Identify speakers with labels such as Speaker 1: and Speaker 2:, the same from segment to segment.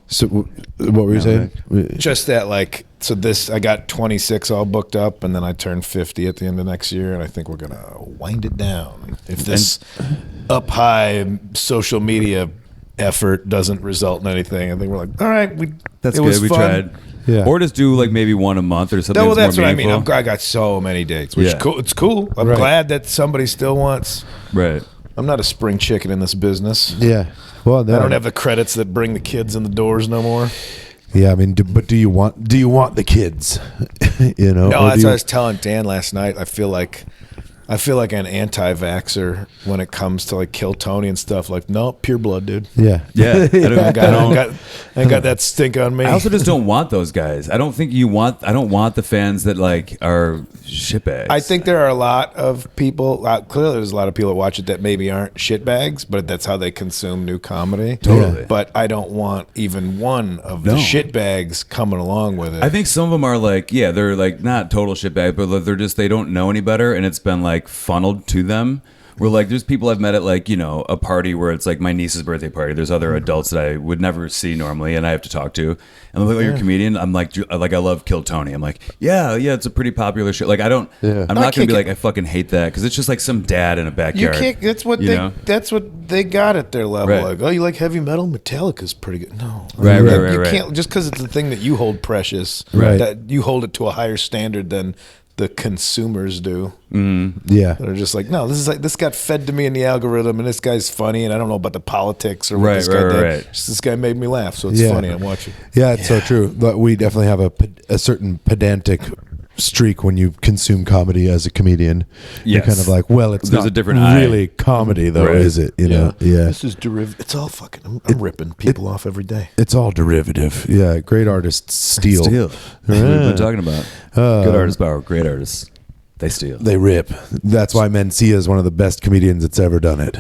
Speaker 1: So what were you saying?
Speaker 2: Just that, like, so this, I got 26 all booked up, and then I turned 50 at the end of next year, and I think we're gonna wind it down if this up high social media effort doesn't result in anything. I think we're like, all right,
Speaker 3: that's
Speaker 2: it
Speaker 3: good.
Speaker 2: was
Speaker 3: We
Speaker 2: fun.
Speaker 3: tried.
Speaker 1: Yeah.
Speaker 3: Or just do like maybe one a month or something.
Speaker 2: Well, that's
Speaker 3: more
Speaker 2: what I mean.
Speaker 3: meaningful.
Speaker 2: I got so many dates, which is cool. It's cool. I'm glad that somebody still wants.
Speaker 3: Right.
Speaker 2: I'm not a spring chicken in this business.
Speaker 1: Yeah. Well,
Speaker 2: I don't have the credits that bring the kids in the doors no more.
Speaker 1: Yeah, I mean, but do you want the kids? You know.
Speaker 2: No, that's what I was telling Dan last night. I feel like an anti-vaxxer when it comes to like Kill Tony and stuff. Like, no, pure blood, dude.
Speaker 1: Yeah.
Speaker 3: Yeah.
Speaker 2: I ain't got that stink on me.
Speaker 3: I also just don't want those guys. I don't want the fans that like are shitbags.
Speaker 2: I think there are a lot of people. Clearly, there's a lot of people that watch it that maybe aren't shitbags, but that's how they consume new comedy.
Speaker 3: Totally.
Speaker 2: But I don't want even one of the shitbags coming along with it.
Speaker 3: I think some of them are like, yeah, they're like not total shitbags, but they're just, they don't know any better, and it's been like funneled to them. We're like, there's people I've met at like, you know, a party where it's like my niece's birthday party. There's other adults that I would never see normally, and I have to talk to. And they're like, oh, you're a comedian? I'm like I love Kill Tony. I'm like, yeah, it's a pretty popular show. Like, I don't, I'm not gonna be like, I fucking hate that, because it's just like some dad in a backyard.
Speaker 2: You can't. That's what they got at their level.
Speaker 3: Right.
Speaker 2: Like, oh, you like heavy metal? Metallica's pretty good. No,
Speaker 3: Right.
Speaker 2: You can't, just because it's the thing that you hold precious.
Speaker 1: Right.
Speaker 2: That you hold it to a higher standard than the consumers do.
Speaker 1: Yeah.
Speaker 2: They're just like, no, this got fed to me in the algorithm, and this guy's funny, and I don't know about the politics or what this guy did. Just this guy made me laugh, so it's funny. I'm watching.
Speaker 1: Yeah, it's so true. But we definitely have a certain pedantic streak when you consume comedy as a comedian. You're kind of like, well, it's not
Speaker 3: a different
Speaker 1: really comedy though, is it? You know? Yeah.
Speaker 2: This is derivative. It's all fucking. I'm ripping people off every day.
Speaker 1: It's all derivative. Yeah. Great artists steal.
Speaker 3: That's what we've been talking about. Good artists power. Great artists. They steal.
Speaker 1: They rip. That's why Mencia is one of the best comedians that's ever done it.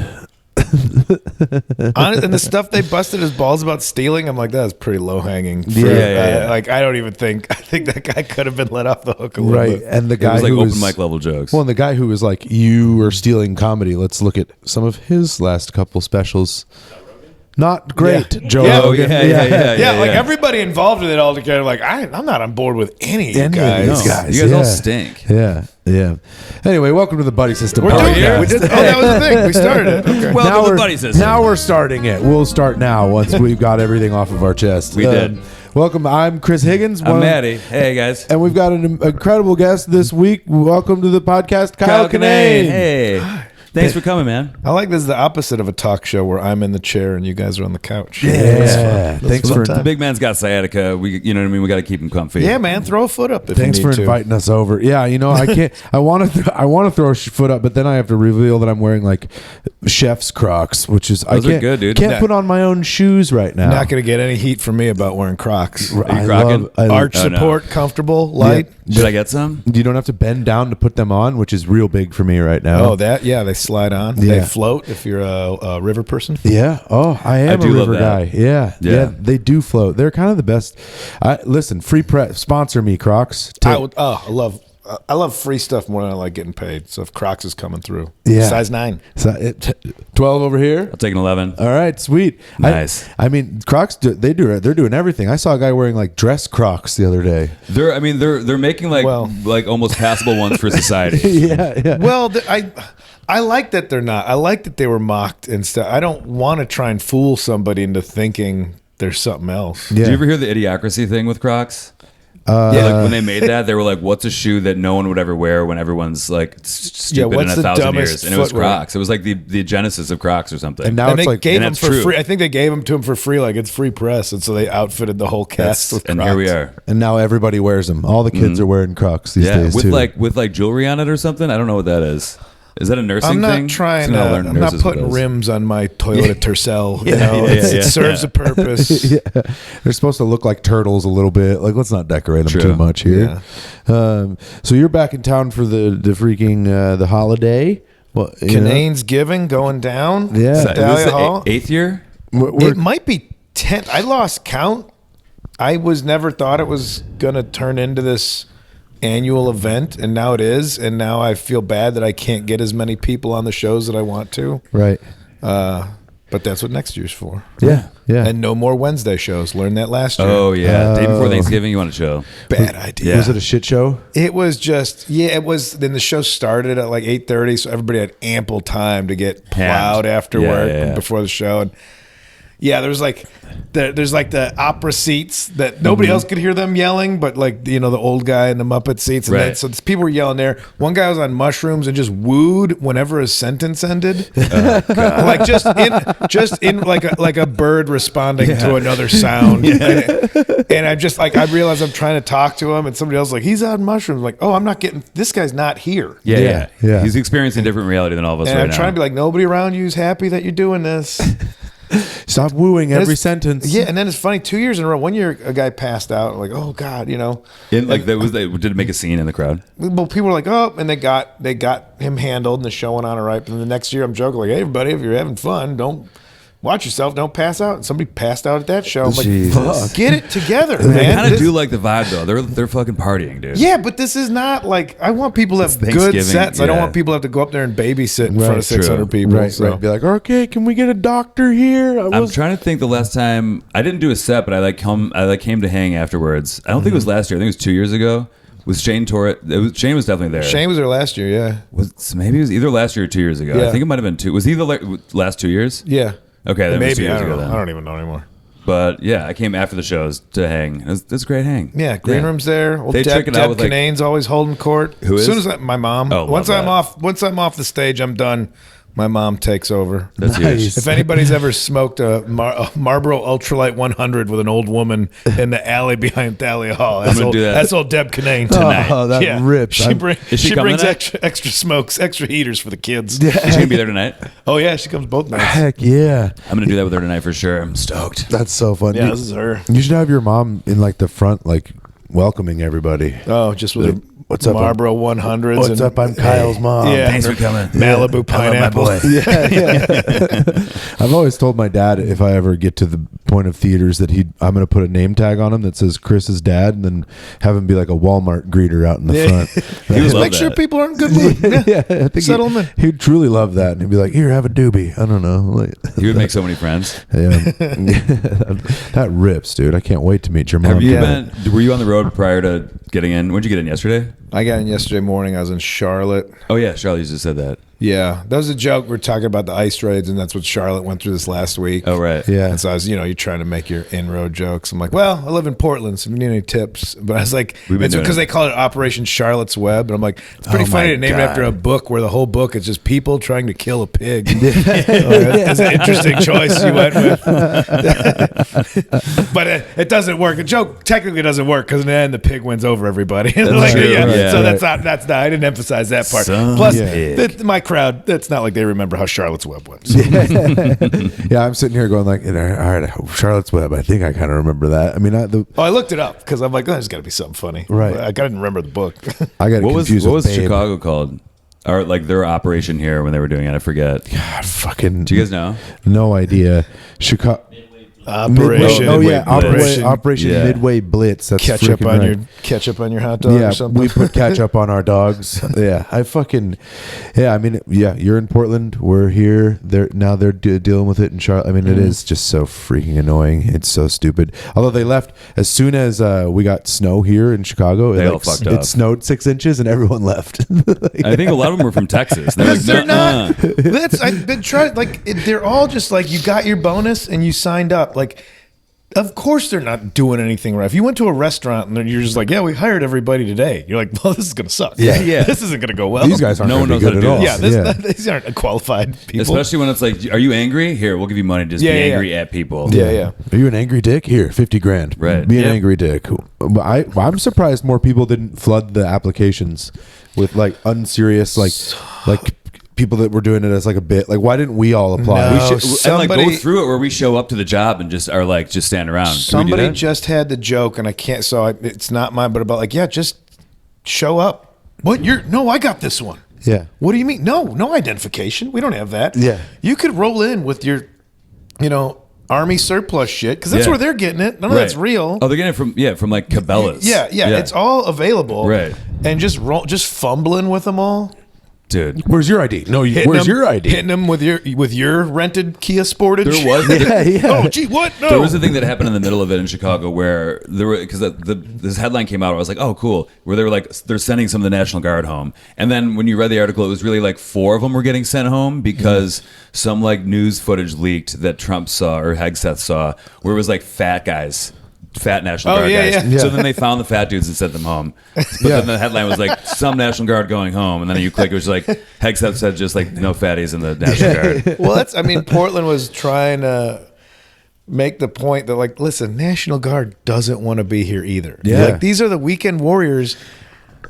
Speaker 2: And the stuff they busted his balls about stealing, I'm like, that's pretty low hanging.
Speaker 3: Yeah.
Speaker 2: Like, I don't even think. I think that guy could have been let off the hook a little bit.
Speaker 1: And the
Speaker 3: It
Speaker 1: guy
Speaker 3: was like
Speaker 1: who
Speaker 3: open mic level jokes.
Speaker 1: Well, and the guy who was like, you are stealing comedy. Let's look at some of his last couple specials. Not great, Joe Rogan.
Speaker 2: Yeah, like everybody involved in it all together. Like, I'm not on board with any of you guys.
Speaker 1: Of these guys.
Speaker 3: You guys all stink.
Speaker 1: Yeah. Anyway, welcome to the Buddy System
Speaker 2: We're doing
Speaker 1: podcast.
Speaker 2: it. We did, that was the thing. We started it. Okay.
Speaker 3: Welcome to the Buddy System.
Speaker 1: Now we're starting it. We'll start now once we've got everything off of our chest.
Speaker 3: We did.
Speaker 1: Welcome. I'm Chris Higgins.
Speaker 3: I'm Maddie. Hey, guys.
Speaker 1: And we've got an incredible guest this week. Welcome to the podcast, Kyle Kinane.
Speaker 3: Hey. Thanks for coming, man.
Speaker 2: I like this is the opposite of a talk show where I'm in the chair and you guys are on the couch.
Speaker 1: Yeah. Thanks for
Speaker 3: The big man's got sciatica. You know what I mean? We got to keep him comfy.
Speaker 2: Yeah, man. Throw a foot up if
Speaker 1: Thanks
Speaker 2: you
Speaker 1: for
Speaker 2: need to.
Speaker 1: inviting us over. Yeah, you know, I can't. I want to throw a foot up, but then I have to reveal that I'm wearing like chef's Crocs, which is
Speaker 3: Those are good, dude.
Speaker 1: Can't put on my own shoes right now.
Speaker 2: Not going to get any heat from me about wearing Crocs.
Speaker 3: Are you crocking?
Speaker 2: Arch support, comfortable, light.
Speaker 3: Should I get some?
Speaker 1: You don't have to bend down to put them on, which is real big for me right now.
Speaker 2: Oh, they slide on.
Speaker 1: Yeah.
Speaker 2: They float if you're a river person.
Speaker 1: Yeah. Oh, I am a river guy. Yeah.
Speaker 3: Yeah.
Speaker 1: They do float. They're kind of the best. Listen, free press sponsor me, Crocs.
Speaker 2: I love free stuff more than I like getting paid. So if Crocs is coming through, size 9,
Speaker 1: 12 over here.
Speaker 3: I'll take an 11.
Speaker 1: All right, sweet.
Speaker 3: Nice.
Speaker 1: I mean, Crocs. They're doing everything. I saw a guy wearing like dress Crocs the other day.
Speaker 3: They're making like almost passable ones for society.
Speaker 1: Yeah.
Speaker 2: Well, I like that they're not. I like that they were mocked and stuff. I don't want to try and fool somebody into thinking there's something else.
Speaker 1: Yeah.
Speaker 3: Did you ever hear the idiocracy thing with Crocs?
Speaker 2: Yeah.
Speaker 3: Like when they made that, they were like, "What's a shoe that no one would ever wear when everyone's like stupid in
Speaker 2: what's the
Speaker 3: 1,000
Speaker 2: dumbest
Speaker 3: years?" And it was
Speaker 2: footwear?
Speaker 3: Crocs. It was like the genesis of Crocs or something.
Speaker 1: And now
Speaker 2: And
Speaker 1: it's
Speaker 2: they
Speaker 1: like,
Speaker 2: gave
Speaker 3: and
Speaker 2: them
Speaker 3: that's
Speaker 2: for
Speaker 3: true.
Speaker 2: free. I think they gave them to him for free, like it's free press, and so they outfitted the whole cast with
Speaker 3: and
Speaker 2: Crocs.
Speaker 3: here we are.
Speaker 1: and now everybody wears them. All the kids are wearing Crocs these
Speaker 3: Yeah,
Speaker 1: days
Speaker 3: with
Speaker 1: too.
Speaker 3: with jewelry on it or something. I don't know what that is. Is that a nursing
Speaker 2: I'm not
Speaker 3: thing?
Speaker 2: trying
Speaker 3: So now
Speaker 2: to.
Speaker 3: learn
Speaker 2: I'm not
Speaker 3: nurses what
Speaker 2: putting
Speaker 3: it is.
Speaker 2: rims on my Toyota Tercel.
Speaker 3: yeah.
Speaker 2: It serves a purpose.
Speaker 1: yeah, they're supposed to look like turtles a little bit. Like, let's not decorate them
Speaker 3: True.
Speaker 1: too much here. So you're back in town for the freaking the holiday. Well,
Speaker 2: Kinane's Giving going down.
Speaker 1: Yeah.
Speaker 3: Is
Speaker 2: Sedalia
Speaker 3: this the
Speaker 2: Hall.
Speaker 3: 8th year?
Speaker 2: It might be 10. I lost count. I never thought it was gonna turn into this annual event, and now it is. And now I feel bad that I can't get as many people on the shows that I want to.
Speaker 1: Right.
Speaker 2: But But that's what next year's for.
Speaker 1: Yeah.
Speaker 2: And no more Wednesday shows. Learned that last year.
Speaker 3: Oh yeah, day before Thanksgiving, you want a show?
Speaker 2: Bad idea.
Speaker 3: Yeah.
Speaker 1: Was it a shit show?
Speaker 2: It was just it was. Then the show started at like 8:30, so everybody had ample time to get plowed after work before the show. And there's like the opera seats that nobody else could hear them yelling, but like the old guy in the Muppet seats, and then, so people were yelling there. One guy was on mushrooms and just wooed whenever his sentence ended, like just in like a bird responding to another sound. And I just I realized I'm trying to talk to him, and somebody else is like, he's on mushrooms. I'm like, oh, I'm not getting this guy's not here.
Speaker 3: Yeah. He's experiencing a different reality than all of us.
Speaker 2: And
Speaker 3: right
Speaker 2: I'm
Speaker 3: now.
Speaker 2: trying to be like, nobody around you is happy that you're doing this.
Speaker 1: Stop wooing every sentence.
Speaker 2: Yeah, and then it's funny. 2 years in a row. 1 year, a guy passed out. I'm like, oh God,
Speaker 3: did it make a scene in the crowd?
Speaker 2: Well, people were like, oh, and they got him handled, and the show went on all right. But then the next year, I'm joking like, hey, everybody, if you're having fun, don't watch yourself, don't pass out. And somebody passed out at that show. I'm like, fuck, get it together, man.
Speaker 3: I kind of do like the vibe though. They're fucking partying, dude.
Speaker 2: Yeah, but this is not like, I want people to have good sets. I don't want people to have to go up there and babysit in front of 600 people.
Speaker 1: Right. Be like, okay, can we get a doctor here?
Speaker 3: I'm trying to think the last time I didn't do a set, but I came to hang afterwards. I don't think it was last year. I think it was 2 years ago. Was Shane Torres? Shane was definitely there.
Speaker 2: Shane was there last year, yeah.
Speaker 3: Maybe it was either last year or 2 years ago.
Speaker 2: Yeah.
Speaker 3: I think it might have been two. Was he the last 2 years?
Speaker 2: Yeah.
Speaker 3: Okay, that was 2 years ago then.
Speaker 2: I don't even know anymore.
Speaker 3: But yeah, I came after the shows to hang. It was a great hang.
Speaker 2: Yeah, green room's there. Old
Speaker 3: They
Speaker 2: Deb
Speaker 3: trick it out with, like-
Speaker 2: Kinane's always holding court.
Speaker 3: Who
Speaker 2: As soon
Speaker 3: is?
Speaker 2: as my mom.
Speaker 3: Oh,
Speaker 2: once
Speaker 3: love
Speaker 2: I'm off the stage, I'm done. My mom takes over.
Speaker 3: That's
Speaker 1: Nice.
Speaker 3: huge.
Speaker 2: If anybody's ever smoked a Marlboro Ultralight 100 with an old woman in the alley behind Thalia Hall, that's
Speaker 3: gonna
Speaker 2: old,
Speaker 3: do that
Speaker 2: that's old Deb Kinane tonight.
Speaker 1: Oh, that rips.
Speaker 2: She
Speaker 3: Is she coming
Speaker 2: brings
Speaker 3: tonight?
Speaker 2: extra smokes, extra heaters for the kids.
Speaker 3: Is she gonna be there tonight?
Speaker 2: Oh yeah, she comes both nights.
Speaker 1: Heck yeah.
Speaker 3: I'm gonna do that with her tonight for sure. I'm stoked.
Speaker 1: That's so fun.
Speaker 2: Yeah, this is her.
Speaker 1: You should have your mom in like the front, like welcoming everybody.
Speaker 2: Oh, just with her
Speaker 1: What's up,
Speaker 2: Marlboro 100s.
Speaker 1: What's up? I'm Kyle's mom.
Speaker 2: Yeah,
Speaker 3: Thanks for coming.
Speaker 2: Malibu pineapple.
Speaker 1: I've always told my dad if I ever get to the point of theaters that I'm going to put a name tag on him that says Chris's dad, and then have him be like a Walmart greeter out in the front.
Speaker 3: He would love
Speaker 2: Make sure
Speaker 3: that.
Speaker 2: people are in good mood.
Speaker 1: Yeah, I think
Speaker 2: Settle him in.
Speaker 1: he'd truly love that, and he'd be like, "Here, have a doobie." I don't know. Like,
Speaker 3: He would make so many friends.
Speaker 1: yeah, that rips, dude. I can't wait to meet your mom.
Speaker 3: Have you
Speaker 2: Yeah.
Speaker 3: were you on the road prior to getting in? When'd you get in yesterday?
Speaker 2: I got in yesterday morning. I was in Charlotte.
Speaker 3: Oh yeah, Charlie just said that.
Speaker 2: Yeah, that was a joke. We're talking about the ice raids, and that's what Charlotte went through this last week.
Speaker 3: Oh right.
Speaker 1: Yeah.
Speaker 2: And so I was, you're trying to make your inroad jokes. I'm like, well, I live in Portland, so if you need any tips. But I was like,
Speaker 3: We've been
Speaker 2: it's
Speaker 3: doing
Speaker 2: because
Speaker 3: it.
Speaker 2: they call it Operation Charlotte's Web. And I'm like, it's pretty
Speaker 3: Oh,
Speaker 2: funny
Speaker 3: my
Speaker 2: to name it after
Speaker 3: God.
Speaker 2: a book where the whole book is just people trying to kill a pig. That's an interesting choice you went with. But it doesn't work. A joke technically doesn't work because in the end, the pig wins over everybody. Like,
Speaker 3: true.
Speaker 2: yeah, so
Speaker 3: Right.
Speaker 2: that's not, I didn't emphasize that part.
Speaker 3: Son
Speaker 2: Plus,
Speaker 3: of a pig.
Speaker 2: my crowd, that's not like they remember how Charlotte's Web went. So.
Speaker 1: Yeah, I'm sitting here going like, all right, Charlotte's Web. I think I kind of remember that. I mean,
Speaker 2: I looked it up because I'm like, oh, there's got to be something funny.
Speaker 1: Right.
Speaker 2: I didn't remember the book.
Speaker 1: I got
Speaker 3: What was
Speaker 1: confused with Babe.
Speaker 3: Chicago called? Or like their operation here when they were doing it? I forget.
Speaker 1: God, fucking.
Speaker 3: Do you guys know?
Speaker 1: No idea. Chicago.
Speaker 2: Operation.
Speaker 1: Oh yeah,
Speaker 3: Blitz.
Speaker 1: Operation
Speaker 3: Yeah.
Speaker 1: Midway Blitz. That's
Speaker 2: ketchup
Speaker 1: freaking
Speaker 2: on
Speaker 1: right.
Speaker 2: your ketchup on your hot dog
Speaker 1: Yeah,
Speaker 2: or something.
Speaker 1: we put ketchup on our dogs. Yeah, I mean, you're in Portland. We're here. They're dealing with it in Charlotte. I mean, it is just so freaking annoying. It's so stupid. Although they left as soon as we got snow here in Chicago.
Speaker 3: They all fucked up.
Speaker 1: It snowed 6 inches and everyone left.
Speaker 3: I think a lot of them were from Texas. They're like,
Speaker 2: They're
Speaker 3: "Nuh-uh."
Speaker 2: not. I've been trying. They're all just like, you got your bonus and you signed up. Like, of course they're not doing anything right. If you went to a restaurant and then you're just like, yeah, we hired everybody today. You're like, well, this is gonna suck.
Speaker 3: Yeah.
Speaker 2: This isn't gonna go well.
Speaker 1: These guys aren't
Speaker 3: No one
Speaker 1: gonna be
Speaker 3: knows
Speaker 1: good
Speaker 3: how
Speaker 1: at
Speaker 3: to do
Speaker 1: all.
Speaker 3: this.
Speaker 2: These aren't qualified people.
Speaker 3: Especially when it's like, are you angry? Here, we'll give you money to just be angry at people.
Speaker 2: Yeah.
Speaker 1: Are you an angry dick? Here, 50 grand.
Speaker 3: Right.
Speaker 1: Be an
Speaker 3: Yep.
Speaker 1: angry dick. But I'm surprised more people didn't flood the applications with like unserious, like people that were doing it as like a bit. Like, why didn't we all apply?
Speaker 2: No.
Speaker 3: We should and like
Speaker 2: Somebody-
Speaker 3: go through it where we show up to the job and just are like just stand around. Can we do
Speaker 2: Somebody
Speaker 3: that?
Speaker 2: just had the joke, and I can't. So it's not mine, but about like, yeah, just show up. What? No, I got this one.
Speaker 1: Yeah.
Speaker 2: What do you mean? No identification. We don't have that.
Speaker 1: Yeah.
Speaker 2: You could roll in with your, Army surplus shit because that's
Speaker 3: Yeah.
Speaker 2: where they're getting it. None of that's real.
Speaker 3: Oh, they're getting it from like Cabela's.
Speaker 2: Yeah. It's all available.
Speaker 3: Right.
Speaker 2: And just fumbling with them all.
Speaker 3: Dude.
Speaker 1: Where's your ID? No,
Speaker 2: Hitting
Speaker 1: where's
Speaker 2: them-
Speaker 1: your ID?
Speaker 2: Hitting them with your rented Kia Sportage.
Speaker 3: There was
Speaker 2: Oh, gee, what? No.
Speaker 3: There was a thing that happened in the middle of it in Chicago where there were, because this headline came out, I was like, oh, cool, where they were like, they're sending some of the National Guard home. And then when you read the article, it was really like 4 of them were getting sent home because some like news footage leaked that Trump saw or Hegseth saw, where it was like fat National Guard guys.
Speaker 2: yeah.
Speaker 3: So then they found the fat dudes and sent them home. But then the headline was like, some National Guard going home. And then you click, it was like, Hegseth said just like, no fatties in the National Guard.
Speaker 2: Well, Portland was trying to make the point that, like, listen, National Guard doesn't want to be here either.
Speaker 1: Yeah.
Speaker 2: Like, these are the weekend warriors.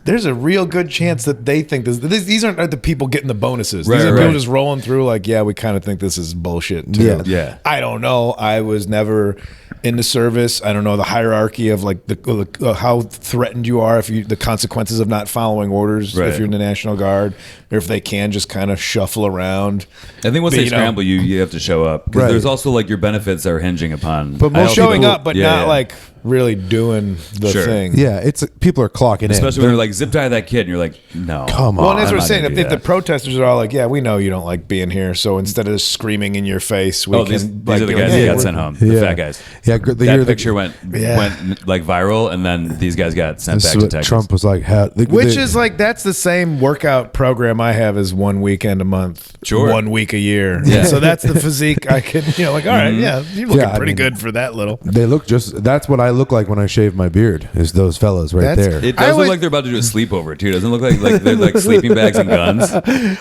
Speaker 2: There's a real good chance that they think these aren't the people getting the bonuses. These are people just rolling through like, yeah, we kind of think this is bullshit too.
Speaker 3: Yeah.
Speaker 2: I don't know. I was never in the service. I don't know the hierarchy of like the how threatened you are if the consequences of not following orders if you're in the National Guard, or if they can just kind of shuffle around.
Speaker 3: I think once they scramble you have to show up. Because there's also like your benefits are hinging upon
Speaker 2: Showing up, but not like really doing the thing.
Speaker 1: Yeah, it's people are clocking
Speaker 3: especially
Speaker 1: in.
Speaker 3: when they're like zip tie that kid and you're like, no,
Speaker 1: come on.
Speaker 2: Well, and that's what
Speaker 3: I'm
Speaker 2: I'm saying.
Speaker 3: not gonna
Speaker 2: If
Speaker 3: do
Speaker 2: the protesters are all like, yeah, we know you don't like being here, so instead of screaming in your face, we can
Speaker 3: these
Speaker 2: like,
Speaker 3: are the
Speaker 2: be
Speaker 3: guys
Speaker 2: like,
Speaker 3: that
Speaker 2: hey,
Speaker 3: got sent home. The fat guys.
Speaker 1: Yeah,
Speaker 3: That picture went like viral, and then these guys got sent back to Texas.
Speaker 1: Trump was like,
Speaker 2: which is like, that's the same workout program I have as 1 weekend a month,
Speaker 3: Sure.
Speaker 2: 1 week a year.
Speaker 3: Yeah.
Speaker 2: So that's the physique I can, like, all right, yeah, you're looking pretty good for that little.
Speaker 1: They look that's what I look like when I shave my beard, is those fellas right there.
Speaker 3: It does look like they're about to do a sleepover too. It doesn't look like they're like sleeping bags and guns.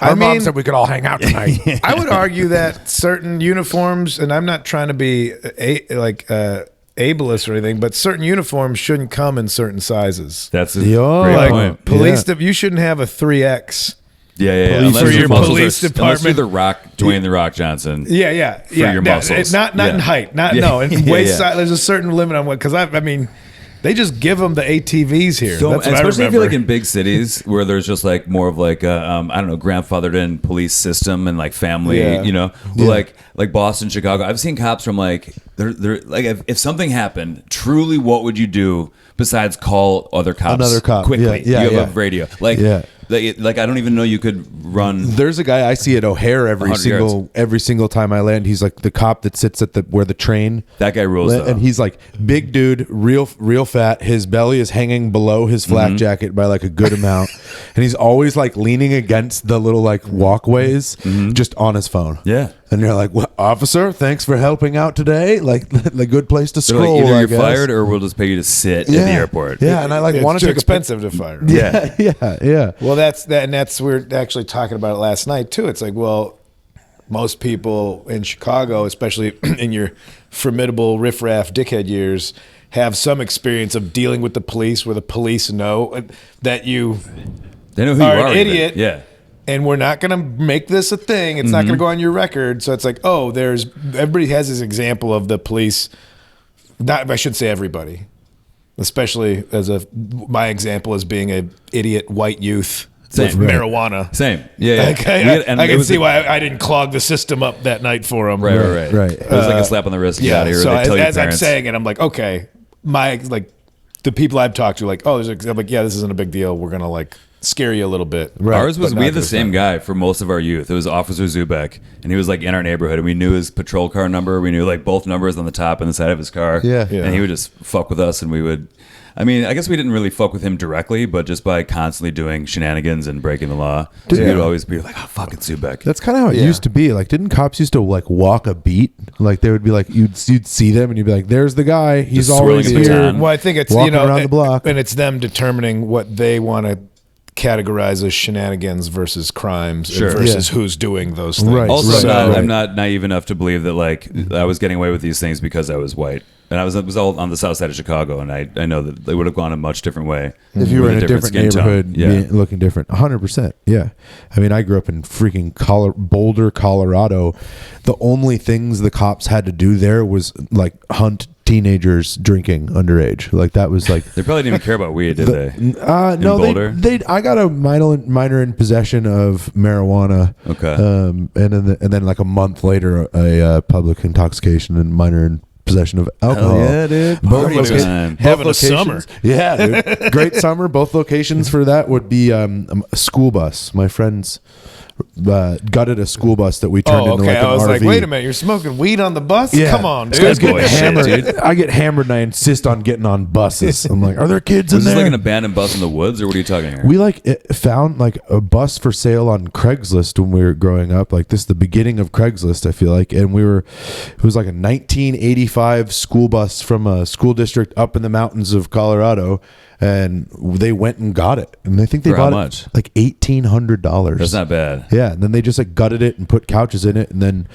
Speaker 1: Our mom said we could all hang out tonight.
Speaker 2: I would argue that certain uniforms, and I'm not trying to be ableist or anything, but certain uniforms shouldn't come in certain sizes.
Speaker 3: That's a
Speaker 1: Yo.
Speaker 3: great
Speaker 2: Like
Speaker 3: point.
Speaker 2: police, you shouldn't have a 3X.
Speaker 3: Yeah.
Speaker 2: Unless
Speaker 3: For
Speaker 2: your
Speaker 3: your muscles
Speaker 2: police
Speaker 3: unless you're
Speaker 2: department-
Speaker 3: the Rock, Dwayne the Rock Johnson.
Speaker 2: Yeah.
Speaker 3: your muscles.
Speaker 2: Not in height. In waist size. There's a certain limit on what, because I mean, they just give them the ATVs here.
Speaker 3: So,
Speaker 2: That's what
Speaker 3: especially
Speaker 2: I
Speaker 3: if you're
Speaker 2: remember.
Speaker 3: like in big cities where there's just like more of like a, I don't know, grandfathered in police system and like family, like Boston, Chicago. I've seen cops from like they're like, if something happened, truly, what would you do besides call other cops?
Speaker 1: Another cop
Speaker 3: quickly.
Speaker 1: Yeah,
Speaker 3: you have
Speaker 1: yeah.
Speaker 3: a radio. Like I don't even know you could run.
Speaker 1: There's a guy I see at O'Hare every
Speaker 3: 100
Speaker 1: single time I land. He's like the cop that sits at where the train.
Speaker 3: That guy rules, though.
Speaker 1: And he's like big dude, real fat. His belly is hanging below his flak jacket by like a good amount, and he's always like leaning against the little like walkways, just on his phone.
Speaker 3: Yeah.
Speaker 1: And you're like, well, officer, thanks for helping out today. Like the good place to
Speaker 3: They're like,
Speaker 1: scroll.
Speaker 3: either
Speaker 1: I
Speaker 3: you're
Speaker 1: guess.
Speaker 3: fired or we'll just pay you to sit at the airport.
Speaker 1: Yeah, and I like want
Speaker 2: it's
Speaker 1: to
Speaker 2: too
Speaker 1: take
Speaker 2: expensive to fire.
Speaker 1: Yeah.
Speaker 2: Well, that's we were actually talking about it last night too. It's like, well, most people in Chicago, especially in your formidable riffraff dickhead years, have some experience of dealing with the police, where the police know that you
Speaker 3: They know who
Speaker 2: are
Speaker 3: you are.
Speaker 2: an idiot.
Speaker 3: Even. Yeah.
Speaker 2: And we're not going to make this a thing. It's not going to go on your record. So it's like, oh, everybody has this example of the police. Not, I shouldn't say everybody, especially my example as being a idiot white youth with marijuana.
Speaker 3: Same. Yeah.
Speaker 2: Okay, I can see why I didn't clog the system up that night for him.
Speaker 3: Right.
Speaker 1: Right.
Speaker 3: It was like a slap on the wrist. Get out of here.
Speaker 2: So
Speaker 3: They tell your
Speaker 2: as I'm
Speaker 3: parents.
Speaker 2: saying it, I'm like, okay, the people I've talked to, like, I'm like, yeah, this isn't a big deal. We're gonna like scare you a little bit.
Speaker 1: Right.
Speaker 3: Ours was,
Speaker 2: But
Speaker 3: we
Speaker 2: not
Speaker 3: had the
Speaker 2: this
Speaker 3: same
Speaker 2: time.
Speaker 3: guy for most of our youth. It was Officer Zubek, and he was like in our neighborhood, and we knew his patrol car number. We knew like both numbers on the top and the side of his car.
Speaker 1: Yeah.
Speaker 2: Yeah.
Speaker 3: And he would just fuck with us, and we would. I mean, I guess we didn't really fuck with him directly, but just by constantly doing shenanigans and breaking the law, we would always be like, "Oh, fucking Zubek."
Speaker 1: That's kind of how it used to be. Like, didn't cops used to like walk a beat? Like, they would be like, you'd see them, and you'd be like, "There's the guy. He's
Speaker 3: Just
Speaker 1: always
Speaker 3: swirling a
Speaker 1: here."
Speaker 3: baton.
Speaker 2: Well, I think it's
Speaker 1: Walking around the block.
Speaker 2: and it's them determining what they want to categorize as shenanigans versus crimes
Speaker 3: Sure.
Speaker 2: versus who's doing those things.
Speaker 1: Right.
Speaker 3: Also,
Speaker 1: Right.
Speaker 3: I'm not naive enough to believe that like I was getting away with these things because I was white, and it was all on the south side of Chicago, and I know that they would have gone a much different way
Speaker 1: If you were
Speaker 3: with
Speaker 1: in a different
Speaker 3: skin tone.
Speaker 1: neighborhood,
Speaker 3: Yeah.
Speaker 1: looking different, 100%. Yeah, I mean, I grew up in freaking Boulder, Colorado. The only things the cops had to do there was like hunt teenagers drinking underage. Like that was like.
Speaker 3: They probably didn't even care about weed, did they?
Speaker 1: No,
Speaker 3: Boulder?
Speaker 1: they. I got a minor in possession of marijuana.
Speaker 3: Okay.
Speaker 1: And then like a month later, a public intoxication and minor in possession of alcohol.
Speaker 3: yeah, dude.
Speaker 1: Both
Speaker 3: Party
Speaker 1: locations-
Speaker 3: time.
Speaker 2: Having a
Speaker 1: locations-
Speaker 2: summer.
Speaker 1: Yeah, dude. Great summer. Both locations for that would be a school bus. My friends gutted a school bus that we turned
Speaker 2: Oh,
Speaker 1: into
Speaker 2: okay.
Speaker 1: like an
Speaker 2: I was
Speaker 1: RV.
Speaker 2: like, wait a minute, you're smoking weed on the bus?
Speaker 1: Yeah.
Speaker 2: Come on, dude.
Speaker 1: Guys get
Speaker 3: boy shit,
Speaker 1: hammered.
Speaker 3: dude.
Speaker 1: I get hammered and I insist on getting on buses. I'm like, are there kids in
Speaker 3: Was this
Speaker 1: there?
Speaker 3: like an abandoned bus in the woods, or what are you talking here?
Speaker 1: We found like a bus for sale on Craigslist when we were growing up. Like this is the beginning of Craigslist, I feel like. And it was like a 1985 school bus from a school district up in the mountains of Colorado. And they went and got it. And I think they
Speaker 3: For how
Speaker 1: bought
Speaker 3: much?
Speaker 1: it like $1,800.
Speaker 3: That's not bad.
Speaker 1: Yeah, and then they just like gutted it and put couches in it, and then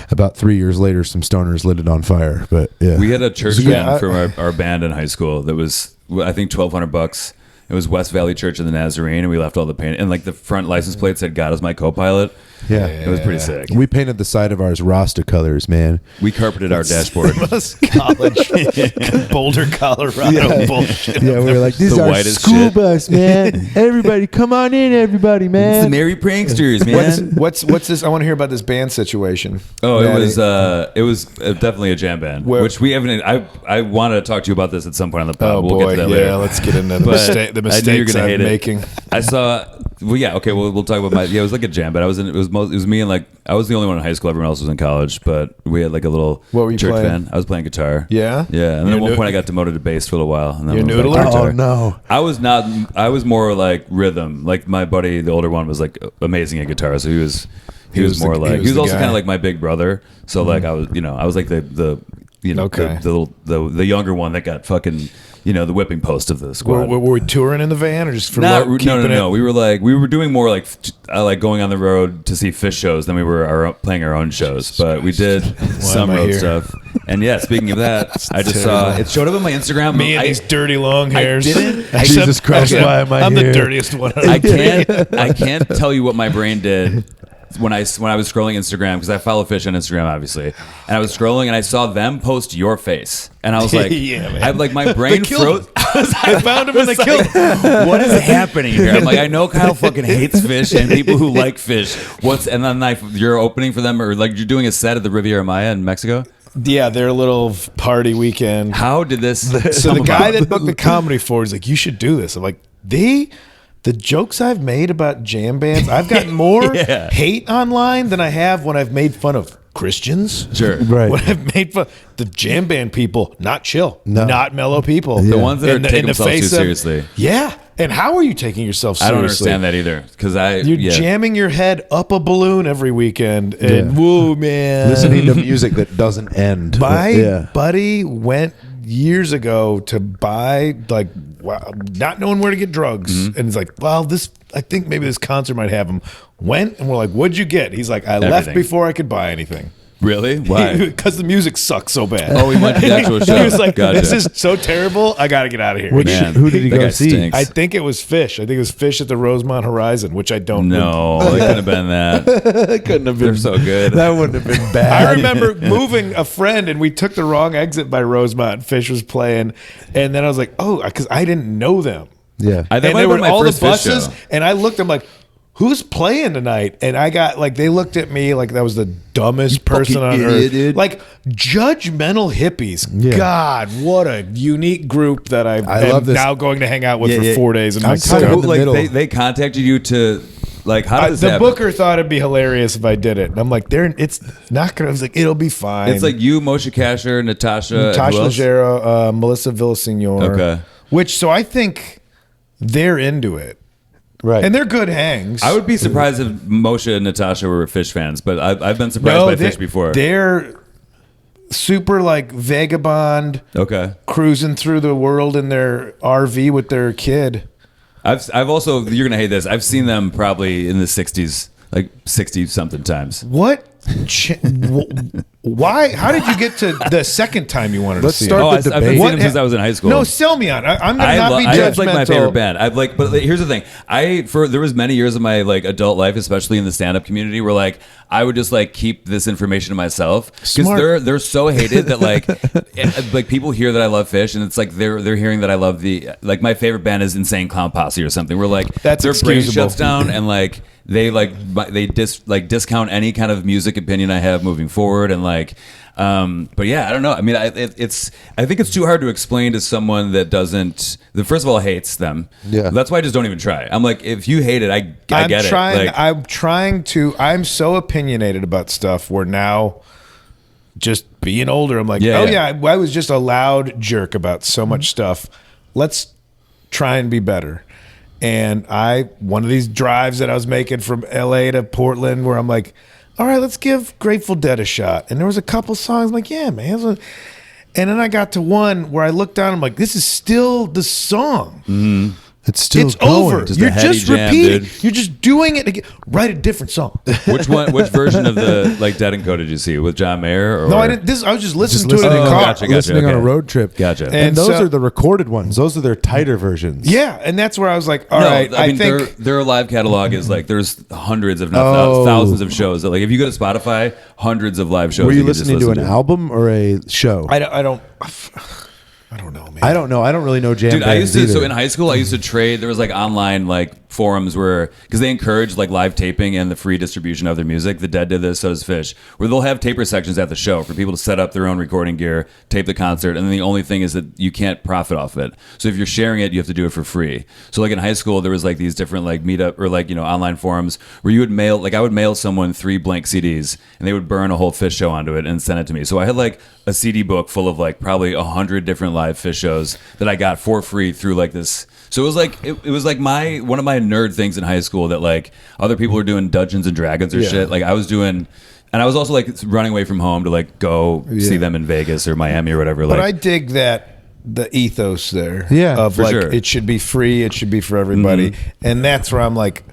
Speaker 1: about 3 years later, some stoners lit it on fire. But yeah,
Speaker 3: We had a church
Speaker 2: Yeah,
Speaker 3: band from our band in high school that was, I think, $1,200. It was West Valley Church of the Nazarene, and we left all the paint. And like the front license plate said, "God is my co-pilot."
Speaker 1: yeah.
Speaker 3: It was pretty sick.
Speaker 1: We painted the side of ours Rasta colors, man.
Speaker 3: We carpeted our dashboard.
Speaker 2: College, Boulder, Colorado bullshit.
Speaker 1: Yeah, we were like, this is
Speaker 3: The
Speaker 1: our
Speaker 3: whitest
Speaker 1: school
Speaker 3: shit.
Speaker 1: bus, man. Everybody, come on in, everybody,
Speaker 3: It's the
Speaker 1: man.
Speaker 3: Merry Pranksters, man.
Speaker 2: What's this? I want to hear about this band situation.
Speaker 3: Oh, it
Speaker 2: Maddie.
Speaker 3: was definitely a jam band,
Speaker 2: Where-
Speaker 3: which we haven't. I wanted to talk to you about this at some point on the pod.
Speaker 2: Oh
Speaker 3: we'll
Speaker 2: boy,
Speaker 3: get to that
Speaker 2: yeah.
Speaker 3: later.
Speaker 2: Let's get into the,
Speaker 3: But
Speaker 2: the
Speaker 3: I knew you were
Speaker 2: mistakes
Speaker 3: gonna
Speaker 2: I'm
Speaker 3: hate it.
Speaker 2: making.
Speaker 3: I saw. Well, yeah, okay. We'll talk about my. Yeah, it was like a jam band. It was me and like I was the only one in high school. Everyone else was in college, but we had like a little
Speaker 2: What were you
Speaker 3: church
Speaker 2: playing?
Speaker 3: band. I was playing guitar.
Speaker 2: Yeah?
Speaker 3: yeah. And then
Speaker 2: You're
Speaker 3: at one
Speaker 2: no-
Speaker 3: point, I got demoted to bass for a little while. And then
Speaker 2: You're
Speaker 3: I went back
Speaker 2: noodler?
Speaker 3: to guitar.
Speaker 1: Oh, no.
Speaker 3: I was not. I was more like rhythm. Like my buddy, the older one, was like amazing at guitar. So he was
Speaker 2: was
Speaker 3: more
Speaker 2: the-
Speaker 3: like
Speaker 2: he was
Speaker 3: he was
Speaker 2: the
Speaker 3: also
Speaker 2: guy.
Speaker 3: kind of like my big brother. So like I was like the
Speaker 2: Okay.
Speaker 3: the younger one that got fucking the whipping post of the squad.
Speaker 2: Were we touring in the van or just for
Speaker 3: Not,
Speaker 2: keeping
Speaker 3: no.
Speaker 2: it?
Speaker 3: We were doing more like going on the road to see Phish shows than we were playing our own shows. But we did some
Speaker 2: am I
Speaker 3: road
Speaker 2: here?
Speaker 3: stuff. And yeah, speaking of that, I just saw it showed up on my Instagram.
Speaker 2: Me and these dirty long hairs.
Speaker 1: Jesus Christ, why am I
Speaker 2: I'm
Speaker 1: here?
Speaker 2: the dirtiest one.
Speaker 3: I can't tell you what my brain did when I was scrolling Instagram, because I follow Phish on Instagram, obviously, and I was scrolling and I saw them post your face, and I was like,
Speaker 2: Yeah, man.
Speaker 3: I like my brain
Speaker 2: killed
Speaker 3: froze.
Speaker 2: I found him and they killed him.
Speaker 3: What is happening here? I'm like, I know Kyle fucking hates Phish and people who like Phish. And then you're opening for them, or like you're doing a set at the Riviera Maya in Mexico.
Speaker 2: Yeah, their little party weekend.
Speaker 3: How did this?
Speaker 2: So
Speaker 3: come
Speaker 2: the guy
Speaker 3: about?
Speaker 2: that booked the comedy for is like, you should do this. I'm like, the jokes I've made about jam bands, I've gotten more
Speaker 3: Yeah.
Speaker 2: hate online than I have when I've made fun of Christians.
Speaker 3: Sure.
Speaker 1: Right.
Speaker 2: When I've made fun the jam band people, not chill,
Speaker 1: No.
Speaker 2: not mellow people.
Speaker 3: The ones that
Speaker 2: In
Speaker 3: are
Speaker 2: the-
Speaker 3: taking
Speaker 2: in the
Speaker 3: themselves too
Speaker 2: face of-
Speaker 3: seriously.
Speaker 2: Yeah. And how are you taking yourself
Speaker 3: I
Speaker 2: seriously?
Speaker 3: don't understand that either, because
Speaker 2: You're jamming your head up a balloon every weekend, and
Speaker 1: Yeah.
Speaker 2: whoa, man!
Speaker 1: Listening to music that doesn't end.
Speaker 2: My buddy went years ago to buy not knowing where to get drugs,
Speaker 3: Mm-hmm.
Speaker 2: and he's like, "Well, I think maybe this concert might have him." Went and we're like, "What'd you get?" He's like, "I left
Speaker 3: Everything.
Speaker 2: before I could buy anything."
Speaker 3: Really? Why?
Speaker 2: Because the music sucks so bad.
Speaker 3: Oh, we went to the actual show.
Speaker 2: He was like,
Speaker 3: Gotcha.
Speaker 2: "This is so terrible. I got to get out of here."
Speaker 1: Which-
Speaker 3: Man,
Speaker 1: who did he
Speaker 3: that
Speaker 1: go
Speaker 3: guy
Speaker 1: see?
Speaker 3: stinks.
Speaker 2: I think it was Phish. I think it was Phish at the Rosemont Horizon, which I don't know.
Speaker 3: No, it couldn't have been that.
Speaker 1: It couldn't have
Speaker 3: They're
Speaker 1: been
Speaker 3: so good.
Speaker 1: That wouldn't have been bad.
Speaker 2: I remember moving a friend and we took the wrong exit by Rosemont. Phish was playing. And then I was like, oh, because I didn't know them.
Speaker 1: Yeah.
Speaker 3: That
Speaker 2: And
Speaker 3: might
Speaker 2: there
Speaker 3: have
Speaker 2: were
Speaker 3: been my
Speaker 2: all the
Speaker 3: first Phish
Speaker 2: buses.
Speaker 3: show.
Speaker 2: And I looked, I'm like, who's playing tonight? And I got they looked at me like that was the dumbest person on
Speaker 1: fucking
Speaker 2: earth.
Speaker 1: idiot, dude.
Speaker 2: Like judgmental hippies.
Speaker 1: Yeah.
Speaker 2: God, what a unique group that I
Speaker 1: love
Speaker 2: am
Speaker 1: this.
Speaker 2: now going to hang out with
Speaker 1: Yeah,
Speaker 2: for
Speaker 1: yeah.
Speaker 2: 4 days in
Speaker 1: I'm
Speaker 2: Mexico.
Speaker 1: talking
Speaker 3: So,
Speaker 1: in the
Speaker 3: like
Speaker 1: middle.
Speaker 3: they contacted you to like how does
Speaker 2: The
Speaker 3: that
Speaker 2: booker thought it'd be hilarious if I did it. And I'm like, it's not gonna. I was like, it'll be fine.
Speaker 3: It's like you, Moshe Kasher, Natasha, and
Speaker 2: Tasha
Speaker 3: who else?
Speaker 2: Leggero, Melissa Villaseñor.
Speaker 3: Okay.
Speaker 2: So I think they're into it.
Speaker 1: Right.
Speaker 2: And they're good hangs.
Speaker 3: I would be surprised if Moshe and Natasha were Phish fans, but I've been surprised by Phish before.
Speaker 2: They're super vagabond,
Speaker 3: Okay.
Speaker 2: cruising through the world in their RV with their kid.
Speaker 3: I've also, you're gonna hate this. I've seen them probably in the 60s, like 60 something times.
Speaker 2: What? Why? How did you get to the second time you wanted
Speaker 1: Let's
Speaker 2: to see
Speaker 1: start
Speaker 2: it?
Speaker 3: Oh,
Speaker 1: the
Speaker 3: I've been
Speaker 1: debate.
Speaker 3: seeing
Speaker 2: What
Speaker 3: them since I was in high school.
Speaker 2: No, sell me on. I'm gonna not be
Speaker 3: It's like my
Speaker 2: judgmental.
Speaker 3: favorite band. But here's the thing. There was many years of my adult life, especially in the stand up community, where I would just keep this information to myself because
Speaker 2: Smart.
Speaker 3: they're so hated that people hear that I love Phish, and it's they're hearing that I love my favorite band is Insane Clown Posse or something. Where
Speaker 2: That's
Speaker 3: their brain
Speaker 2: excusable.
Speaker 3: shuts down and they discount any kind of music opinion I have moving forward, and like. But yeah, I don't know. I mean, I think it's too hard to explain to someone that first of all hates them.
Speaker 1: Yeah.
Speaker 3: That's why I just don't even try. I'm like, if you hate it, I get it. Like,
Speaker 2: I'm so opinionated about stuff where now just being older, I'm like, I was just a loud jerk about so much stuff. Let's try and be better. And one of these drives that I was making from LA to Portland where I'm like, all right, let's give Grateful Dead a shot. And there was a couple songs I'm like, yeah, man. And then I got to one where I looked down, I'm like, this is still the song.
Speaker 1: Mm-hmm. It's going.
Speaker 2: Over.
Speaker 3: Just
Speaker 2: You're
Speaker 3: a heady
Speaker 2: just
Speaker 3: jam,
Speaker 2: repeating.
Speaker 3: dude.
Speaker 2: You're just doing it again. Write a different song.
Speaker 3: Which version of the Dead and Co did you see with John Mayer? Or?
Speaker 2: No, I didn't. I was just listening to it in the car.
Speaker 3: Gotcha,
Speaker 1: listening on a
Speaker 3: okay.
Speaker 1: road trip.
Speaker 3: Gotcha.
Speaker 1: And those
Speaker 2: so-
Speaker 1: are the recorded ones. Those are their tighter versions.
Speaker 2: Yeah, and that's where I was like, all right.
Speaker 3: I mean,
Speaker 2: think
Speaker 3: their live catalog is like there's hundreds, if not thousands, of shows. That, like, if you go to Spotify, hundreds of live shows.
Speaker 1: Were you
Speaker 3: can just
Speaker 1: listening to an
Speaker 3: listen
Speaker 1: album or a show?
Speaker 2: I don't know, man.
Speaker 1: I don't know. I don't really know jam
Speaker 3: Dude, I
Speaker 1: bands
Speaker 3: used to.
Speaker 1: either.
Speaker 3: So in high school, I used to trade. There was like online like forums where because they encourage like live taping and the free distribution of their music. The Dead did this, so does Phish, where they'll have taper sections at the show for people to set up their own recording gear, tape the concert, and then the only thing is that you can't profit off it. So if you're sharing it, you have to do it for free. So like in high school, there was like these different like meetup or like online forums where you would mail. Like I would mail someone 3 blank CDs, and they would burn a whole Phish show onto it and send it to me. So I had like a CD book full of like probably 100 different live Phish shows that I got for free through like this. So it was like it was like one of my nerd things in high school that like other people were doing Dungeons and Dragons or shit. Like I was doing, and I was also like running away from home to like go see them in Vegas or Miami or whatever.
Speaker 2: But
Speaker 3: Like
Speaker 2: I dig the ethos there.
Speaker 1: Yeah,
Speaker 2: of
Speaker 3: for
Speaker 2: like
Speaker 3: sure.
Speaker 2: it should be free. It should be for everybody, and that's where I'm like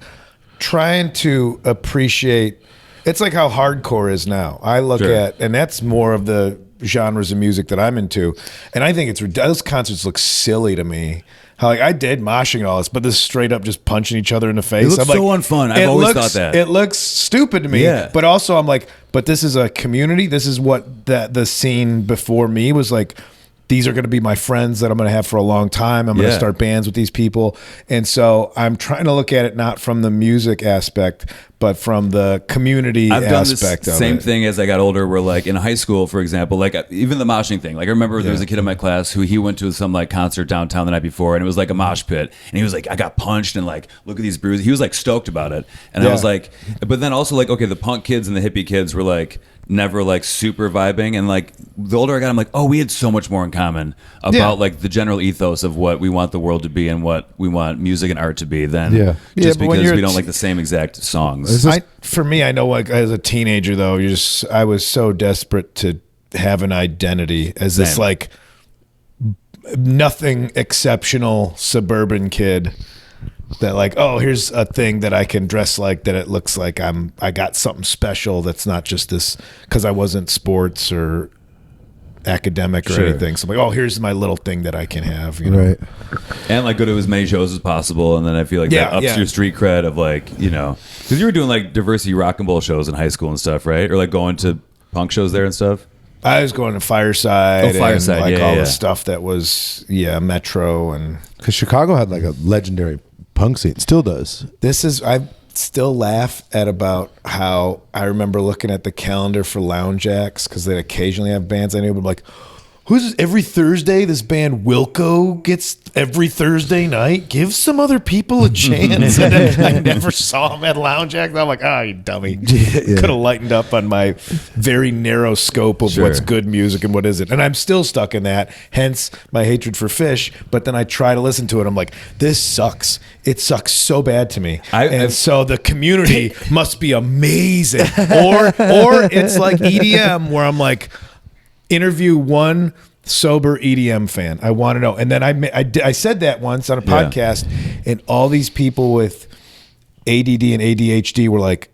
Speaker 2: trying to appreciate. It's like how hardcore is now. I look at, and that's more of the genres of music that I'm into, and I think those concerts look silly to me. How like I did moshing and all this, but this straight up just punching each other in the face.
Speaker 3: It looks
Speaker 2: I'm
Speaker 3: so
Speaker 2: like,
Speaker 3: unfun. I've always thought that.
Speaker 2: It looks stupid to me.
Speaker 3: Yeah.
Speaker 2: But also I'm like, but this is a community. This is what the scene before me was like. These are going to be my friends that I'm going to have for a long time. I'm going to start bands with these people. And so I'm trying to look at it not from the music aspect, but from the community
Speaker 3: I've done
Speaker 2: aspect
Speaker 3: this
Speaker 2: of
Speaker 3: same
Speaker 2: it.
Speaker 3: thing as I got older where like in high school, for example, like even the moshing thing. Like I remember there was a kid in my class who he went to some like concert downtown the night before and it was like a mosh pit. And he was like, I got punched and like, look at these bruises. He was like stoked about it. And I was like, but then also like, okay, the punk kids and the hippie kids were like, never like super vibing, and like the older I got I'm like, oh, we had so much more in common about like the general ethos of what we want the world to be and what we want music and art to be than just
Speaker 2: but when
Speaker 3: because
Speaker 2: you're
Speaker 3: we don't like the same exact songs.
Speaker 2: For me, I know like as a teenager though, I was so desperate to have an identity as this like nothing exceptional suburban kid that like, oh, here's a thing that I can dress like that it looks like I got something special that's not just this because I wasn't sports or academic or anything. So I'm like, oh, here's my little thing that I can have, you know.
Speaker 1: Right.
Speaker 3: And like go to as many shows as possible, and then I feel like that ups your street cred of like, you know, because you were doing like diversity rock and roll shows in high school and stuff, right? Or like going to punk shows there and stuff.
Speaker 2: I was going to Fireside,
Speaker 3: and like
Speaker 2: all the stuff that was Metro, and
Speaker 1: Because Chicago had like a legendary punk scene, still does.
Speaker 2: I still laugh at about how I remember looking at the calendar for Lounge Acts because they occasionally have bands I knew, but I'm like, who's this? Every Thursday this band Wilco gets every Thursday night. Give some other people a chance. And then I never saw them at Lounge Acts. I'm like, oh, you dummy. Could have lightened up on my very narrow scope of what's good music and what isn't. And I'm still stuck in that, hence my hatred for Phish. But then I try to listen to it. I'm like, this sucks. It sucks so bad to me. So the community must be amazing. Or it's like EDM where I'm like, interview one sober EDM fan. I want to know. And then I said that once on a podcast, and all these people with ADD and ADHD were like,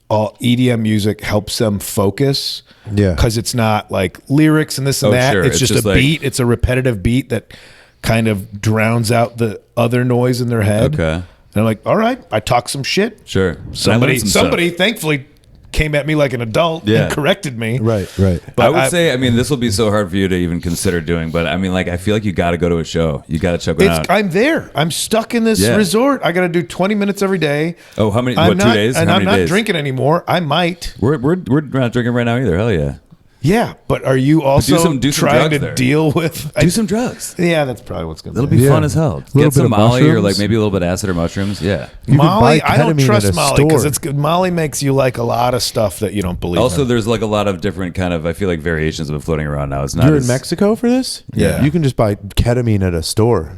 Speaker 2: all EDM music helps them focus. Yeah. Because it's not like lyrics and this and that. Sure. It's just a like, beat. It's a repetitive beat that kind of drowns out the other noise in their head.
Speaker 3: Okay.
Speaker 2: And I'm like, all right, I talk some shit.
Speaker 3: Sure.
Speaker 2: Somebody thankfully came at me like an adult and corrected me.
Speaker 1: Right.
Speaker 2: But
Speaker 3: I would say, I mean, this will be so hard for you to even consider doing, but I mean, like, I feel like you got to go to a show. You got to check it out.
Speaker 2: I'm there. I'm stuck in this resort. I got to do 20 minutes every day.
Speaker 3: Oh, how many?
Speaker 2: I'm
Speaker 3: 2 days?
Speaker 2: And
Speaker 3: how
Speaker 2: I'm
Speaker 3: many
Speaker 2: not
Speaker 3: days?
Speaker 2: drinking anymore. I might.
Speaker 3: We're not drinking right now either. Hell yeah.
Speaker 2: Yeah, but are you also
Speaker 3: do some
Speaker 2: trying to
Speaker 3: drugs there.
Speaker 2: deal with?
Speaker 3: Do some drugs.
Speaker 2: Yeah, that's probably what's going to
Speaker 3: It'll
Speaker 2: be.
Speaker 3: be fun as hell.
Speaker 1: Little
Speaker 3: Get some
Speaker 1: bit of
Speaker 3: Molly or
Speaker 1: mushrooms.
Speaker 3: like maybe a little bit of acid or mushrooms. Yeah.
Speaker 1: You can
Speaker 2: Molly,
Speaker 1: buy
Speaker 2: I don't
Speaker 1: ketamine
Speaker 2: trust
Speaker 1: at a
Speaker 2: Molly because
Speaker 1: store.
Speaker 2: it's good. Molly makes you like a lot of stuff that you don't believe.
Speaker 3: Also,
Speaker 2: in.
Speaker 3: there's like a lot of different kind of, I feel like variations of it floating around now. It's not.
Speaker 1: You're in
Speaker 3: as-
Speaker 1: Mexico for this?
Speaker 2: Yeah.
Speaker 1: You can just buy ketamine at a store.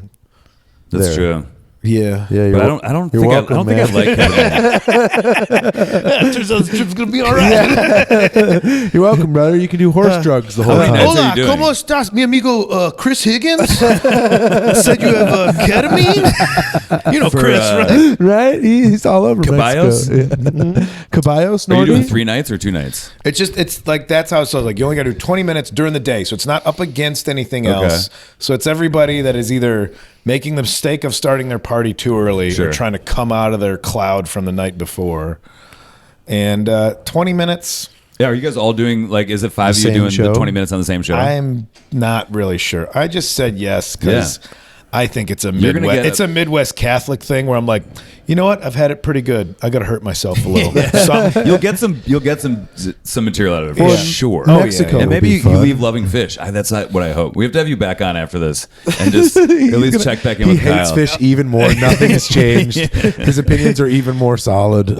Speaker 3: That's
Speaker 1: there.
Speaker 3: true.
Speaker 2: Yeah.
Speaker 1: Yeah,
Speaker 3: But I don't think
Speaker 1: welcome,
Speaker 3: I don't think I like ketamine.
Speaker 2: Turns out this trip's gonna be all right.
Speaker 1: You're welcome, brother. You can do horse drugs the whole
Speaker 3: many
Speaker 1: time.
Speaker 3: nights are
Speaker 2: Hola,
Speaker 3: you doing?
Speaker 2: ¿cómo estás, mi amigo Chris Higgins? Said you have ketamine. You know
Speaker 3: For,
Speaker 2: Chris, right?
Speaker 1: Right? He's all over
Speaker 3: Caballos?
Speaker 1: Mexico. Yeah. Caballos,
Speaker 3: Are you doing
Speaker 1: Nordy?
Speaker 3: 3 nights or 2 nights?
Speaker 2: It's like that's how it's like. You only got to do 20 minutes during the day, so it's not up against anything
Speaker 3: Okay.
Speaker 2: else. So it's everybody that is either making the mistake of starting their party too early
Speaker 3: Sure.
Speaker 2: or trying to come out of their cloud from the night before. And 20 minutes.
Speaker 3: Yeah, are you guys all doing like? Is it 5 of you
Speaker 1: same
Speaker 3: doing
Speaker 1: show?
Speaker 3: the 20 minutes on the same show?
Speaker 2: I'm not really sure. I just said yes because I think it's a
Speaker 3: You're gonna
Speaker 2: Midwest.
Speaker 3: get
Speaker 2: It's a Midwest Catholic thing where I'm like, you know what? I've had it pretty good. I got to hurt myself a little.
Speaker 3: You'll get some material out of it for
Speaker 1: Well,
Speaker 3: sure.
Speaker 2: Oh, yeah,
Speaker 1: Mexico
Speaker 2: yeah.
Speaker 3: And
Speaker 1: will
Speaker 3: maybe
Speaker 1: be
Speaker 3: you
Speaker 1: fun.
Speaker 3: leave loving fish. That's not what I hope. We have to have you back on after this and just at least check back in
Speaker 1: He
Speaker 3: with
Speaker 1: hates
Speaker 3: Kyle.
Speaker 1: fish even more. Nothing has changed. His opinions are even more solid.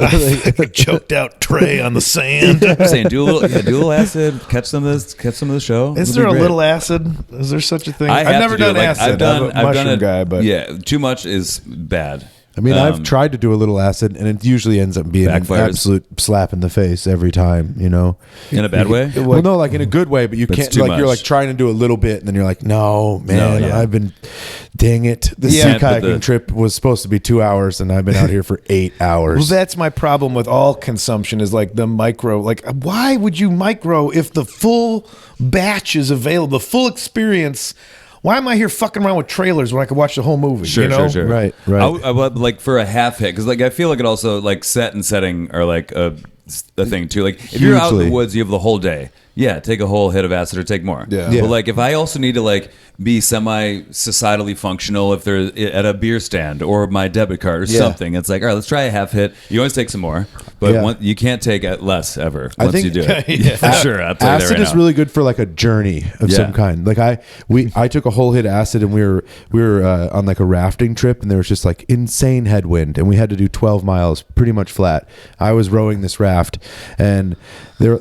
Speaker 2: choked out Trey on the sand.
Speaker 3: I'm saying do a little acid, catch some of the show.
Speaker 2: Is
Speaker 3: It'll
Speaker 2: there
Speaker 3: be
Speaker 2: a
Speaker 3: great.
Speaker 2: little acid? Is there such a thing?
Speaker 3: I
Speaker 2: I've
Speaker 3: have
Speaker 2: never
Speaker 3: to do
Speaker 2: done
Speaker 3: it. Like,
Speaker 2: acid. I'm a mushroom
Speaker 3: it,
Speaker 2: guy, but
Speaker 3: yeah, too much is bad.
Speaker 1: I mean, I've tried to do a little acid, and it usually ends up being an
Speaker 3: Backfires.
Speaker 1: absolute slap in the face every time. You know,
Speaker 3: In a bad way?
Speaker 1: Well, no, like in a good way, but you
Speaker 3: That's
Speaker 1: can't.
Speaker 3: too
Speaker 1: Like you're
Speaker 3: much.
Speaker 1: like trying to do a little bit, and then you're like, no, man,
Speaker 3: No, yeah.
Speaker 1: I've been. Dang it! The
Speaker 2: Yeah,
Speaker 1: sea
Speaker 3: but
Speaker 1: kayaking trip was supposed to be 2 hours, and I've been out here for 8 hours.
Speaker 2: Well, that's my problem with all consumption is like the micro. Like, why would you micro if the full batch is available, the full experience? Why am I here fucking around with trailers when I could watch the whole movie?
Speaker 3: Sure,
Speaker 2: you know?
Speaker 3: sure.
Speaker 1: Right.
Speaker 3: I would like for a half hit because like I feel like it also like set and setting are like a thing too. Like if you're out in the
Speaker 1: Hugely.
Speaker 3: woods, you have the whole day. Yeah, take a whole hit of acid or take more.
Speaker 2: Yeah.
Speaker 3: But like if I also need to like be semi societally functional if they're at a beer stand or my debit card or something, it's like all right, let's try a half hit. You always take some more, but
Speaker 1: Yeah.
Speaker 3: you can't take less ever
Speaker 1: I
Speaker 3: once
Speaker 1: think-
Speaker 3: you do it.
Speaker 2: Yeah.
Speaker 3: For sure. I'll tell you that
Speaker 1: Acid
Speaker 3: right
Speaker 1: is
Speaker 3: now.
Speaker 1: really good for like a journey of
Speaker 3: Yeah.
Speaker 1: some kind. Like I took a whole hit of acid, and we were on like a rafting trip, and there was just like insane headwind, and we had to do 12 miles pretty much flat. I was rowing this raft, and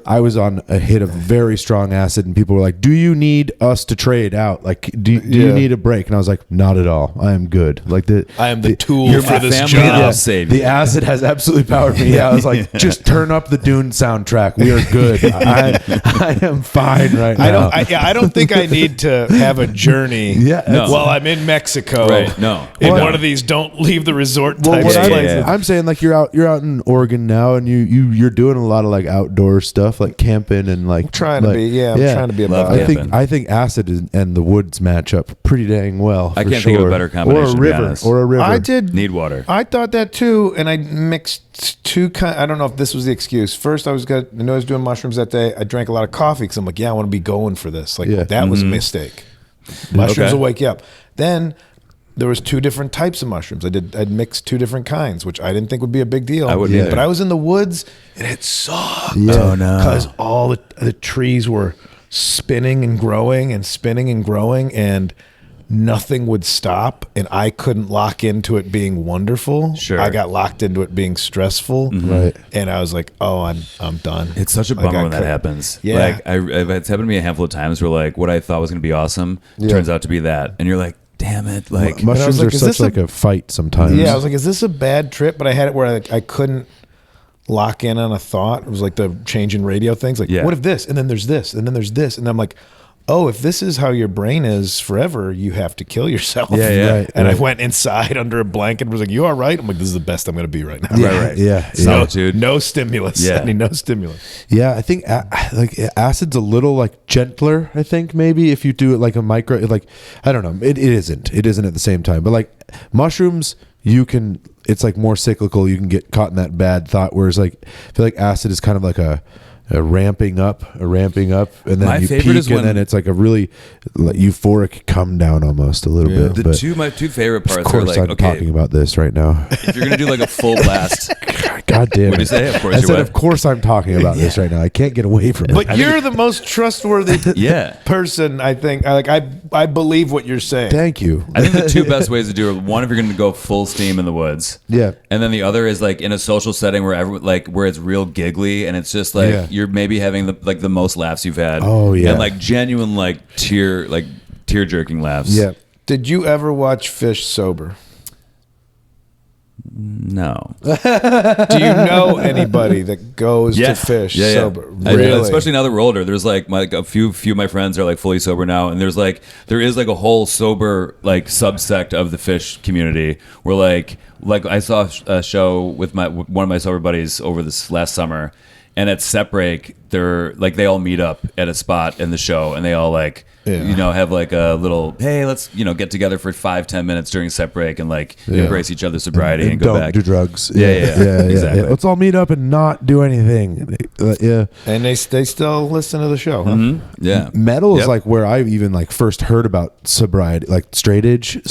Speaker 1: I was on a hit of very strong acid, and people were like, "Do you need us to trade out? Like, do you need a break?" And I was like, "Not at all. I am good. Like
Speaker 2: I am the tool
Speaker 3: You're
Speaker 2: for
Speaker 3: my
Speaker 2: this
Speaker 3: family and I'll
Speaker 2: job.
Speaker 3: save
Speaker 1: the
Speaker 3: you.
Speaker 1: acid has absolutely powered me." Yeah, I was like, "Just turn up the Dune soundtrack. We are good. I am fine right now."
Speaker 2: I don't think I need to have a journey
Speaker 1: Yeah, No.
Speaker 2: while I'm in Mexico.
Speaker 3: Right, no.
Speaker 2: In
Speaker 3: Well,
Speaker 2: one of these don't leave the resort
Speaker 1: Well,
Speaker 2: type
Speaker 1: what I'm,
Speaker 2: places.
Speaker 1: I'm saying, like you're out in Oregon now, and you're doing a lot of like outdoor stuff, like camping and like
Speaker 2: Trying to
Speaker 1: like,
Speaker 2: be, yeah, I'm trying to be
Speaker 3: Love
Speaker 2: about
Speaker 3: it.
Speaker 2: it.
Speaker 1: I think acid and the woods match up pretty dang well.
Speaker 3: I
Speaker 1: for
Speaker 3: can't think of a
Speaker 1: sure.
Speaker 3: better combination,
Speaker 1: Or
Speaker 3: to
Speaker 1: a
Speaker 3: be
Speaker 1: river,
Speaker 3: honest.
Speaker 1: or a river.
Speaker 2: I did.
Speaker 3: Need water.
Speaker 2: I thought that too, and I mixed two kind. I don't know if this was the excuse. First, I knew I was doing mushrooms that day. I drank a lot of coffee because I'm like, yeah, I want to be going for this. Like
Speaker 1: Yeah.
Speaker 2: that was a mistake. Mushrooms
Speaker 3: Okay.
Speaker 2: will wake you up. Then there was 2 different types of mushrooms. I'd mixed 2 different kinds, which I didn't think would be a big deal.
Speaker 3: I wouldn't either.
Speaker 2: But I was in the woods and it sucked.
Speaker 1: Yeah.
Speaker 3: Oh, no.
Speaker 2: Because all the trees were spinning and growing and spinning and growing, and nothing would stop, and I couldn't lock into it being wonderful.
Speaker 3: Sure.
Speaker 2: I got locked into it being stressful.
Speaker 1: Right.
Speaker 2: And I was like, oh, I'm done.
Speaker 3: It's such a
Speaker 2: Like,
Speaker 3: bummer
Speaker 2: I
Speaker 3: when that
Speaker 2: could-
Speaker 3: happens.
Speaker 2: Yeah.
Speaker 3: Like it's happened to me a handful of times where like what I thought was going to be awesome turns out to be that, and you're like, damn it! Like
Speaker 1: Mushrooms
Speaker 2: like,
Speaker 1: are
Speaker 2: is
Speaker 1: such
Speaker 2: this a-
Speaker 1: like a fight sometimes.
Speaker 2: Yeah, I was like, is this a bad trip? But I had it where I couldn't lock in on a thought. It was like the change in radio things. Like,
Speaker 3: Yeah.
Speaker 2: what if this? And then there's this, and then there's this. And I'm like, oh, if this is how your brain is forever, you have to kill yourself.
Speaker 3: Yeah, yeah.
Speaker 1: Right,
Speaker 2: And
Speaker 1: right.
Speaker 2: I went inside under a blanket and was like, you all right? I'm like, this is the best I'm going to be right now.
Speaker 1: Yeah, right. Yeah, yeah.
Speaker 3: Solitude.
Speaker 2: No stimulus.
Speaker 3: Yeah.
Speaker 2: I need no stimulus.
Speaker 1: Yeah, I think like acid's a little like gentler. I think maybe if you do it like a micro, like I don't know, it isn't at the same time. But like mushrooms, it's like more cyclical. You can get caught in that bad thought. Whereas like, I feel like acid is kind of like a ramping up, and then
Speaker 3: My
Speaker 1: you
Speaker 3: favorite
Speaker 1: peak,
Speaker 3: is when-
Speaker 1: and then it's like a really euphoric come down almost a little bit. But
Speaker 3: My two favorite parts
Speaker 1: of course,
Speaker 3: are like,
Speaker 1: I'm talking about this right now.
Speaker 3: if you're gonna do like a full blast,
Speaker 1: God damn
Speaker 3: What'd
Speaker 1: it!
Speaker 3: you say? Of course
Speaker 1: I
Speaker 3: you
Speaker 1: said,
Speaker 3: would.
Speaker 1: of course, I'm talking about this right now. I can't get away from it.
Speaker 2: But you're the most trustworthy
Speaker 3: yeah.
Speaker 2: person, I think. I believe what you're saying.
Speaker 1: Thank you.
Speaker 3: I think the two best ways to do it: one, if you're going to go full steam in the woods,
Speaker 1: Yeah.
Speaker 3: and then the other is like in a social setting where where it's real giggly and it's just like
Speaker 1: Yeah.
Speaker 3: you're maybe having the most laughs you've had.
Speaker 1: Oh, yeah.
Speaker 3: and like genuine tear jerking laughs.
Speaker 1: Yeah.
Speaker 2: Did you ever watch Phish sober?
Speaker 3: No.
Speaker 2: Do you know anybody that goes to Phish sober?
Speaker 3: I do,
Speaker 2: Really?
Speaker 3: especially now that we're older. There's like a few of my friends are like fully sober now, and there is like a whole sober like subsect of the Phish community where like I saw a show with one of my sober buddies over this last summer, and at set break they all meet up at a spot in the show, and they all have like a little, hey, let's get together for 5-10 minutes during set break and embrace each other's sobriety and go
Speaker 1: don't
Speaker 3: back.
Speaker 1: do drugs.
Speaker 3: Yeah, exactly.
Speaker 1: Yeah. Let's all meet up and not do anything. Yeah.
Speaker 2: And they still listen to the show, huh?
Speaker 3: Mm-hmm. Yeah.
Speaker 1: Metal is
Speaker 3: Yep.
Speaker 1: like where I even first heard about sobriety, like straight edge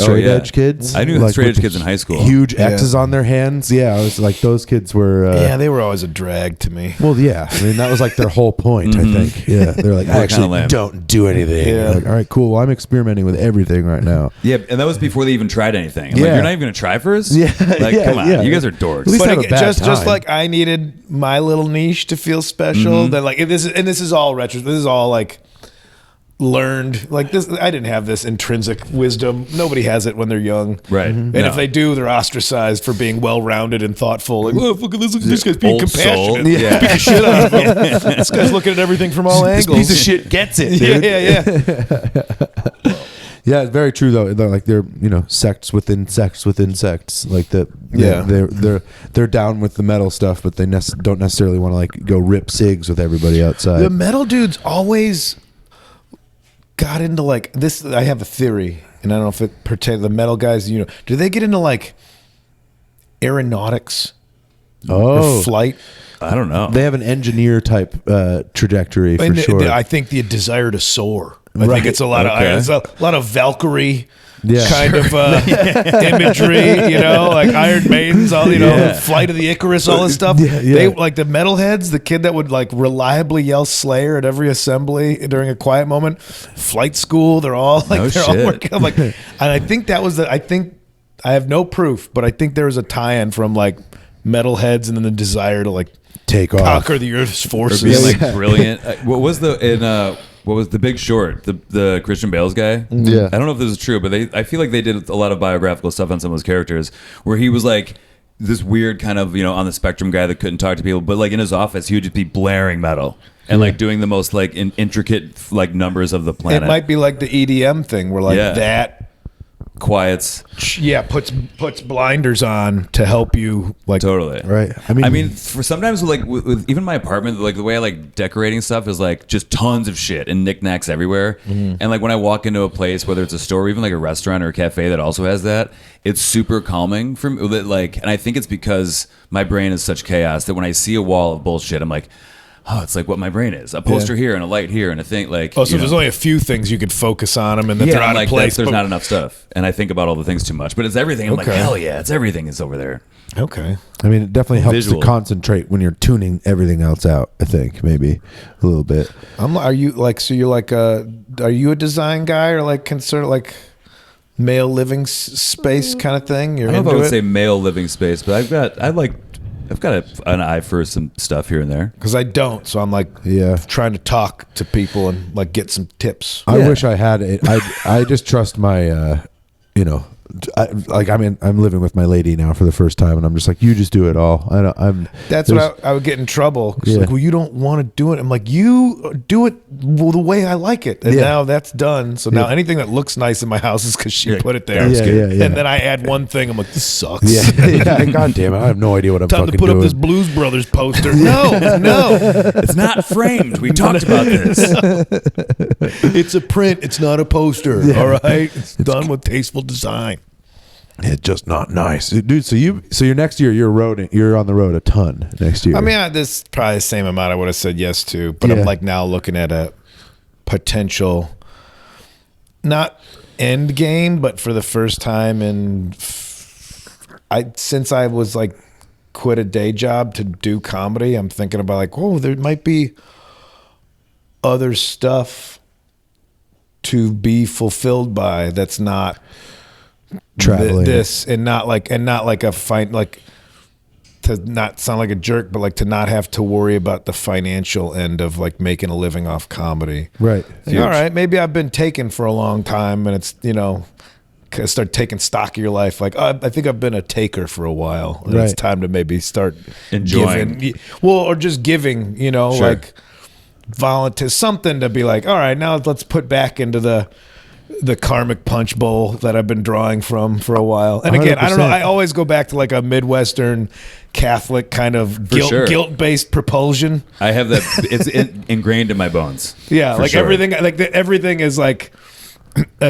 Speaker 1: kids.
Speaker 3: I knew
Speaker 1: like,
Speaker 3: straight
Speaker 1: with
Speaker 3: edge kids in high school.
Speaker 1: Huge X's on their hands. Yeah, I was like, those kids were.
Speaker 2: Yeah, they were always a drag to me.
Speaker 1: Well, yeah. I mean, that was like their whole point. I think. Yeah, they're like, I
Speaker 3: Kinda
Speaker 1: actually
Speaker 3: lame.
Speaker 1: don't do anything.
Speaker 2: Yeah.
Speaker 1: Like, all right, cool. Well, I'm experimenting with everything right now.
Speaker 3: Yeah, and that was before they even tried anything. I'm like,
Speaker 1: Yeah.
Speaker 3: you're not even gonna try first?
Speaker 1: Yeah,
Speaker 3: Like,
Speaker 1: yeah,
Speaker 3: come on,
Speaker 1: yeah.
Speaker 3: you guys are dorks.
Speaker 1: At least have a bad
Speaker 2: just
Speaker 1: time.
Speaker 2: like I needed my little niche to feel special. Then this is all retro. This is all learned. Like this, I didn't have this intrinsic wisdom. Nobody has it when they're young,
Speaker 3: Right.
Speaker 2: And
Speaker 3: No.
Speaker 2: if they do, they're ostracized for being well-rounded and thoughtful. Like, oh, look at this guy's being
Speaker 3: Old soul.
Speaker 2: compassionate.
Speaker 3: Yeah.
Speaker 2: Beat the shit out of him. This guy's looking at everything from all
Speaker 1: This
Speaker 2: angles.
Speaker 1: piece of shit gets it, dude.
Speaker 2: Yeah.
Speaker 1: Yeah, it's very true though. They're sects within sects within sects. Like that.
Speaker 2: Yeah.
Speaker 1: They're down with the metal stuff, but they don't necessarily want to go rip cigs with everybody outside.
Speaker 2: The metal dudes always got into this. I have a theory, and I don't know if it pertains. The metal guys, do they get into aeronautics or flight?
Speaker 3: I don't know.
Speaker 1: They have an engineer type trajectory for
Speaker 2: And
Speaker 1: sure.
Speaker 2: I think the desire to soar. I
Speaker 1: Right.
Speaker 2: think it's a lot
Speaker 3: Okay.
Speaker 2: of Valkyrie.
Speaker 1: Yeah.
Speaker 2: Kind of imagery, like Iron Maiden's, all Flight of the Icarus, all this stuff.
Speaker 1: Yeah, yeah.
Speaker 2: They the metalheads, the kid that would reliably yell Slayer at every assembly during a quiet moment. Flight school, they're all
Speaker 3: No
Speaker 2: they're all
Speaker 3: shit.
Speaker 2: working. I'm and I think that was I think I have no proof, but I think there was a tie-in from metalheads and then the desire to
Speaker 1: Take off.
Speaker 2: conquer the Earth's
Speaker 3: Or
Speaker 2: forces.
Speaker 3: being brilliant. What was The Big Short? The Christian Bale's guy.
Speaker 1: Yeah.
Speaker 3: I don't know if this is true, but I feel like they did a lot of biographical stuff on some of those characters where he was this weird kind of on the spectrum guy that couldn't talk to people, but in his office he would just be blaring metal and doing the most intricate numbers of the planet.
Speaker 2: It might be like the EDM thing where that
Speaker 3: quiets.
Speaker 2: puts blinders on to help you
Speaker 3: Totally.
Speaker 1: Right.
Speaker 3: I mean, for sometimes with even my apartment, the way I decorating stuff is just tons of shit and knickknacks everywhere. And when I walk into a place, whether it's a store or even a restaurant or a cafe that also has that, it's super calming for me. And I think it's because my brain is such chaos that when I see a wall of bullshit, I'm like, oh, it's what my brain is. A poster here and a light here and a thing
Speaker 2: so there's only a few things you could focus on them and that they're out of place.
Speaker 3: There's not enough stuff. And I think about all the things too much. But it's everything. I'm
Speaker 2: Okay.
Speaker 3: hell yeah, it's everything is over there.
Speaker 2: Okay.
Speaker 1: I mean, it definitely helps
Speaker 3: Visual.
Speaker 1: to concentrate when you're tuning everything else out. I think maybe a little bit.
Speaker 2: Are you so you're are you a design guy or concerned male living space kind of thing? You're
Speaker 3: I don't know if I
Speaker 2: into
Speaker 3: would
Speaker 2: it?
Speaker 3: say male living space, but I've got an eye for some stuff here and there.
Speaker 2: Because I don't, so I'm
Speaker 1: Yeah.
Speaker 2: trying to talk to people and get some tips.
Speaker 1: I wish I had it. I just trust my, I'm living with my lady now for the first time, and I'm just you just do it all.
Speaker 2: That's what I would get in trouble. 'Cause
Speaker 1: Yeah.
Speaker 2: well, you don't want to do it. I'm you do it the way I like it. And
Speaker 1: Yeah.
Speaker 2: now that's done. So now
Speaker 1: Yeah.
Speaker 2: anything that looks nice in my house is because she put it there.
Speaker 1: Yeah, yeah.
Speaker 2: And then I add one thing. I'm this sucks.
Speaker 1: Yeah. God damn it! I have no idea what I'm
Speaker 2: Time
Speaker 1: fucking
Speaker 2: to put
Speaker 1: doing.
Speaker 2: up this Blues Brothers poster. No.
Speaker 3: It's not framed. We talked about this.
Speaker 2: It's a print. It's not a poster. All right. It's done with tasteful design.
Speaker 1: It's just not nice, dude. So your next year you're on the road a ton next year.
Speaker 2: I mean, this is probably the same amount I would have said yes to, but I'm like now looking at a potential, not end game, but for the first time since I was like quit a day job to do comedy, I'm thinking about like, oh, there might be other stuff to be fulfilled by that's not
Speaker 1: traveling
Speaker 2: this and not like a fight, like to not sound like a jerk, but like to not have to worry about the financial end of like making a living off comedy.
Speaker 1: Right.
Speaker 2: All right, maybe I've been taken for a long time, and it's start taking stock of your life. Like, I think I've been a taker for a while. And It's time to maybe start
Speaker 3: enjoying.
Speaker 2: Giving. Well, or just giving, like volunteer something to be like, all right, now let's put back into the karmic punch bowl that I've been drawing from for a while. And again, 100%. I don't know. I always go back to like a Midwestern Catholic kind of guilt-based propulsion.
Speaker 3: I have that. It's ingrained in my bones.
Speaker 2: Yeah, like everything. Like everything is like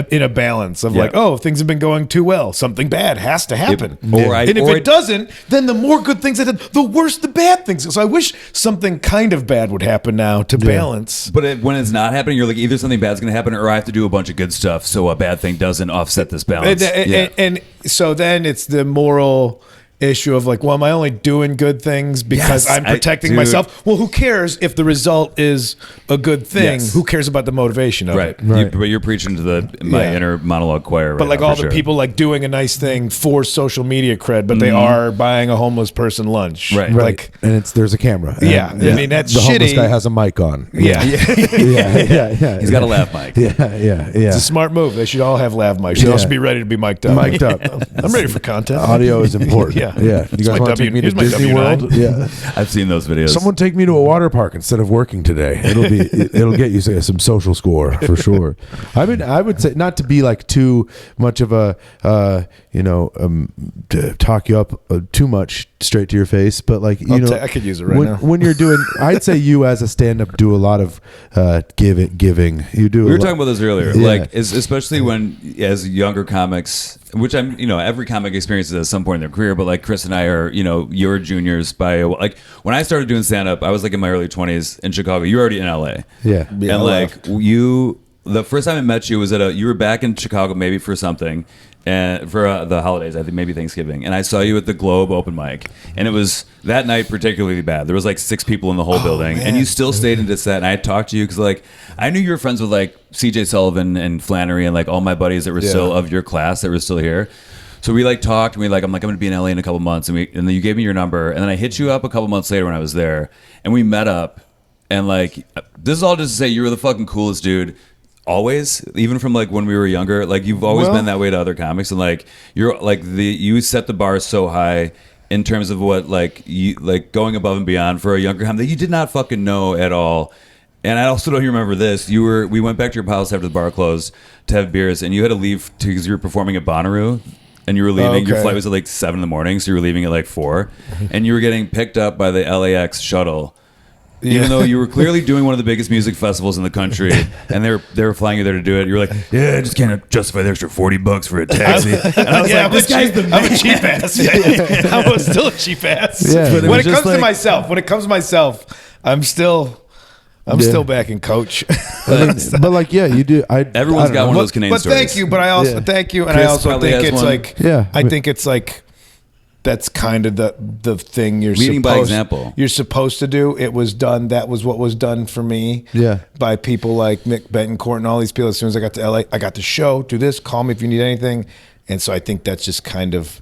Speaker 2: in a balance of like, oh, things have been going too well. Something bad has to happen. If it doesn't, then the more good things the worse the bad things. So I wish something kind of bad would happen now to balance.
Speaker 3: But when it's not happening, you're like, either something bad's going to happen or I have to do a bunch of good stuff so a bad thing doesn't offset this balance.
Speaker 2: And so then it's the moral issue of like, well, am I only doing good things because I'm protecting myself? Well, who cares if the result is a good thing?
Speaker 3: Yes.
Speaker 2: Who cares about the motivation of it?
Speaker 1: Right.
Speaker 3: But you're preaching to my inner monologue choir.
Speaker 2: But like all the people like doing a nice thing for social media cred, but they are buying a homeless person lunch.
Speaker 3: Right.
Speaker 2: Like,
Speaker 1: and there's a camera.
Speaker 2: I mean, that's
Speaker 1: the
Speaker 2: shitty.
Speaker 1: homeless guy has a mic on.
Speaker 2: Yeah.
Speaker 3: He's got a lav mic.
Speaker 1: Yeah.
Speaker 2: It's a smart move. They should all have lav mics. They should be ready to be mic'd up.
Speaker 1: Mic'd up.
Speaker 2: I'm ready for content.
Speaker 1: Audio is important. Yeah. You guys want to take me to Disney World? Yeah.
Speaker 3: I've seen those videos.
Speaker 1: Someone take me to a water park instead of working today. It'll get you some social score for sure. I mean, I would say not to be like too much of a to talk you up too much straight to your face, but like
Speaker 2: I could use it right now.
Speaker 1: When you're doing, I'd say you as a stand-up do a lot of giving. You do.
Speaker 3: We were talking about this earlier,
Speaker 1: Yeah.
Speaker 3: like especially when as younger comics, which I'm every comic experiences at some point in their career, but like Chris and I are your juniors by like when I started doing stand-up, I was like in my early 20s in Chicago. You were already in LA, and like the first time I met you was you were back in Chicago maybe for something. And for the holidays, I think maybe Thanksgiving, and I saw you at the Globe open mic, and it was that night particularly bad. There was like 6 people in the whole building, and you still stayed into set. And I talked to you because like I knew you were friends with like CJ Sullivan and Flannery and like all my buddies that were still of your class that were still here. So we like talked, and I'm like, I'm gonna be in LA in a couple months, and then you gave me your number, and then I hit you up a couple months later when I was there, and we met up, and like this is all just to say you were the fucking coolest dude. Always, even from like when we were younger, like you've always been that way to other comics, and like you're like you set the bar so high in terms of what like you like going above and beyond for a younger comic that you did not fucking know at all. And I also don't remember this. We went back to your house after the bar closed to have beers, and you had to leave because you were performing at Bonnaroo, and you were leaving. Your flight was at like 7 a.m, so you were leaving at like 4, and you were getting picked up by the LAX shuttle. Even though you were clearly doing one of the biggest music festivals in the country, and they were flying you there to do it, you were like, "Yeah, I just can't justify the extra $40 for a taxi." And I was like, "This guy's the man."
Speaker 2: I'm a cheap ass. I was still a cheap ass.
Speaker 1: Yeah.
Speaker 2: When it comes to myself, I'm still back in coach.
Speaker 1: But like, you do.
Speaker 3: Everyone's got one of those Kinane stories.
Speaker 2: But thank you. But I also thank you, and
Speaker 3: Chris
Speaker 2: I also think it's
Speaker 3: one.
Speaker 2: like, I think it's like. That's kind of the thing
Speaker 3: leading by example.
Speaker 2: You're supposed to do. It was done. That was what was done for me. By people like Mick Betancourt and all these people. As soon as I got to LA, I got the show. Do this. Call me if you need anything. And so I think that's just kind of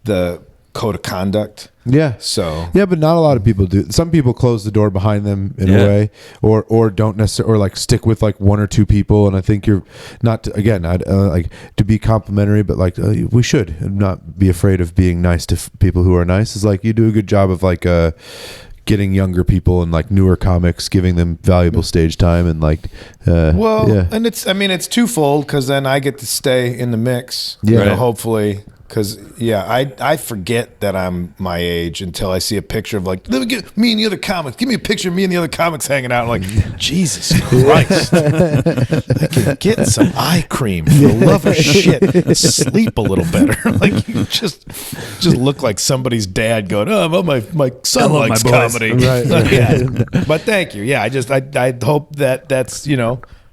Speaker 2: the code of conduct. So
Speaker 1: but not a lot of people do. Some people close the door behind them in a way, or don't necessarily, or like stick with like 1 or 2 people. And I think you're not I'd like to be complimentary, but like we should not be afraid of being nice to people who are nice. Is like you do a good job of like getting younger people and like newer comics, giving them valuable stage time, and like
Speaker 2: and it's twofold because then I get to stay in the mix. Hopefully. Because, I forget that I'm my age until I see a picture of like, let me get me and the other comics. Give me a picture of me and the other comics hanging out. I'm like, Jesus Christ. Get some eye cream for the love of shit. Sleep a little better. Like, you just look like somebody's dad going, oh, my son likes comedy.
Speaker 1: Right.
Speaker 2: Yeah. But thank you. Yeah, I hope that's,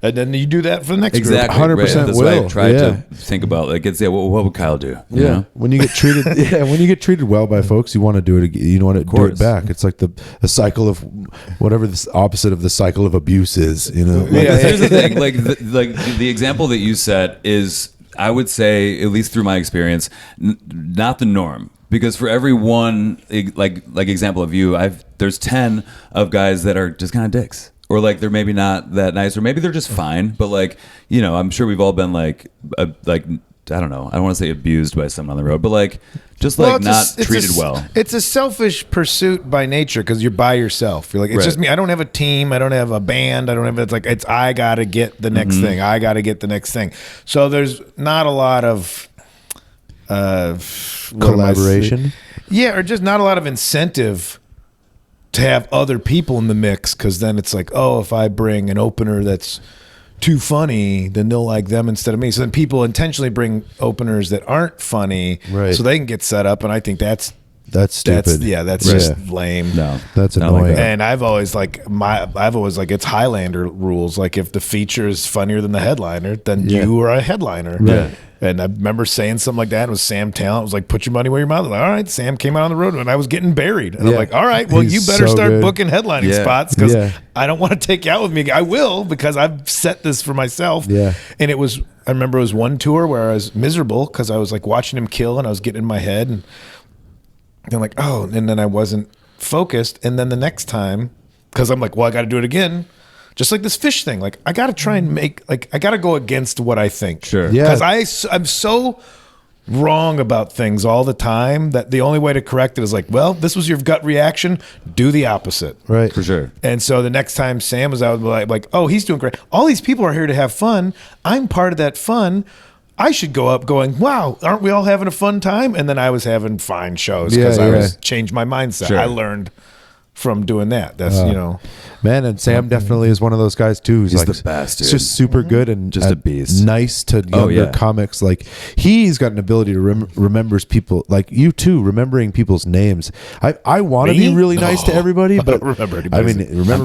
Speaker 2: and then you do that for the next
Speaker 3: exactly,
Speaker 2: group.
Speaker 1: 100%
Speaker 3: right. That's
Speaker 1: will.
Speaker 3: why I tried to think about like what would Kyle do? You know?
Speaker 1: When you get treated, when you get treated well by folks, you want to do it. You want to do it back. It's like the cycle of whatever the opposite of the cycle of abuse is. Like,
Speaker 3: Here's the thing, like the example that you set is, I would say, at least through my experience, not the norm. Because for every one like example of you, there's 10 of guys that are just kind of dicks. Or like they're maybe not that nice, or maybe they're just fine. But like, I'm sure we've all been like I don't know. I don't want to say abused by someone on the road, but like just like not treated well.
Speaker 2: It's a selfish pursuit by nature because you're by yourself. You're like, it's just me. I don't have a team. I don't have a band. I don't have. It's I gotta get the next thing. I gotta get the next thing. So there's not a lot of
Speaker 1: collaboration.
Speaker 2: Yeah, or just not a lot of incentive to have other people in the mix, because then it's like, oh, if I bring an opener that's too funny, then they'll like them instead of me. So then people intentionally bring openers that aren't funny, so they can get set up, and I think that's stupid. That's just lame.
Speaker 3: No,
Speaker 1: that's annoying.
Speaker 3: Like that.
Speaker 2: And I've always it's Highlander rules. Like if the feature is funnier than the headliner, then you are a headliner.
Speaker 1: Yeah.
Speaker 2: And I remember saying something like that. It was Sam Talent. It was like, put your money where your mouth is. Like, all right, Sam came out on the road and I was getting buried. And I'm like, all right, well, you better start booking headlining spots, because I don't want to take you out with me. I will, because I've set this for myself.
Speaker 1: Yeah.
Speaker 2: And I remember it was one tour where I was miserable because I was like watching him kill and I was getting in my head. And I'm like, oh, and then I wasn't focused. And then the next time, because I'm like, well, I got to do it again. Just like this Phish thing. Like, I got to try and I got to go against what I think.
Speaker 3: Sure.
Speaker 1: Yeah.
Speaker 2: Because I'm so wrong about things all the time that the only way to correct it is like, well, this was your gut reaction. Do the opposite.
Speaker 1: Right.
Speaker 3: For sure.
Speaker 2: And so the next time Sam was out, like, oh, he's doing great. All these people are here to have fun. I'm part of that fun. I should go up going, wow, aren't we all having a fun time? And then I was having fine shows because I was changed my mindset.
Speaker 3: Sure.
Speaker 2: I learned from doing that. That's,
Speaker 1: Man, and Sam definitely is one of those guys too.
Speaker 3: He's the best, dude.
Speaker 1: It's just super good and
Speaker 3: just a beast.
Speaker 1: Nice to younger comics. Like, he's got an ability to remembers people, like you too, remembering people's names. I want to be really nice to everybody, but remember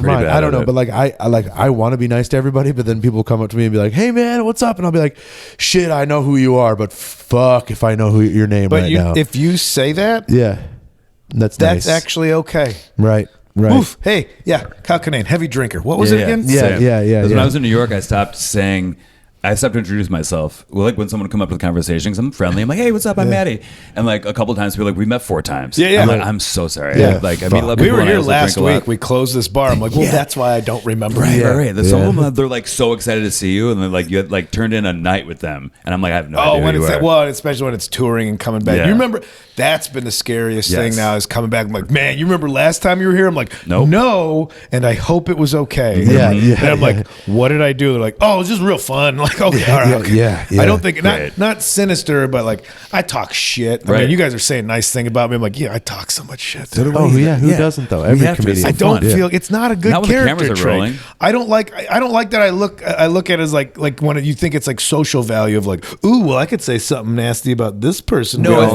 Speaker 1: mine. I don't know, but I want to be nice to everybody, but then people come up to me and be like, "Hey man, what's up?" And I'll be like, "Shit, I know who you are, but fuck if I know who your name now."
Speaker 2: If you say that,
Speaker 1: that's
Speaker 2: nice.
Speaker 1: Nice.
Speaker 2: Actually okay.
Speaker 1: Right.
Speaker 2: Oof. Hey, Kyle Kinane, heavy drinker. What was it again?
Speaker 1: Yeah.
Speaker 3: When I was in New York, I stopped to introduce myself. Well, like when someone would come up to the conversation, because I'm friendly, I'm like, hey, what's up? I'm Maddie. And like a couple times, people are like, we met 4 times.
Speaker 2: Yeah.
Speaker 3: I'm like, I'm so sorry.
Speaker 1: Yeah.
Speaker 3: Like, I meet a lot of
Speaker 2: We
Speaker 3: people
Speaker 2: were
Speaker 3: and I
Speaker 2: here
Speaker 3: also
Speaker 2: last
Speaker 3: drink a lot.
Speaker 2: week. We closed this bar. I'm like, well, that's why I don't remember.
Speaker 3: Right. Some of them, they're like so excited to see you, and they're like, you had like turned in a night with them, and I'm like, I have no idea
Speaker 2: when
Speaker 3: who
Speaker 2: it's
Speaker 3: you are.
Speaker 2: well, especially when it's touring and coming back.
Speaker 3: Yeah.
Speaker 2: You remember that's been the scariest thing
Speaker 3: Yes.
Speaker 2: now is coming back. I'm like, man, you remember last time you were here? I'm like,
Speaker 3: Nope.
Speaker 2: no, and I hope it was okay.
Speaker 1: Yeah,
Speaker 2: And I'm like, what did I do? They're like, oh, it was just real fun. Like, okay, all right, okay.
Speaker 1: Yeah.
Speaker 2: I don't think
Speaker 3: Great.
Speaker 2: not sinister, but like I talk shit. I
Speaker 3: Right.
Speaker 2: mean, you guys are saying nice thing about me. I'm like, yeah, I talk so much shit.
Speaker 1: Who doesn't though?
Speaker 3: We
Speaker 1: Every
Speaker 3: have to.
Speaker 1: comedian.
Speaker 2: I don't feel it's not a good
Speaker 3: Not when the
Speaker 2: character
Speaker 3: cameras are
Speaker 2: trait.
Speaker 3: rolling.
Speaker 2: I don't like that I look at it as like when you think it's like social value of like, ooh, well, I could say something nasty about this person.
Speaker 3: No,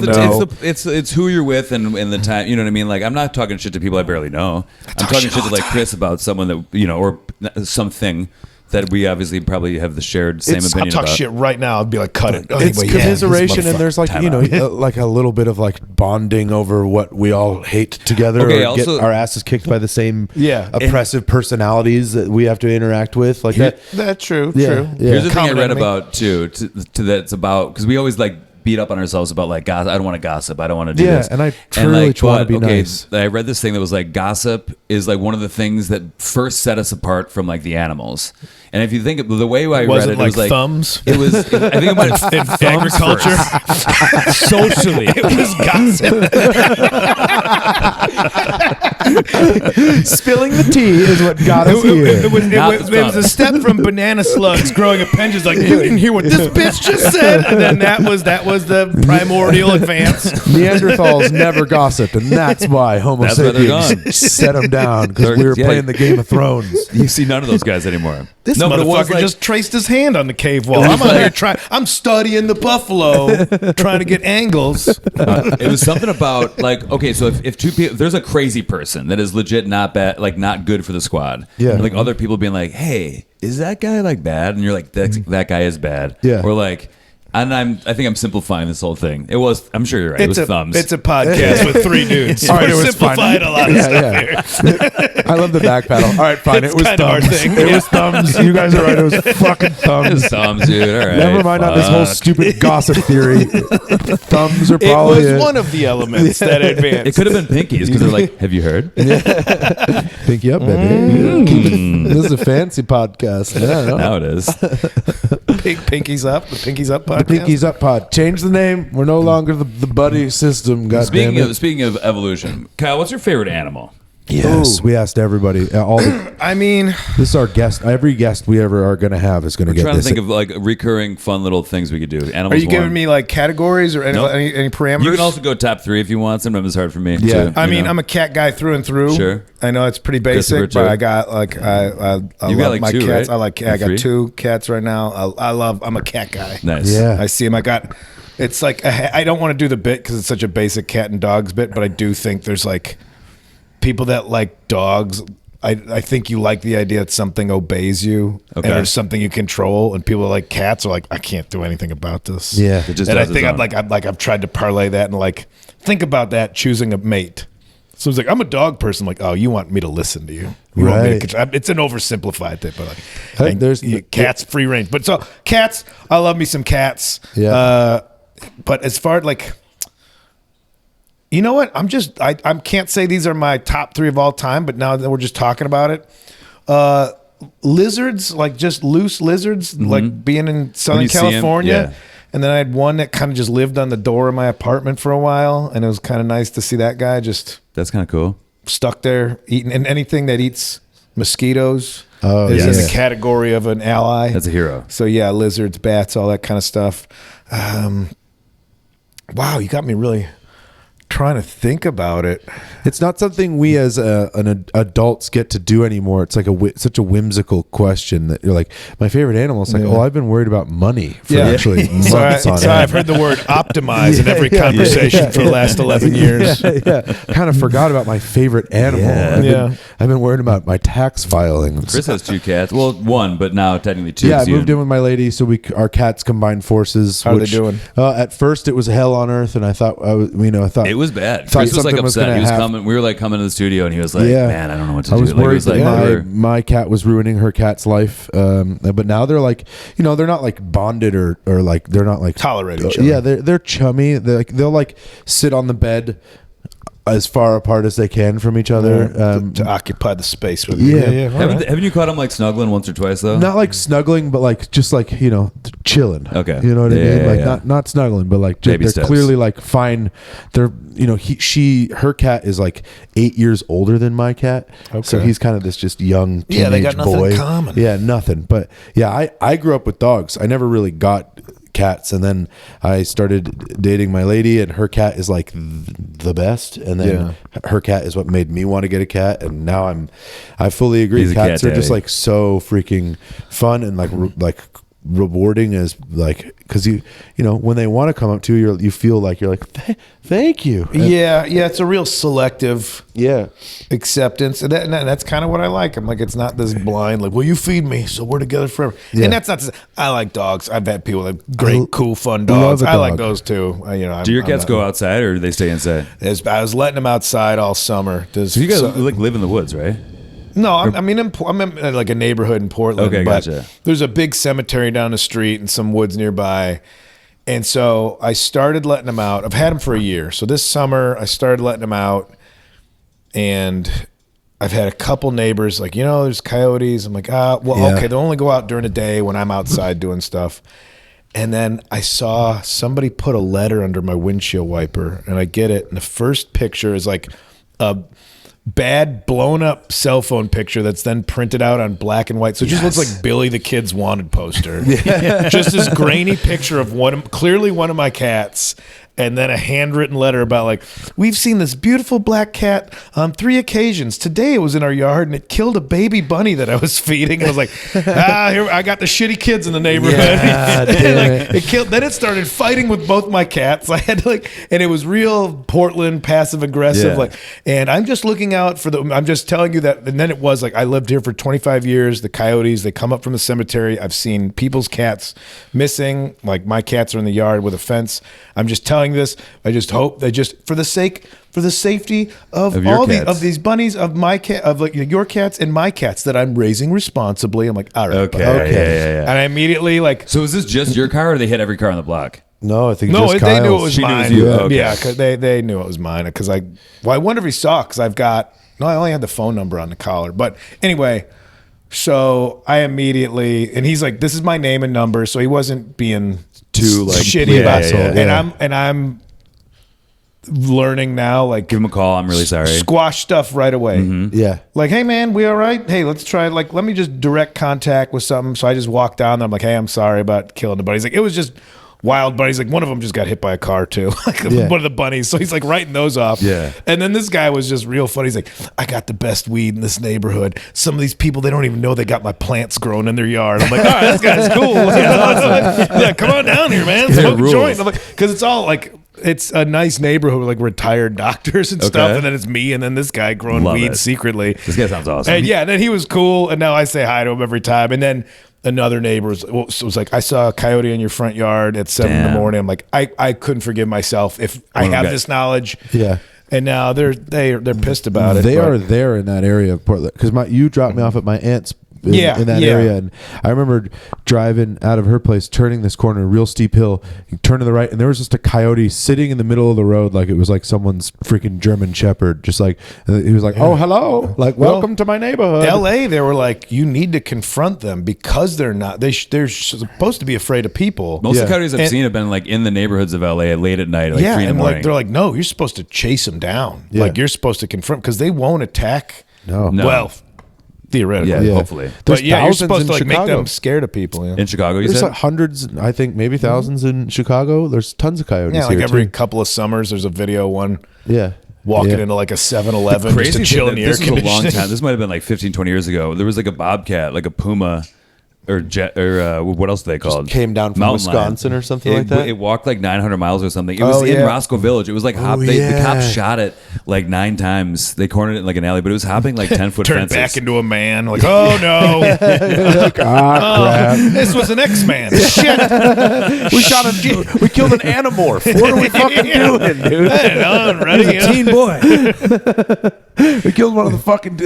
Speaker 3: it's who you're with and the time. You know what I mean? Like, I'm not talking shit to people I barely know. I'm talking shit to like Chris about someone that or something that we obviously probably have the shared same opinion
Speaker 2: I'll talk
Speaker 3: about.
Speaker 2: shit right now. I'd be like, cut it.
Speaker 1: It's
Speaker 2: Anyway,
Speaker 1: commiseration,
Speaker 2: this
Speaker 1: and there's like
Speaker 3: Time out.
Speaker 1: like a little bit of like bonding over what we all hate together,
Speaker 3: Okay,
Speaker 1: or
Speaker 3: also-
Speaker 1: get our asses kicked by the same oppressive personalities that we have to interact with, like that.
Speaker 2: That's true.
Speaker 1: Yeah.
Speaker 2: True.
Speaker 1: Yeah.
Speaker 3: Here's the thing I
Speaker 2: Common
Speaker 3: read
Speaker 2: enemy.
Speaker 3: about too. To that's about because we always like beat up on ourselves about like gossip. I don't want to gossip. I don't want to do
Speaker 1: Yeah,
Speaker 3: this.
Speaker 1: and I truly want to be nice.
Speaker 3: I read this thing that was like gossip is like one of the things that first set us apart from like the animals. And if you think of the way I
Speaker 2: Was
Speaker 3: read
Speaker 2: it
Speaker 3: it, it was like
Speaker 2: thumbs?
Speaker 3: It was. I think it might have
Speaker 2: In agriculture,
Speaker 3: socially.
Speaker 2: it was gossip.
Speaker 1: Spilling the tea is what got us here.
Speaker 2: It was
Speaker 3: Not the
Speaker 2: a step from banana slugs growing a pen. Just like, you didn't hear what this bitch just said, and then that was was the primordial advance.
Speaker 1: Neanderthals never gossiped, and that's why Homo
Speaker 3: That's why they're
Speaker 1: sapiens set them down, because
Speaker 3: They're-
Speaker 1: we were
Speaker 3: yeah.
Speaker 1: playing the Game of Thrones.
Speaker 3: You see none of those guys anymore.
Speaker 2: This
Speaker 3: no, but it was
Speaker 2: motherfucker
Speaker 3: like,
Speaker 2: just traced his hand on the cave wall. I'm out here trying. I'm studying the buffalo, trying to get angles.
Speaker 3: it was something about like, okay, so if two people, there's a crazy person that is legit not bad, like not good for the squad.
Speaker 1: Yeah.
Speaker 3: And, like other people being like, hey, is that guy like bad? And you're like, that guy is bad.
Speaker 1: Yeah.
Speaker 3: Or like, and I think I'm simplifying this whole thing. It was, I'm sure you're right. It was thumbs.
Speaker 2: It's a podcast with three dudes.
Speaker 1: All right,
Speaker 2: We're
Speaker 1: it was fine.
Speaker 2: simplified a lot of stuff here.
Speaker 1: I love the back pedal. All right, fine.
Speaker 2: It's
Speaker 1: It was
Speaker 2: kinda our
Speaker 1: thumbs.
Speaker 2: thing.
Speaker 1: It was thumbs. You guys are right. It was fucking
Speaker 3: It
Speaker 1: thumbs.
Speaker 3: was thumbs, dude. All right.
Speaker 1: Never mind on this whole
Speaker 3: fuck.
Speaker 1: stupid gossip theory. Thumbs are
Speaker 2: It
Speaker 1: probably
Speaker 2: was one of the elements that advanced.
Speaker 3: It could have been pinkies because they're like, have you heard?
Speaker 1: Pinky up, baby. This is a fancy podcast. Yeah, I know.
Speaker 3: Now it is.
Speaker 2: Pinkies up. The Pinkies Up podcast.
Speaker 1: The Pinkies Up Pod. Change the name. We're no longer the buddy system. God damn it.
Speaker 3: Speaking of evolution, Kyle, what's your favorite animal?
Speaker 1: Yes, we asked everybody.
Speaker 2: I mean,
Speaker 1: This is our guest. Every guest we ever are going to have is going to
Speaker 3: I'm
Speaker 1: get
Speaker 3: trying
Speaker 1: this.
Speaker 3: to think of like recurring fun little things we could do. Animals.
Speaker 2: are you giving
Speaker 3: one.
Speaker 2: me like categories or any,
Speaker 3: Nope.
Speaker 2: any parameters?
Speaker 3: You can also go top 3 if you want. Sometimes it's hard for me.
Speaker 1: Yeah.
Speaker 3: to,
Speaker 2: I
Speaker 3: you
Speaker 2: mean,
Speaker 3: know.
Speaker 2: I'm a cat guy through and through.
Speaker 3: Sure.
Speaker 2: I know it's pretty
Speaker 3: Christopher,
Speaker 2: basic,
Speaker 3: too.
Speaker 2: but I got like I
Speaker 3: You got,
Speaker 2: love
Speaker 3: like,
Speaker 2: my
Speaker 3: 2,
Speaker 2: cats.
Speaker 3: right?
Speaker 2: I got
Speaker 3: Or 3?
Speaker 2: 2 cats right now. I'm a cat guy.
Speaker 3: Nice.
Speaker 1: Yeah.
Speaker 2: I see them. It's like I don't want to do the bit because it's such a basic cat and dogs bit, but I do think there's like people that like dogs. I think you like the idea that something obeys you
Speaker 3: Okay.
Speaker 2: and there's something you control, and people that like cats are like, I can't do anything about this.
Speaker 1: Yeah.
Speaker 3: It just
Speaker 2: And I
Speaker 3: does its
Speaker 2: think
Speaker 3: own.
Speaker 2: I've tried to parlay that and like think about that choosing a mate. So it's like I'm a dog person. Like, oh, you want me to listen to you? You want me to
Speaker 1: Right.
Speaker 2: control. It's an oversimplified thing, but
Speaker 1: Hey,
Speaker 2: like,
Speaker 1: there's-
Speaker 2: cats free range. But so cats, I love me some cats.
Speaker 1: Yeah.
Speaker 2: But as far as like, you know what? I can't say these are my top 3 of all time. But now that we're just talking about it, lizards, like just loose lizards, like being in Southern
Speaker 3: you see 'em,
Speaker 2: California.
Speaker 3: yeah.
Speaker 2: And then I had one that kind of just lived on the door of my apartment for a while, and it was kind of nice to see that guy just
Speaker 3: That's kind of cool.
Speaker 2: stuck there eating. And anything that eats mosquitoes
Speaker 1: Oh,
Speaker 2: is in
Speaker 1: yes.
Speaker 2: the category of an ally.
Speaker 3: That's a hero.
Speaker 2: So yeah, lizards, bats, all that kind of stuff. Wow, you got me really trying to think about it.
Speaker 1: It's not something we as adults get to do anymore. It's like such a whimsical question that you're like, my favorite animal. It's like,
Speaker 2: Yeah.
Speaker 1: oh, I've been worried about money for actually months
Speaker 2: So,
Speaker 1: on
Speaker 2: so
Speaker 1: end.
Speaker 2: I've heard the word optimize in every conversation for the last 11 years.
Speaker 1: yeah. Kind of forgot about my favorite animal.
Speaker 3: Yeah.
Speaker 1: I've been worried about my tax filings.
Speaker 3: Chris has 2 cats. Well, 1, but now technically 2.
Speaker 1: Yeah, I
Speaker 3: so you-
Speaker 1: moved in with my lady, so our cats combined forces.
Speaker 2: How are they doing?
Speaker 1: At first, it was hell on earth, and I thought, I thought
Speaker 3: It was bad.
Speaker 1: thought
Speaker 3: Chris was like
Speaker 1: something was
Speaker 3: upset.
Speaker 1: gonna
Speaker 3: He was
Speaker 1: happen.
Speaker 3: coming. We were like coming to the studio, and he was like, "Man, I don't know what to do."
Speaker 1: I was
Speaker 3: Like, it
Speaker 1: worried
Speaker 3: like,
Speaker 1: that
Speaker 3: we were-
Speaker 1: my cat was ruining her cat's life. But now they're like, they're not like bonded or like they're not like
Speaker 2: Tolerate each other.
Speaker 1: Yeah, they're chummy. They'll like sit on the bed as far apart as they can from each other.
Speaker 2: To occupy the space with
Speaker 1: yeah.
Speaker 2: you.
Speaker 3: Haven't you caught him like snuggling once or twice though?
Speaker 1: Not like snuggling, but like just like chilling.
Speaker 3: Okay.
Speaker 1: You know what I
Speaker 3: Yeah,
Speaker 1: mean?
Speaker 3: yeah,
Speaker 1: Like
Speaker 3: yeah.
Speaker 1: not snuggling, but like
Speaker 3: Baby
Speaker 1: they're
Speaker 3: steps.
Speaker 1: clearly like fine. They're her cat is like 8 years older than my cat, so
Speaker 2: Okay.
Speaker 1: he's kind of this just young teenage
Speaker 2: Yeah, they got nothing in
Speaker 1: boy.
Speaker 2: common.
Speaker 1: Yeah, nothing. But yeah, I grew up with dogs. I never really got cats, and then I started dating my lady, and her cat is like the best, and then her cat is what made me want to get a cat, and now I fully agree.
Speaker 3: He's a
Speaker 1: Cats
Speaker 3: cat
Speaker 1: are just
Speaker 3: daddy.
Speaker 1: like so freaking fun and like rewarding as like because when they want to come up to you, you feel like you're like thank you.
Speaker 2: Yeah, it's a real selective
Speaker 1: Yeah.
Speaker 2: acceptance, and that's kind of what I like. I'm like, it's not this blind like, well, you feed me, so we're together forever.
Speaker 1: Yeah.
Speaker 2: And that's not to say, I like dogs. I've had people that have great, cool, fun
Speaker 1: love
Speaker 2: dogs.
Speaker 1: a
Speaker 2: I like
Speaker 1: dog.
Speaker 2: those too.
Speaker 3: Do your cats go outside or do they stay inside?
Speaker 2: I was letting them outside all summer.
Speaker 3: So you guys like live in the woods, right?
Speaker 2: No, I'm in like a neighborhood in Portland.
Speaker 3: Okay,
Speaker 2: but
Speaker 3: gotcha.
Speaker 2: There's a big cemetery down the street and some woods nearby. And so I started letting them out. I've had them for a year. So this summer I started letting them out, and I've had a couple neighbors like, there's coyotes. I'm like, okay, they'll only go out during the day when I'm outside doing stuff. And then I saw somebody put a letter under my windshield wiper, and I get it. And the first picture is like a bad blown up cell phone picture that's then printed out on black and white. So it just looks like Billy the Kid's Wanted poster. Just this grainy picture of clearly one of my cats. And then a handwritten letter about like, we've seen this beautiful black cat on 3 occasions. Today it was in our yard and it killed a baby bunny that I was feeding. And I was like, here I got the shitty kids in the neighborhood. It killed. Then it started fighting with both my cats. I had to and it was real Portland passive aggressive.
Speaker 3: Yeah.
Speaker 2: And I'm just looking out for I'm just telling you that. And then it was like, I lived here for 25 years. The coyotes, they come up from the cemetery. I've seen people's cats missing. Like my cats are in the yard with a fence. I'm just telling this. I just hope they just for the safety of all these bunnies, of my cat, of like your cats and my cats that I'm raising responsibly. I'm like, all right,
Speaker 3: Okay. Yeah.
Speaker 2: And I immediately like.
Speaker 3: So is this just your car, or they hit every car on the block?
Speaker 1: No, I think
Speaker 2: No,
Speaker 1: just
Speaker 2: they knew it
Speaker 1: Kyle's.
Speaker 2: was
Speaker 3: She knew it
Speaker 2: mine.
Speaker 3: was you. Okay.
Speaker 2: Yeah, because they knew it was mine. Because I wonder if he saw. Because I only had the phone number on the collar. But anyway, so I immediately, and he's like, this is my name and number. So he wasn't being
Speaker 1: Too, like,
Speaker 2: shitty about it.
Speaker 1: yeah.
Speaker 2: And I'm learning now, like,
Speaker 3: Give him a call. I'm really sorry.
Speaker 2: squash stuff right away.
Speaker 1: Yeah.
Speaker 2: Like, hey man, we all right? Hey, let's try. Like, let me just direct contact with something. So I just walked down there. I'm like, hey, I'm sorry about killing the bunnies. Like, it was just wild bunnies. Like one of them just got hit by a car too. Like one of the bunnies. So he's like writing those off.
Speaker 3: Yeah.
Speaker 2: And then this guy was just real funny. He's like, I got the best weed in this neighborhood. Some of these people, they don't even know they got my plants growing in their yard. I'm like, all right, this guy's cool. Yeah, come on down here, man. Smoke a joint. I'm like, because it's all like, it's a nice neighborhood with like retired doctors and stuff, and then it's me and then this guy growing weed secretly.
Speaker 3: This guy sounds awesome.
Speaker 2: And then he was cool, and now I say hi to him every time. And then another neighbor was like, I saw a coyote in your front yard at 7 in the morning. I'm like, I couldn't forgive myself if I have this knowledge.
Speaker 1: Yeah.
Speaker 2: And now they're pissed about it.
Speaker 1: They are there in that area of Portland because you dropped me off at my aunt's. In that area, and I remember driving out of her place, turning this corner, a real steep hill, you turn to the right, and there was just a coyote sitting in the middle of the road, like it was like someone's freaking German Shepherd, just like he was like, "Oh, hello, like welcome to my neighborhood."
Speaker 2: L.A. They were like, you need to confront them because they're not. They're supposed to be afraid of people.
Speaker 3: Most of the coyotes I've seen have been like in the neighborhoods of LA late at night, like 3 in the morning.
Speaker 2: Like they're like, no, you're supposed to chase them down.
Speaker 1: Yeah.
Speaker 2: Like you're supposed to confront because they won't attack.
Speaker 1: No.
Speaker 2: Well, theoretically,
Speaker 3: hopefully.
Speaker 2: But you're
Speaker 1: thousands
Speaker 2: supposed to
Speaker 1: in
Speaker 2: like make
Speaker 1: Chicago.
Speaker 2: them scared of people. Yeah.
Speaker 3: In Chicago, you
Speaker 1: There's
Speaker 3: said?
Speaker 1: like hundreds, I think maybe thousands in Chicago. There's tons of coyotes.
Speaker 2: Yeah, like
Speaker 1: here
Speaker 2: every
Speaker 1: too.
Speaker 2: couple of summers, there's a video walking
Speaker 1: Yeah.
Speaker 2: into like a 7-Eleven just
Speaker 3: Crazy
Speaker 2: to chill in
Speaker 3: thing
Speaker 2: the
Speaker 3: that
Speaker 2: air
Speaker 3: this was a long
Speaker 2: conditioning.
Speaker 3: time. This might have been like 15, 20 years ago. There was like a bobcat, like a puma, or jet, or what else are they called?
Speaker 1: came down from
Speaker 3: Mountain lion.
Speaker 1: Wisconsin or something like that?
Speaker 3: It walked like 900 miles or something. It was in Roscoe Village. It was like the cops shot it like 9 times. They cornered it in like an alley, but it was hopping like 10-foot
Speaker 2: Turned
Speaker 3: fences.
Speaker 2: back into a man. Like, oh no,
Speaker 1: crap.
Speaker 2: this was an X-Man. Shit,
Speaker 1: We shot a we killed an animorph. What are we fucking doing, dude?
Speaker 2: I'm ready.
Speaker 3: Teen boy.
Speaker 1: We killed one of the fucking.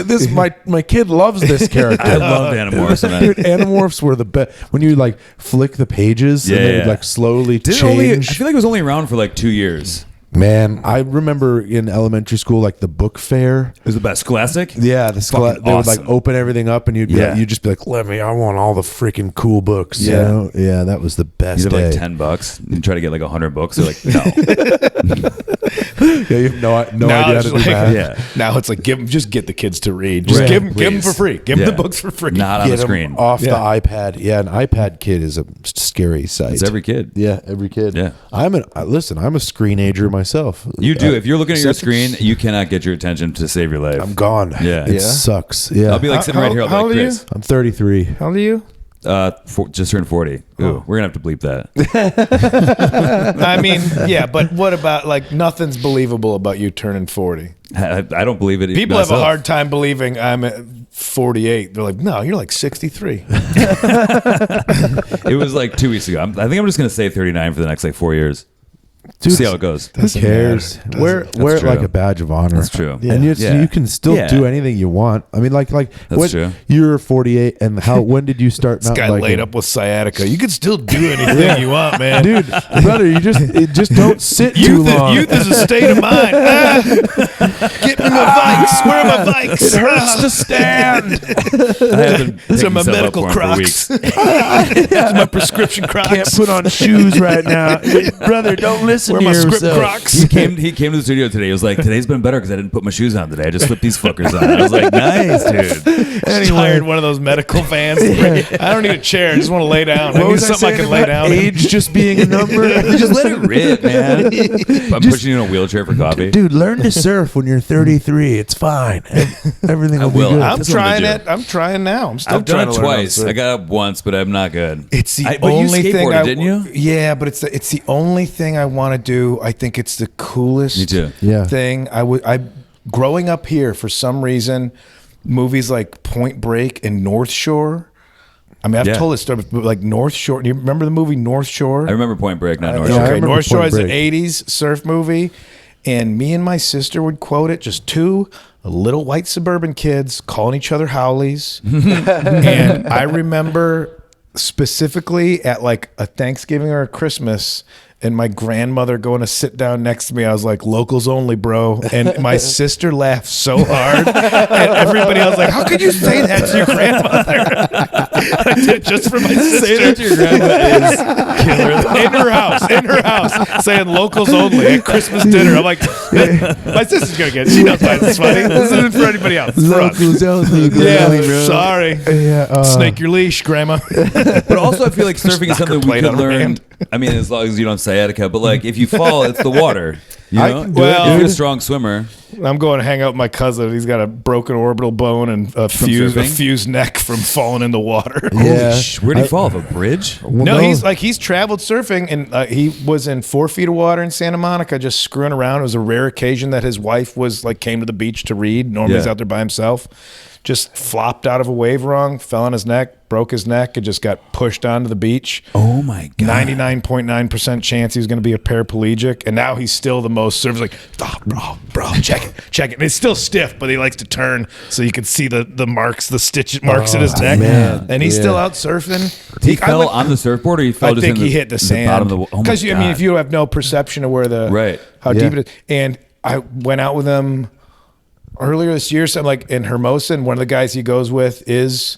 Speaker 1: My kid loves this character.
Speaker 3: I loved Animorphs.
Speaker 1: Dude, Animorphs were the best. When you like flick the pages and they would like slowly change.
Speaker 3: I feel like it was only around for like 2 years.
Speaker 1: Man, I remember in elementary school, like the book fair.
Speaker 3: It was the best. Scholastic?
Speaker 1: Yeah, they would like
Speaker 3: awesome.
Speaker 1: open everything up, and you'd just be like, I want all the freaking cool books.
Speaker 3: Yeah.
Speaker 1: You know? Yeah, that was the best.
Speaker 3: You have
Speaker 1: day.
Speaker 3: like $10 and try to get like 100 books. They're like, no.
Speaker 1: Yeah, you have no idea how to do that.
Speaker 3: Yeah.
Speaker 2: Now it's like just get the kids to read. Just give them for free. Give them the books for free.
Speaker 3: Not on
Speaker 1: Get
Speaker 3: the
Speaker 1: 'em
Speaker 3: screen.
Speaker 1: off the iPad. Yeah, an iPad kid is a scary sight.
Speaker 3: It's every kid.
Speaker 1: Yeah, every kid.
Speaker 3: Yeah.
Speaker 1: I'm a screen ager myself.
Speaker 3: You do. If you're looking at your screen, you cannot get your attention to save your life.
Speaker 1: I'm gone.
Speaker 3: Yeah.
Speaker 1: It sucks. Yeah.
Speaker 3: I'll be like sitting right here. I'll be
Speaker 2: how
Speaker 3: like,
Speaker 2: old are you?
Speaker 3: Chris.
Speaker 1: I'm 33.
Speaker 2: How old are you?
Speaker 3: Just turned 40. Ooh, we're gonna have to bleep that.
Speaker 2: I mean, yeah, but what about like nothing's believable about you turning 40?
Speaker 3: I don't believe it.
Speaker 2: People have a
Speaker 3: myself.
Speaker 2: hard time believing I'm at 48. They're like, no, you're like 63.
Speaker 3: It was like 2 weeks ago. I think I'm just gonna say 39 for the next like 4 years.
Speaker 1: Dude,
Speaker 3: See how it goes.
Speaker 1: Who cares? Wear it
Speaker 3: true.
Speaker 1: like a badge of honor.
Speaker 3: That's true.
Speaker 1: And you can still
Speaker 3: Yeah.
Speaker 1: do anything you want. I mean, like when
Speaker 3: true.
Speaker 1: you're 48, and when did you start?
Speaker 2: This
Speaker 1: not
Speaker 2: guy
Speaker 1: liking-
Speaker 2: laid up with sciatica. You can still do anything you want, man.
Speaker 1: dude, brother. You just don't sit too long.
Speaker 2: Youth is a state of mind. Get me my Vikes. Where are my Vikes?
Speaker 1: It hurts to stand.
Speaker 3: I have been
Speaker 2: These are
Speaker 3: picking
Speaker 2: my
Speaker 3: stuff up
Speaker 2: medical
Speaker 3: for him for
Speaker 2: Crocs.
Speaker 3: weeks.
Speaker 2: These are my prescription Crocs.
Speaker 1: Can't put on shoes right now, brother. Don't listen listen
Speaker 2: Wear
Speaker 1: to
Speaker 2: my script
Speaker 1: yourself.
Speaker 2: Crocs.
Speaker 3: He came to the studio today. He was like, today's been better because I didn't put my shoes on today. I just slipped these fuckers on. I was like, nice, dude.
Speaker 2: Anyway, hired one of those medical vans. I don't need a chair. I just want to lay down. I
Speaker 1: What
Speaker 2: need
Speaker 1: was I
Speaker 2: something I
Speaker 1: saying
Speaker 2: can lay
Speaker 1: about
Speaker 2: down. in.
Speaker 1: age just being a number?
Speaker 3: Just let it rip, man. I'm pushing you in a wheelchair for coffee.
Speaker 1: Dude, learn to surf when you're 33. It's fine. Everything will be
Speaker 3: will.
Speaker 1: good.
Speaker 2: I'm
Speaker 3: That's what I'm
Speaker 2: trying
Speaker 3: gonna
Speaker 2: it. I'm trying now. I'm still
Speaker 3: I've
Speaker 2: trying
Speaker 3: done it
Speaker 2: to learn how to
Speaker 3: twice.
Speaker 2: surf.
Speaker 3: I got up once, but I'm not good.
Speaker 2: It's the
Speaker 3: But you
Speaker 2: only thing
Speaker 3: skateboarded,
Speaker 2: I
Speaker 3: didn't you?
Speaker 2: Yeah, but it's the only thing I want to do. I think it's the coolest
Speaker 3: Me too.
Speaker 1: Yeah.
Speaker 2: thing. I growing up here for some reason, movies like Point Break and North Shore. I mean, I've
Speaker 3: Yeah.
Speaker 2: told this story, but like North Shore. Do you remember the movie North Shore?
Speaker 3: I remember Point Break, not North
Speaker 1: Yeah, I
Speaker 3: Shore.
Speaker 2: Okay,
Speaker 1: remember
Speaker 2: North Shore
Speaker 1: Point
Speaker 2: is an
Speaker 1: Break.
Speaker 2: '80s surf movie, and me and my sister would quote it. Just two little white suburban kids calling each other Howleys, and I remember specifically at like a Thanksgiving or a Christmas. And my grandmother going to sit down next to me. I was like, locals only, bro. And my sister laughed so hard. And everybody else was like, how could you say that to your grandmother? I did it just for my sister.
Speaker 3: Say that to your grandma is killer.
Speaker 2: In her house, saying locals only at Christmas dinner. I'm like, my sister's going to get it. She knows why this is funny. This isn't for anybody else. It's for us.
Speaker 1: Locals only,
Speaker 2: Yeah,
Speaker 1: bro.
Speaker 2: sorry.
Speaker 1: Yeah,
Speaker 2: Snake your leash, grandma.
Speaker 3: But also, I feel like surfing is
Speaker 2: knock her
Speaker 3: something we
Speaker 2: plate
Speaker 3: could
Speaker 2: on her
Speaker 3: learn.
Speaker 2: hand.
Speaker 3: I mean, as long as you don't sciatica, but like if you fall, it's the water. You
Speaker 1: I
Speaker 3: know,
Speaker 1: can do it,
Speaker 3: if you're a
Speaker 1: dude.
Speaker 3: strong swimmer.
Speaker 2: I'm going to hang out with my cousin. He's got a broken orbital bone and a
Speaker 3: surfing?
Speaker 2: fused neck from falling in the water.
Speaker 1: Yeah.
Speaker 3: Where'd he fall off a bridge?
Speaker 1: Well,
Speaker 2: No, he's traveled surfing, and he was in 4 feet of water in Santa Monica, just screwing around. It was a rare occasion that his wife came to the beach to read. Normally he's
Speaker 3: Yeah.
Speaker 2: out there by himself. Just flopped out of a wave wrong, fell on his neck, broke his neck, and just got pushed onto the beach.
Speaker 3: Oh my god!
Speaker 2: 99.9% chance he was going to be a paraplegic, and now he's still the most surfers. Like, oh, bro, check it. And it's still stiff, but he likes to turn so you can see the marks, the stitch marks in his neck.
Speaker 1: man.
Speaker 2: And he's
Speaker 1: Yeah.
Speaker 2: still out surfing.
Speaker 3: He fell on the surfboard, or he fell
Speaker 2: I
Speaker 3: just
Speaker 2: think
Speaker 3: in
Speaker 2: he hit the sand
Speaker 3: bottom of the. Oh my
Speaker 2: because I mean,
Speaker 3: God.
Speaker 2: if you have no perception of where how
Speaker 1: Yeah.
Speaker 2: deep it is, and I went out with him earlier this year. So I'm like in Hermosa, and one of the guys he goes with is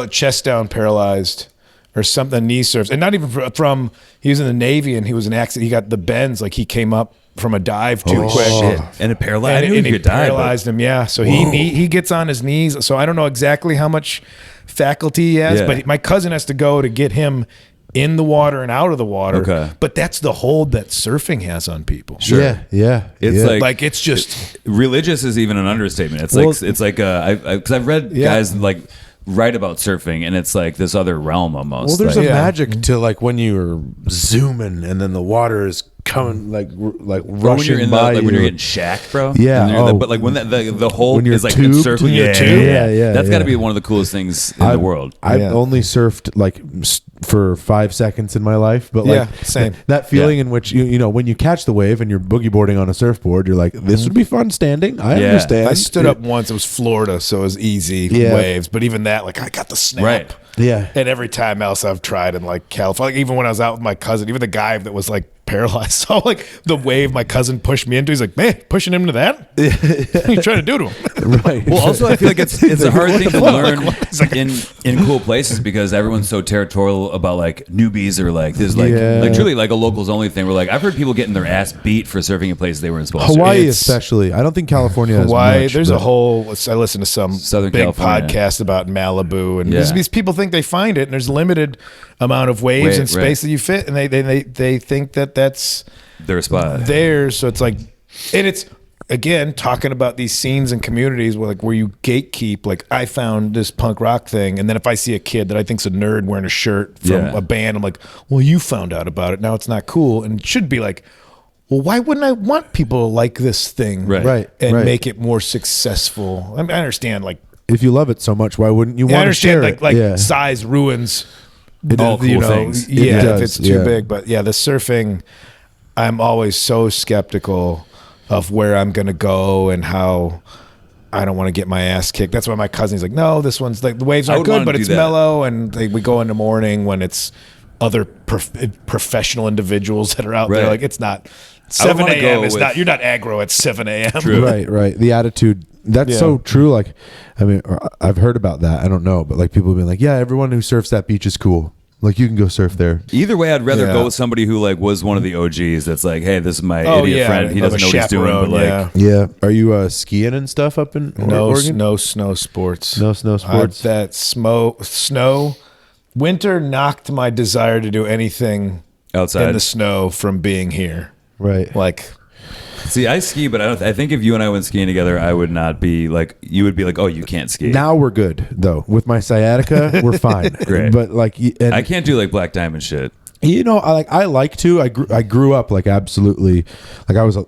Speaker 2: chest down paralyzed or something, knee surfs, and not even from he was in the Navy and he was in an accident. He got the bends, like he came up from a dive too quick.
Speaker 3: Shit. And it paralyzed. I knew
Speaker 2: And
Speaker 3: he
Speaker 2: it
Speaker 3: could die. but-
Speaker 2: paralyzed him, yeah. So he gets on his knees. So I don't know exactly how much faculty he has,
Speaker 3: Yeah.
Speaker 2: but my cousin has to go to get him in the water and out of the water.
Speaker 3: Okay.
Speaker 2: But that's the hold that surfing has on people.
Speaker 3: Sure.
Speaker 1: Yeah.
Speaker 3: It's
Speaker 1: yeah.
Speaker 2: Like it's just
Speaker 3: religious is even an understatement. It's
Speaker 1: Well-
Speaker 3: like because I've read
Speaker 2: Yeah.
Speaker 3: guys like write about surfing, and it's like this other realm almost.
Speaker 1: Well, there's
Speaker 3: like,
Speaker 1: a
Speaker 2: Yeah.
Speaker 1: magic to like when you're zooming and then the water is coming like
Speaker 3: when
Speaker 1: rushing
Speaker 3: you're in
Speaker 1: by
Speaker 3: when
Speaker 1: you.
Speaker 3: you're getting shacked, bro.
Speaker 1: Yeah,
Speaker 3: And you're
Speaker 1: oh.
Speaker 3: but like when the whole
Speaker 1: When you're
Speaker 3: is like
Speaker 1: tubed?
Speaker 3: surfing,
Speaker 1: When you're
Speaker 3: yeah,
Speaker 1: tubed?
Speaker 3: yeah,
Speaker 1: Yeah,
Speaker 3: That's got to
Speaker 1: yeah.
Speaker 3: be one of the coolest things in the world.
Speaker 1: I've
Speaker 2: Yeah.
Speaker 1: only surfed like for 5 seconds in my life, but like
Speaker 2: Yeah, same.
Speaker 1: that feeling in which you know when you catch the wave and you're boogie boarding on a surfboard, you're like, this would be fun standing. I
Speaker 3: Yeah.
Speaker 1: understand.
Speaker 2: I stood up once. It was Florida, so it was easy
Speaker 1: Yeah.
Speaker 2: waves. But even that, like I got the snap.
Speaker 3: Right.
Speaker 1: Yeah.
Speaker 2: And every time else I've tried in like California, like even when I was out with my cousin, even the guy that was like paralyzed, saw like the wave my cousin pushed me into. He's like, man, pushing him to that? What are you trying to do to him?
Speaker 1: Right.
Speaker 3: Well, also, I feel like it's a hard thing to learn
Speaker 2: It's like-
Speaker 3: in cool places because everyone's so territorial about like newbies or like this like
Speaker 1: Yeah.
Speaker 3: like truly like a locals only thing. Where like I've heard people getting their ass beat for surfing in places they weren't supposed to.
Speaker 1: Hawaii
Speaker 2: It's-
Speaker 1: especially. I don't think California has
Speaker 2: Hawaii,
Speaker 1: much,
Speaker 2: there's
Speaker 1: but-
Speaker 2: a whole. I listen to some
Speaker 3: Southern
Speaker 2: big
Speaker 3: California.
Speaker 2: podcast about Malibu, and
Speaker 3: Yeah.
Speaker 2: these people think they find it, and there's limited amount of waves and space
Speaker 3: right.
Speaker 2: that you fit, and they think that that's
Speaker 3: Their spot.
Speaker 2: theirs. So it's like, and it's again talking about these scenes and communities where you gatekeep. Like I found this punk rock thing, and then if I see a kid that I think's a nerd wearing a shirt from
Speaker 3: Yeah.
Speaker 2: a band, I'm like, well, you found out about it. Now it's not cool, and it should be like, well, why wouldn't I want people to like this thing,
Speaker 3: Right.
Speaker 2: and make it more successful? I mean, I understand, like,
Speaker 1: if you love it so much, why wouldn't you
Speaker 2: I
Speaker 1: want to
Speaker 2: understand,
Speaker 1: share
Speaker 2: like
Speaker 1: it? Yeah.
Speaker 2: size ruins
Speaker 3: All cool things.
Speaker 2: Yeah,
Speaker 1: It does,
Speaker 2: if it's too
Speaker 1: yeah.
Speaker 2: big, but yeah, the surfing, I'm always so skeptical of where I'm gonna go and how. I don't want to get my ass kicked. That's why my cousin's like, no, this one's like the waves
Speaker 3: I
Speaker 2: aren't
Speaker 3: would
Speaker 2: good,
Speaker 3: wanna
Speaker 2: but
Speaker 3: do
Speaker 2: it's
Speaker 3: that.
Speaker 2: mellow, and we go in the morning when it's other professional individuals that are out there.
Speaker 3: Right.
Speaker 2: Like it's not
Speaker 3: I would
Speaker 2: 7
Speaker 3: wanna
Speaker 2: a.m.
Speaker 3: go
Speaker 2: It's
Speaker 3: with-
Speaker 2: not. You're not aggro at 7 a.m.
Speaker 3: True.
Speaker 1: Right. The attitude. That's
Speaker 2: Yeah.
Speaker 1: so true. Like, I mean, I've heard about that. I don't know, but like people being like, yeah, everyone who surfs that beach is cool. Like you can go surf there.
Speaker 3: Either way, I'd rather
Speaker 2: Yeah.
Speaker 3: go with somebody who like was one of the OGs. That's like, hey, this is my
Speaker 2: Oh,
Speaker 3: idiot
Speaker 2: yeah,
Speaker 3: friend. He
Speaker 2: like
Speaker 3: doesn't
Speaker 2: a
Speaker 3: know what he's doing, but
Speaker 2: chaperone,
Speaker 3: like,
Speaker 2: yeah.
Speaker 1: Yeah. Are you skiing and stuff up in Oregon?
Speaker 2: No snow sports.
Speaker 1: No snow sports?
Speaker 2: That snow. Winter knocked my desire to do anything
Speaker 3: outside.
Speaker 2: in the snow from being here.
Speaker 1: Right.
Speaker 2: Like,
Speaker 3: See, I ski, but I think if you and I went skiing together, I would not be like, you would be like, oh, you can't ski.
Speaker 1: Now we're good though. With my sciatica, we're fine.
Speaker 3: Great.
Speaker 1: But like, and,
Speaker 3: I can't do like black diamond shit.
Speaker 1: you know, I like to. I grew up like absolutely. Like I was so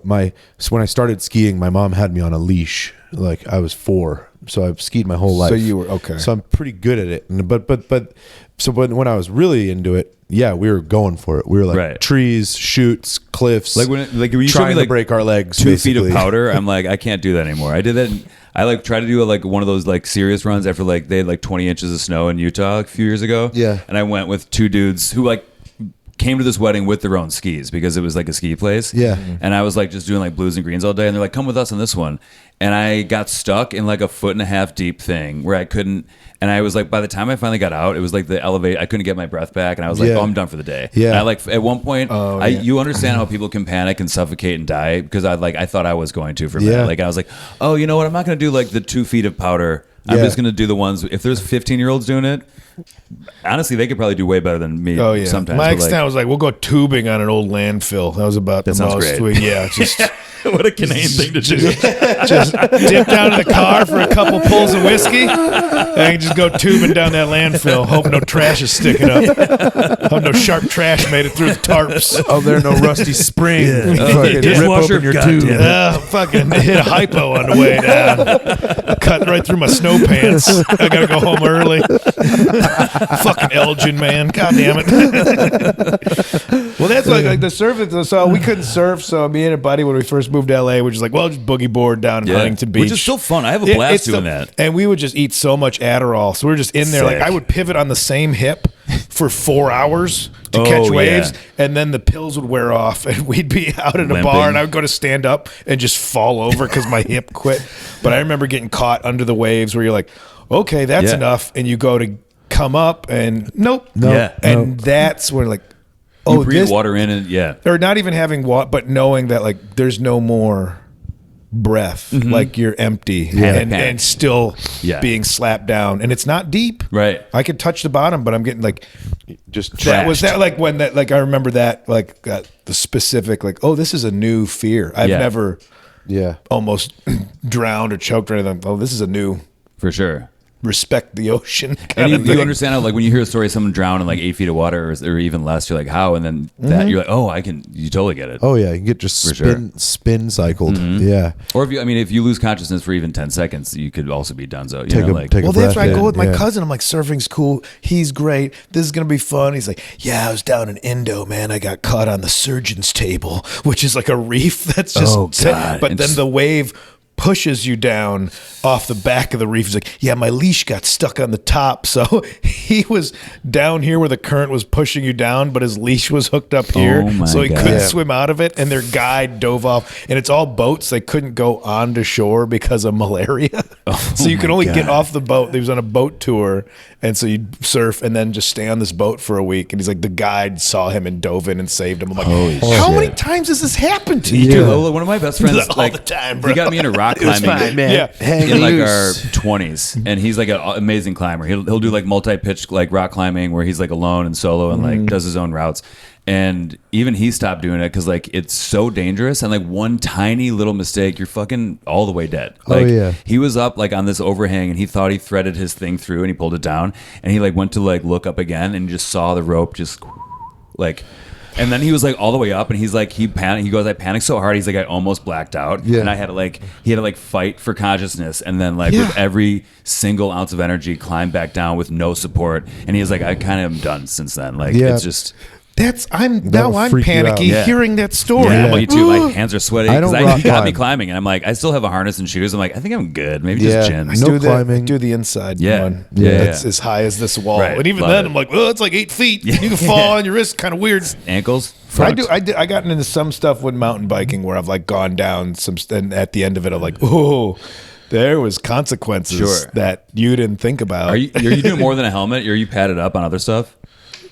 Speaker 1: when I started skiing, my mom had me on a leash. Like I was 4, so I've skied my whole life.
Speaker 2: So you were okay.
Speaker 1: So I'm pretty good at it. But so when I was really into it, yeah, we were going for it. We were like
Speaker 3: Right.
Speaker 1: trees, chutes, cliffs.
Speaker 3: Like when you showed
Speaker 1: trying
Speaker 3: me
Speaker 1: to
Speaker 3: like
Speaker 1: break our legs.
Speaker 3: 2 feet
Speaker 1: basically.
Speaker 3: of powder, I'm like, I can't do that anymore. I did that. I like tried to do like one of those like serious runs after like they had like 20 inches of snow in Utah like, a few years ago.
Speaker 1: Yeah.
Speaker 3: And I went with 2 dudes who like came to this wedding with their own skis because it was like a ski place.
Speaker 1: Yeah.
Speaker 3: And I was like just doing like blues and greens all day, and they're like, come with us on this one. And I got stuck in like a 1.5 deep thing where I couldn't. And I was like, by the time I finally got out, it was like the elevate. I couldn't get my breath back, and I was like,
Speaker 1: Yeah.
Speaker 3: oh, I'm done for the day.
Speaker 1: Yeah.
Speaker 3: And I like at one point,
Speaker 2: yeah.
Speaker 3: you understand how people can panic and suffocate and die because I thought I was going to for a
Speaker 1: Yeah.
Speaker 3: minute. Like I was like, oh, you know what? I'm not going to do like the 2 feet of powder. I'm
Speaker 1: Yeah.
Speaker 3: just going to do the ones. If there's 15-year-olds doing it, honestly, they could probably do way better than me.
Speaker 2: oh yeah.
Speaker 3: sometimes.
Speaker 2: My
Speaker 3: but,
Speaker 2: ex
Speaker 3: like,
Speaker 2: now was like, we'll go tubing on an old landfill. That was about the
Speaker 3: sounds
Speaker 2: most.
Speaker 3: great.
Speaker 2: Yeah, just
Speaker 3: what a Kinane thing to do.
Speaker 2: just dip down to the car for a couple pulls of whiskey, and I can just go tubing down that landfill. Hope no trash is sticking up. Hope no sharp trash made it through the tarps.
Speaker 1: Oh, there are no rusty springs. Fucking rip
Speaker 3: Dishwasher,
Speaker 1: open your
Speaker 3: goddamn
Speaker 1: tube.
Speaker 3: it.
Speaker 2: Fucking hit a hypo on the way down. Cut right through my snow pants. I gotta go home early. Fucking Elgin, man. God damn it. Well, that's like the surfing. So we couldn't surf. So me and a buddy, when we first moved to LA, we're just like, well, just boogie board down in
Speaker 3: Yeah.
Speaker 2: Huntington Beach.
Speaker 3: Which is still fun. I have a
Speaker 2: It-
Speaker 3: blast
Speaker 2: it's
Speaker 3: doing
Speaker 2: the-
Speaker 3: that.
Speaker 2: And we would just eat so much Adderall. So we were just in there. Like
Speaker 3: Sick.
Speaker 2: I would pivot on the same hip for 4 hours to
Speaker 3: Oh,
Speaker 2: catch
Speaker 3: yeah.
Speaker 2: waves. And then the pills would wear off and we'd be out at a bar
Speaker 3: Limping.
Speaker 2: and I would go to stand up and just fall over because my hip quit. But I remember getting caught under the waves where you're like, okay, that's
Speaker 3: Yeah.
Speaker 2: enough. And you go to come up and nope.
Speaker 1: No,
Speaker 3: Yeah.
Speaker 2: And that's where like,
Speaker 3: You
Speaker 2: oh,
Speaker 3: breathe
Speaker 2: this,
Speaker 3: water in and yeah.
Speaker 2: or not even having water, but knowing that like there's no more breath, like you're empty and still
Speaker 3: Yeah.
Speaker 2: being slapped down, and it's not deep.
Speaker 3: Right.
Speaker 2: I could touch the bottom, but I'm getting like
Speaker 1: Just
Speaker 2: that was
Speaker 3: Trashed.
Speaker 2: that like when that like I remember that like the specific like, oh, this is a new fear. I've
Speaker 3: Yeah.
Speaker 2: never
Speaker 1: yeah.
Speaker 2: almost drowned or choked or anything. Oh, this is a new
Speaker 3: For sure.
Speaker 2: respect the ocean
Speaker 3: And
Speaker 2: kind
Speaker 3: you,
Speaker 2: of
Speaker 3: you
Speaker 2: thing.
Speaker 3: understand how, like, when you hear a story of someone drowned in like 8 feet of water or even less, you're like, how? And then that you're like, oh, you totally get it.
Speaker 1: Oh yeah, you can get just
Speaker 3: For sure.
Speaker 1: spin cycled. Yeah.
Speaker 3: Or if you lose consciousness for even 10 seconds, you could also be donezo. You know, like,
Speaker 1: take a
Speaker 2: Well, that's
Speaker 1: breath
Speaker 2: where I
Speaker 1: in,
Speaker 2: go with my
Speaker 1: yeah.
Speaker 2: cousin. I'm like, surfing's cool. He's great. This is going to be fun. He's like, yeah, I was down in Indo, man. I got caught on the surgeon's table, which is like a reef that's just,
Speaker 3: Oh, God.
Speaker 2: but
Speaker 3: And
Speaker 2: then
Speaker 3: just-
Speaker 2: the wave pushes you down off the back of the reef. He's like, yeah, my leash got stuck on the top. So he was down here where the current was pushing you down, but his leash was hooked up here.
Speaker 3: Oh, my
Speaker 2: so he
Speaker 3: God.
Speaker 2: couldn't
Speaker 1: Yeah.
Speaker 2: swim out of it. And their guide dove off. And it's all boats. They couldn't go onto shore because of malaria. So you can only get off the boat. He was on a boat tour. And so you'd surf and then just stay on this boat for a week. And he's like, the guide saw him and dove in and saved him. I'm like,
Speaker 3: Holy
Speaker 2: how
Speaker 3: shit.
Speaker 2: many times has this happened to you?
Speaker 3: Dude, one of my best friends,
Speaker 2: All
Speaker 3: like,
Speaker 2: the time, bro.
Speaker 3: he got me into rock
Speaker 2: It was
Speaker 3: climbing.
Speaker 2: fine, man. Yeah.
Speaker 1: Hang
Speaker 3: in like
Speaker 1: loose.
Speaker 3: our 20s, and he's like an amazing climber. He'll do like multi-pitch like rock climbing where he's like alone and solo and like does his own routes. And even he stopped doing it because like it's so dangerous, and like one tiny little mistake, you're fucking all the way dead.
Speaker 1: Oh,
Speaker 3: Like,
Speaker 1: yeah.
Speaker 3: he was up like on this overhang, and he thought he threaded his thing through, and he pulled it down, and he like went to like look up again, and just saw the rope just like. And then he was like all the way up, and he's like he panicked. He goes, I panicked so hard. He's like, I almost blacked out,
Speaker 1: Yeah.
Speaker 3: and I had to like he had to like fight for consciousness, and then like with every single ounce of energy, climb back down with no support. And he's like, I kind of am done since then. Like
Speaker 1: Yeah.
Speaker 3: it's just
Speaker 1: That'll
Speaker 2: I'm
Speaker 1: freak you out.
Speaker 2: panicky
Speaker 3: Yeah.
Speaker 2: hearing that story.
Speaker 3: yeah,
Speaker 2: I'm
Speaker 3: me
Speaker 2: like,
Speaker 3: too.
Speaker 2: "Ooh."
Speaker 3: My hands are sweaty
Speaker 1: I don't
Speaker 3: because
Speaker 1: rock
Speaker 3: he got me
Speaker 1: climb.
Speaker 3: climbing, and I'm like, I still have a harness and shoes. I'm like, I think I'm good. Maybe
Speaker 1: Yeah.
Speaker 3: just gym.
Speaker 1: No
Speaker 2: do the,
Speaker 1: climbing.
Speaker 2: do the inside
Speaker 3: Yeah.
Speaker 2: one.
Speaker 3: Yeah.
Speaker 2: That's as high as this wall.
Speaker 3: Right.
Speaker 2: And even
Speaker 3: Love
Speaker 2: then,
Speaker 3: it.
Speaker 2: I'm like, well, it's like 8 feet. You can fall on your wrist. Kind of weird.
Speaker 3: Ankles.
Speaker 2: I gotten into some stuff with mountain biking where I've like gone down some, and at the end of it, I'm like, oh, there was consequences
Speaker 3: Sure.
Speaker 2: that you didn't think about.
Speaker 3: Are you doing more than a helmet? Are you padded up on other stuff?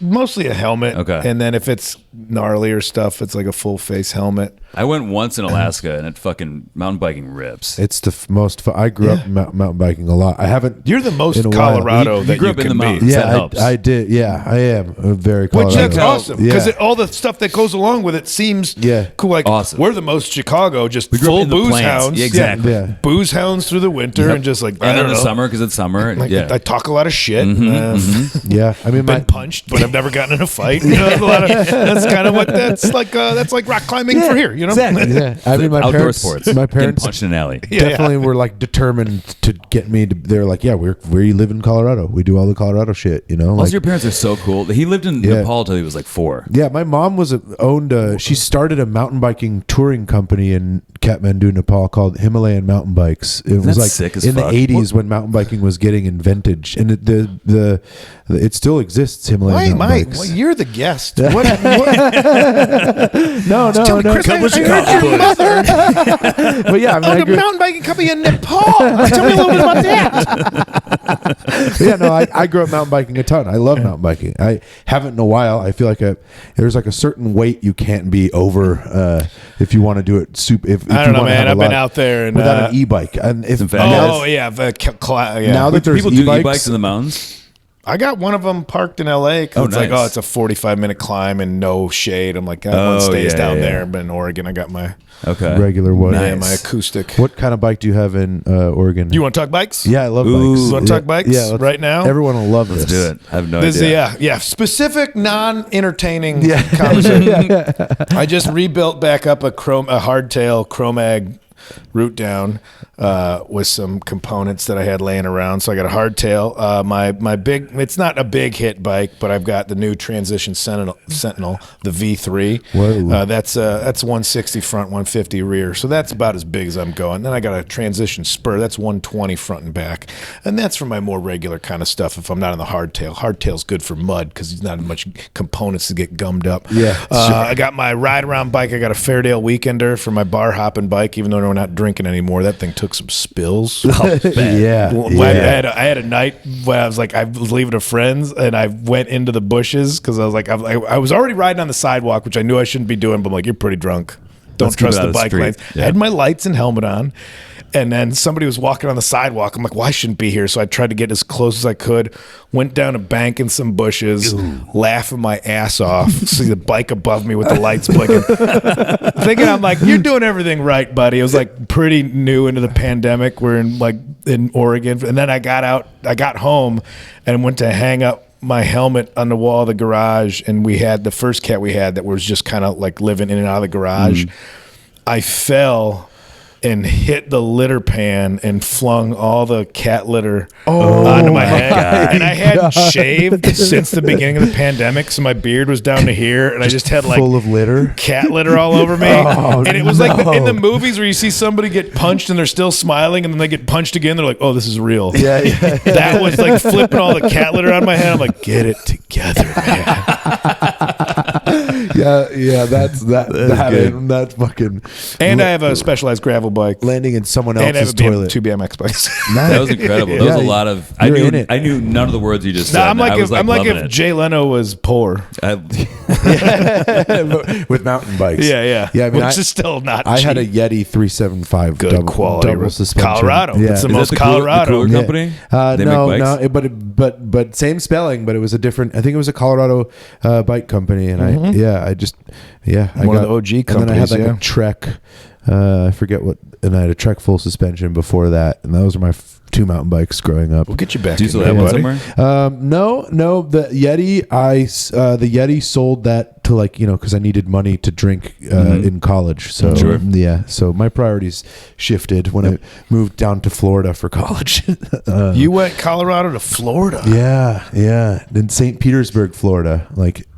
Speaker 2: mostly a helmet.
Speaker 3: Okay.
Speaker 2: And then if it's gnarlier stuff, it's like a full face helmet.
Speaker 3: I went once in Alaska, and it fucking mountain biking rips.
Speaker 1: It's the most fun. I grew up mountain biking a lot. I haven't.
Speaker 2: You're the most
Speaker 1: in a while.
Speaker 2: Colorado
Speaker 3: You
Speaker 2: that
Speaker 3: grew
Speaker 2: you
Speaker 3: up in
Speaker 2: can
Speaker 3: the
Speaker 2: be.
Speaker 3: mountains. That
Speaker 1: Yeah,
Speaker 3: helps.
Speaker 1: I did. Yeah, I am very
Speaker 2: Which
Speaker 1: Colorado.
Speaker 2: that's awesome because
Speaker 1: Yeah.
Speaker 2: all the stuff that goes along with it seems cool. Like
Speaker 3: Awesome.
Speaker 2: we're the most Chicago, just
Speaker 3: grew up
Speaker 2: full
Speaker 3: in the
Speaker 2: booze
Speaker 3: plains.
Speaker 2: hounds.
Speaker 3: Yeah, exactly.
Speaker 1: Yeah.
Speaker 2: Booze hounds through the winter and just like I
Speaker 3: And
Speaker 2: don't
Speaker 3: in the
Speaker 2: know.
Speaker 3: summer, because it's summer.
Speaker 2: Like,
Speaker 3: yeah.
Speaker 2: I talk a lot of shit.
Speaker 1: Yeah, I mean,
Speaker 2: Been punched, but I've never gotten in a fight. You know, that's kind of what that's like rock climbing for here. You know,
Speaker 3: exactly.
Speaker 1: yeah, I mean, my
Speaker 3: Outdoor
Speaker 1: parents,
Speaker 3: sports.
Speaker 1: my
Speaker 3: Getting
Speaker 1: parents
Speaker 3: punched in an alley.
Speaker 1: definitely were like determined to get me to. They're like, yeah, we live in Colorado. We do all the Colorado shit. You know,
Speaker 3: Also,
Speaker 1: like,
Speaker 3: your parents are so cool. He lived in Nepal till he was like 4.
Speaker 1: yeah, my mom she started a mountain biking touring company in Kathmandu, Nepal called Himalayan Mountain Bikes. It was
Speaker 3: That's
Speaker 1: like
Speaker 3: sick as
Speaker 1: in
Speaker 3: fuck.
Speaker 1: the 80s when mountain biking was getting in vintage, and it still exists. Himalayan mountain bikes.
Speaker 2: Well, you're the guest.
Speaker 1: No,
Speaker 2: Chris,
Speaker 3: Come with
Speaker 2: I heard
Speaker 3: Chicago,
Speaker 2: your
Speaker 3: boys.
Speaker 2: mother
Speaker 1: but yeah, I mean, I
Speaker 2: owned a
Speaker 1: grew,
Speaker 2: mountain biking company in Nepal. Tell me a little bit about that.
Speaker 1: yeah, no, I grew up mountain biking a ton. I love mountain biking. I haven't in a while. I feel like there's like a certain weight you can't be over if you want to do it. If
Speaker 2: I
Speaker 1: you
Speaker 2: don't know,
Speaker 1: wanna have
Speaker 2: man.
Speaker 1: a
Speaker 2: I've been
Speaker 1: lot-
Speaker 2: out there and
Speaker 1: without an e-bike, and if
Speaker 3: fact,
Speaker 2: oh yeah,
Speaker 1: now that there's
Speaker 3: People do
Speaker 1: e-bikes,
Speaker 3: e-bikes in the mountains.
Speaker 2: I got one of them parked in LA because it's like,
Speaker 3: nice.
Speaker 2: it's a 45-minute climb and no shade. I'm like, that
Speaker 3: Oh,
Speaker 2: one stays
Speaker 3: yeah,
Speaker 2: down
Speaker 3: yeah.
Speaker 2: there. But in Oregon, I got my
Speaker 3: Okay.
Speaker 1: regular one.
Speaker 2: yeah,
Speaker 3: Nice.
Speaker 2: my acoustic.
Speaker 1: What kind of bike do you have in Oregon?
Speaker 2: You want to talk bikes?
Speaker 1: Yeah, I love
Speaker 3: Ooh.
Speaker 1: bikes.
Speaker 2: You wanna talk bikes right now?
Speaker 1: Everyone will love
Speaker 3: Let's
Speaker 1: this.
Speaker 3: do it. I have no
Speaker 2: This is,
Speaker 3: idea.
Speaker 2: yeah. Specific, non-entertaining conversation. I just rebuilt back up a hardtail Chromag root down with some components that I had laying around. So I got a hardtail. My big, it's not a big hit bike, but I've got the new Transition Sentinel, the V3.
Speaker 1: Whoa.
Speaker 2: That's 160 front, 150 rear. So that's about as big as I'm going. Then I got a Transition Spur. That's 120 front and back. And that's for my more regular kind of stuff if I'm not on the hardtail. Hardtail's good for mud because there's not much components to get gummed up.
Speaker 1: Yeah,
Speaker 2: I got my ride around bike. I got a Fairdale Weekender for my bar hopping bike, even though we're not drinking anymore. That thing took some spills.
Speaker 1: Yeah,
Speaker 2: I had a night when I was like, I was leaving a friend's and I went into the bushes because I was like, I was already riding on the sidewalk, which I knew I shouldn't be doing, but I'm like, you're pretty drunk. Don't
Speaker 3: Let's keep
Speaker 2: trust
Speaker 3: it out
Speaker 2: the
Speaker 3: of the
Speaker 2: bike
Speaker 3: street.
Speaker 2: lanes.
Speaker 3: Yeah.
Speaker 2: I had my lights and helmet on. And then somebody was walking on the sidewalk. I'm like, well, I shouldn't be here. So I tried to get as close as I could. Went down a bank in some bushes, laughing my ass off. See the bike above me with the lights blinking. Thinking, I'm like, you're doing everything right, buddy. It was like pretty new into the pandemic. We're in Oregon. And then I got home and went to hang up my helmet on the wall of the garage. And we had the first cat we had that was just kind of like living in and out of the garage. I fell and hit the litter pan and flung all the cat litter onto my head. And I hadn't shaved since the beginning of the pandemic, so my beard was down to here, and I just had like
Speaker 1: full of litter.
Speaker 2: cat litter all over me.
Speaker 1: Oh,
Speaker 2: and it was like
Speaker 1: no.
Speaker 2: in the movies where you see somebody get punched and they're still smiling, and then they get punched again. They're like, "Oh, this is real."
Speaker 1: Yeah.
Speaker 2: That was like flipping all the cat litter on my head. I'm like, "Get it together, man."
Speaker 1: Yeah, that's
Speaker 3: good.
Speaker 1: that's fucking.
Speaker 2: And I have a specialized gravel bike.
Speaker 1: landing in someone
Speaker 2: And I have
Speaker 1: else's
Speaker 2: a
Speaker 1: toilet.
Speaker 2: 2 BMX bikes.
Speaker 3: That was incredible. There was a lot of. I
Speaker 1: You're in it.
Speaker 3: knew none of the words you just
Speaker 2: No,
Speaker 3: said.
Speaker 2: I'm like,
Speaker 3: I was
Speaker 2: I'm like
Speaker 3: loving
Speaker 2: if
Speaker 3: it.
Speaker 2: Jay Leno was poor.
Speaker 1: with mountain bikes.
Speaker 2: Yeah.
Speaker 1: Yeah, I mean,
Speaker 2: which is still not
Speaker 1: I
Speaker 2: cheap.
Speaker 1: had a Yeti 375
Speaker 2: Good quality.
Speaker 1: double suspension.
Speaker 2: Colorado.
Speaker 1: Yeah.
Speaker 2: It's the
Speaker 3: Is that
Speaker 2: most
Speaker 3: the
Speaker 2: Colorado.
Speaker 3: cooler
Speaker 1: Yeah.
Speaker 3: company? They
Speaker 1: No,
Speaker 3: make bikes?
Speaker 1: no, but same spelling, but it was a different. I think it was a Colorado bike company, and I
Speaker 2: Mm-hmm. One of the OG
Speaker 1: And then I had
Speaker 2: companies,
Speaker 1: like
Speaker 2: yeah.
Speaker 1: a Trek. I forget what, and I had a Trek full suspension before that, and those were my 2 mountain bikes growing up.
Speaker 2: We'll get you back.
Speaker 3: Do you
Speaker 2: in
Speaker 3: still
Speaker 2: there,
Speaker 3: have one
Speaker 2: buddy.
Speaker 3: somewhere?
Speaker 1: No. The Yeti, the Yeti sold that to because I needed money to drink in college. So
Speaker 3: Sure.
Speaker 1: yeah, so my priorities shifted when I moved down to Florida for college.
Speaker 2: You went Colorado to Florida.
Speaker 1: Yeah, in St. Petersburg, Florida.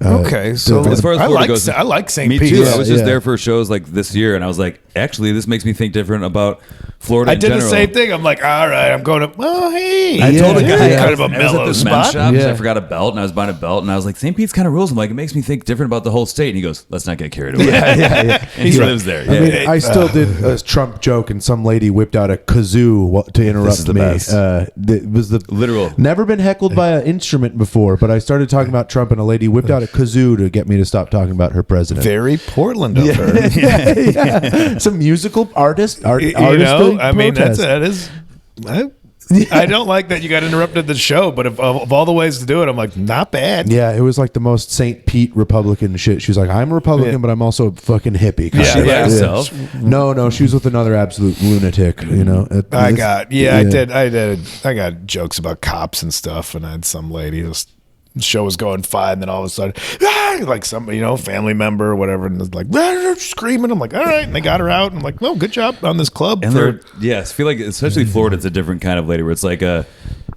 Speaker 2: Okay, so
Speaker 3: As far as
Speaker 2: I
Speaker 3: Florida
Speaker 2: like
Speaker 3: goes,
Speaker 2: I like St.
Speaker 3: Me
Speaker 2: Pete.
Speaker 3: too.
Speaker 1: Yeah,
Speaker 3: I was just
Speaker 1: yeah.
Speaker 3: there for shows like this year, and I was like, actually, this makes me think different about Florida.
Speaker 2: I
Speaker 3: in
Speaker 2: did
Speaker 3: general.
Speaker 2: the same thing. I'm like, all right, I'm going to. Oh, hey,
Speaker 3: I told a guy
Speaker 2: kind of a
Speaker 3: I was
Speaker 2: mellow
Speaker 3: at this
Speaker 2: spot.
Speaker 3: men's shop because
Speaker 1: Yeah.
Speaker 3: I forgot a belt and I was buying a belt and I was like, St. Pete's kind of rules. I'm like, it makes me think different about the whole state. And he goes, let's not get carried away.
Speaker 1: Yeah.
Speaker 3: And he lives there.
Speaker 1: I
Speaker 3: Yeah.
Speaker 1: mean, I still did a Trump joke, and some lady whipped out a kazoo to interrupt
Speaker 3: is the
Speaker 1: me.
Speaker 3: best.
Speaker 1: It was the
Speaker 3: Literal.
Speaker 1: Never been heckled by an instrument before, but I started talking about Trump, and a lady whipped out a kazoo to get me to stop talking about her president.
Speaker 2: Very Portland of her.
Speaker 1: Yeah. Some musical artist,
Speaker 2: You
Speaker 1: artist.
Speaker 2: know, I mean, that is. I don't like that you got interrupted the show, but of all the ways to do it, I'm like, not bad.
Speaker 1: Yeah, it was like the most St. Pete Republican shit. She was like, I'm a Republican, but I'm also a fucking hippie.
Speaker 3: Is she by herself?
Speaker 1: No, she was with another absolute lunatic, you know.
Speaker 2: I got jokes about cops and stuff, and I had some lady just. The show was going fine, then all of a sudden, like somebody, family member or whatever, and was like screaming. I'm like, all right, and they got her out. And I'm like, well, good job on this club.
Speaker 3: And they're, I feel like, especially Florida, it's a different kind of lady where it's like a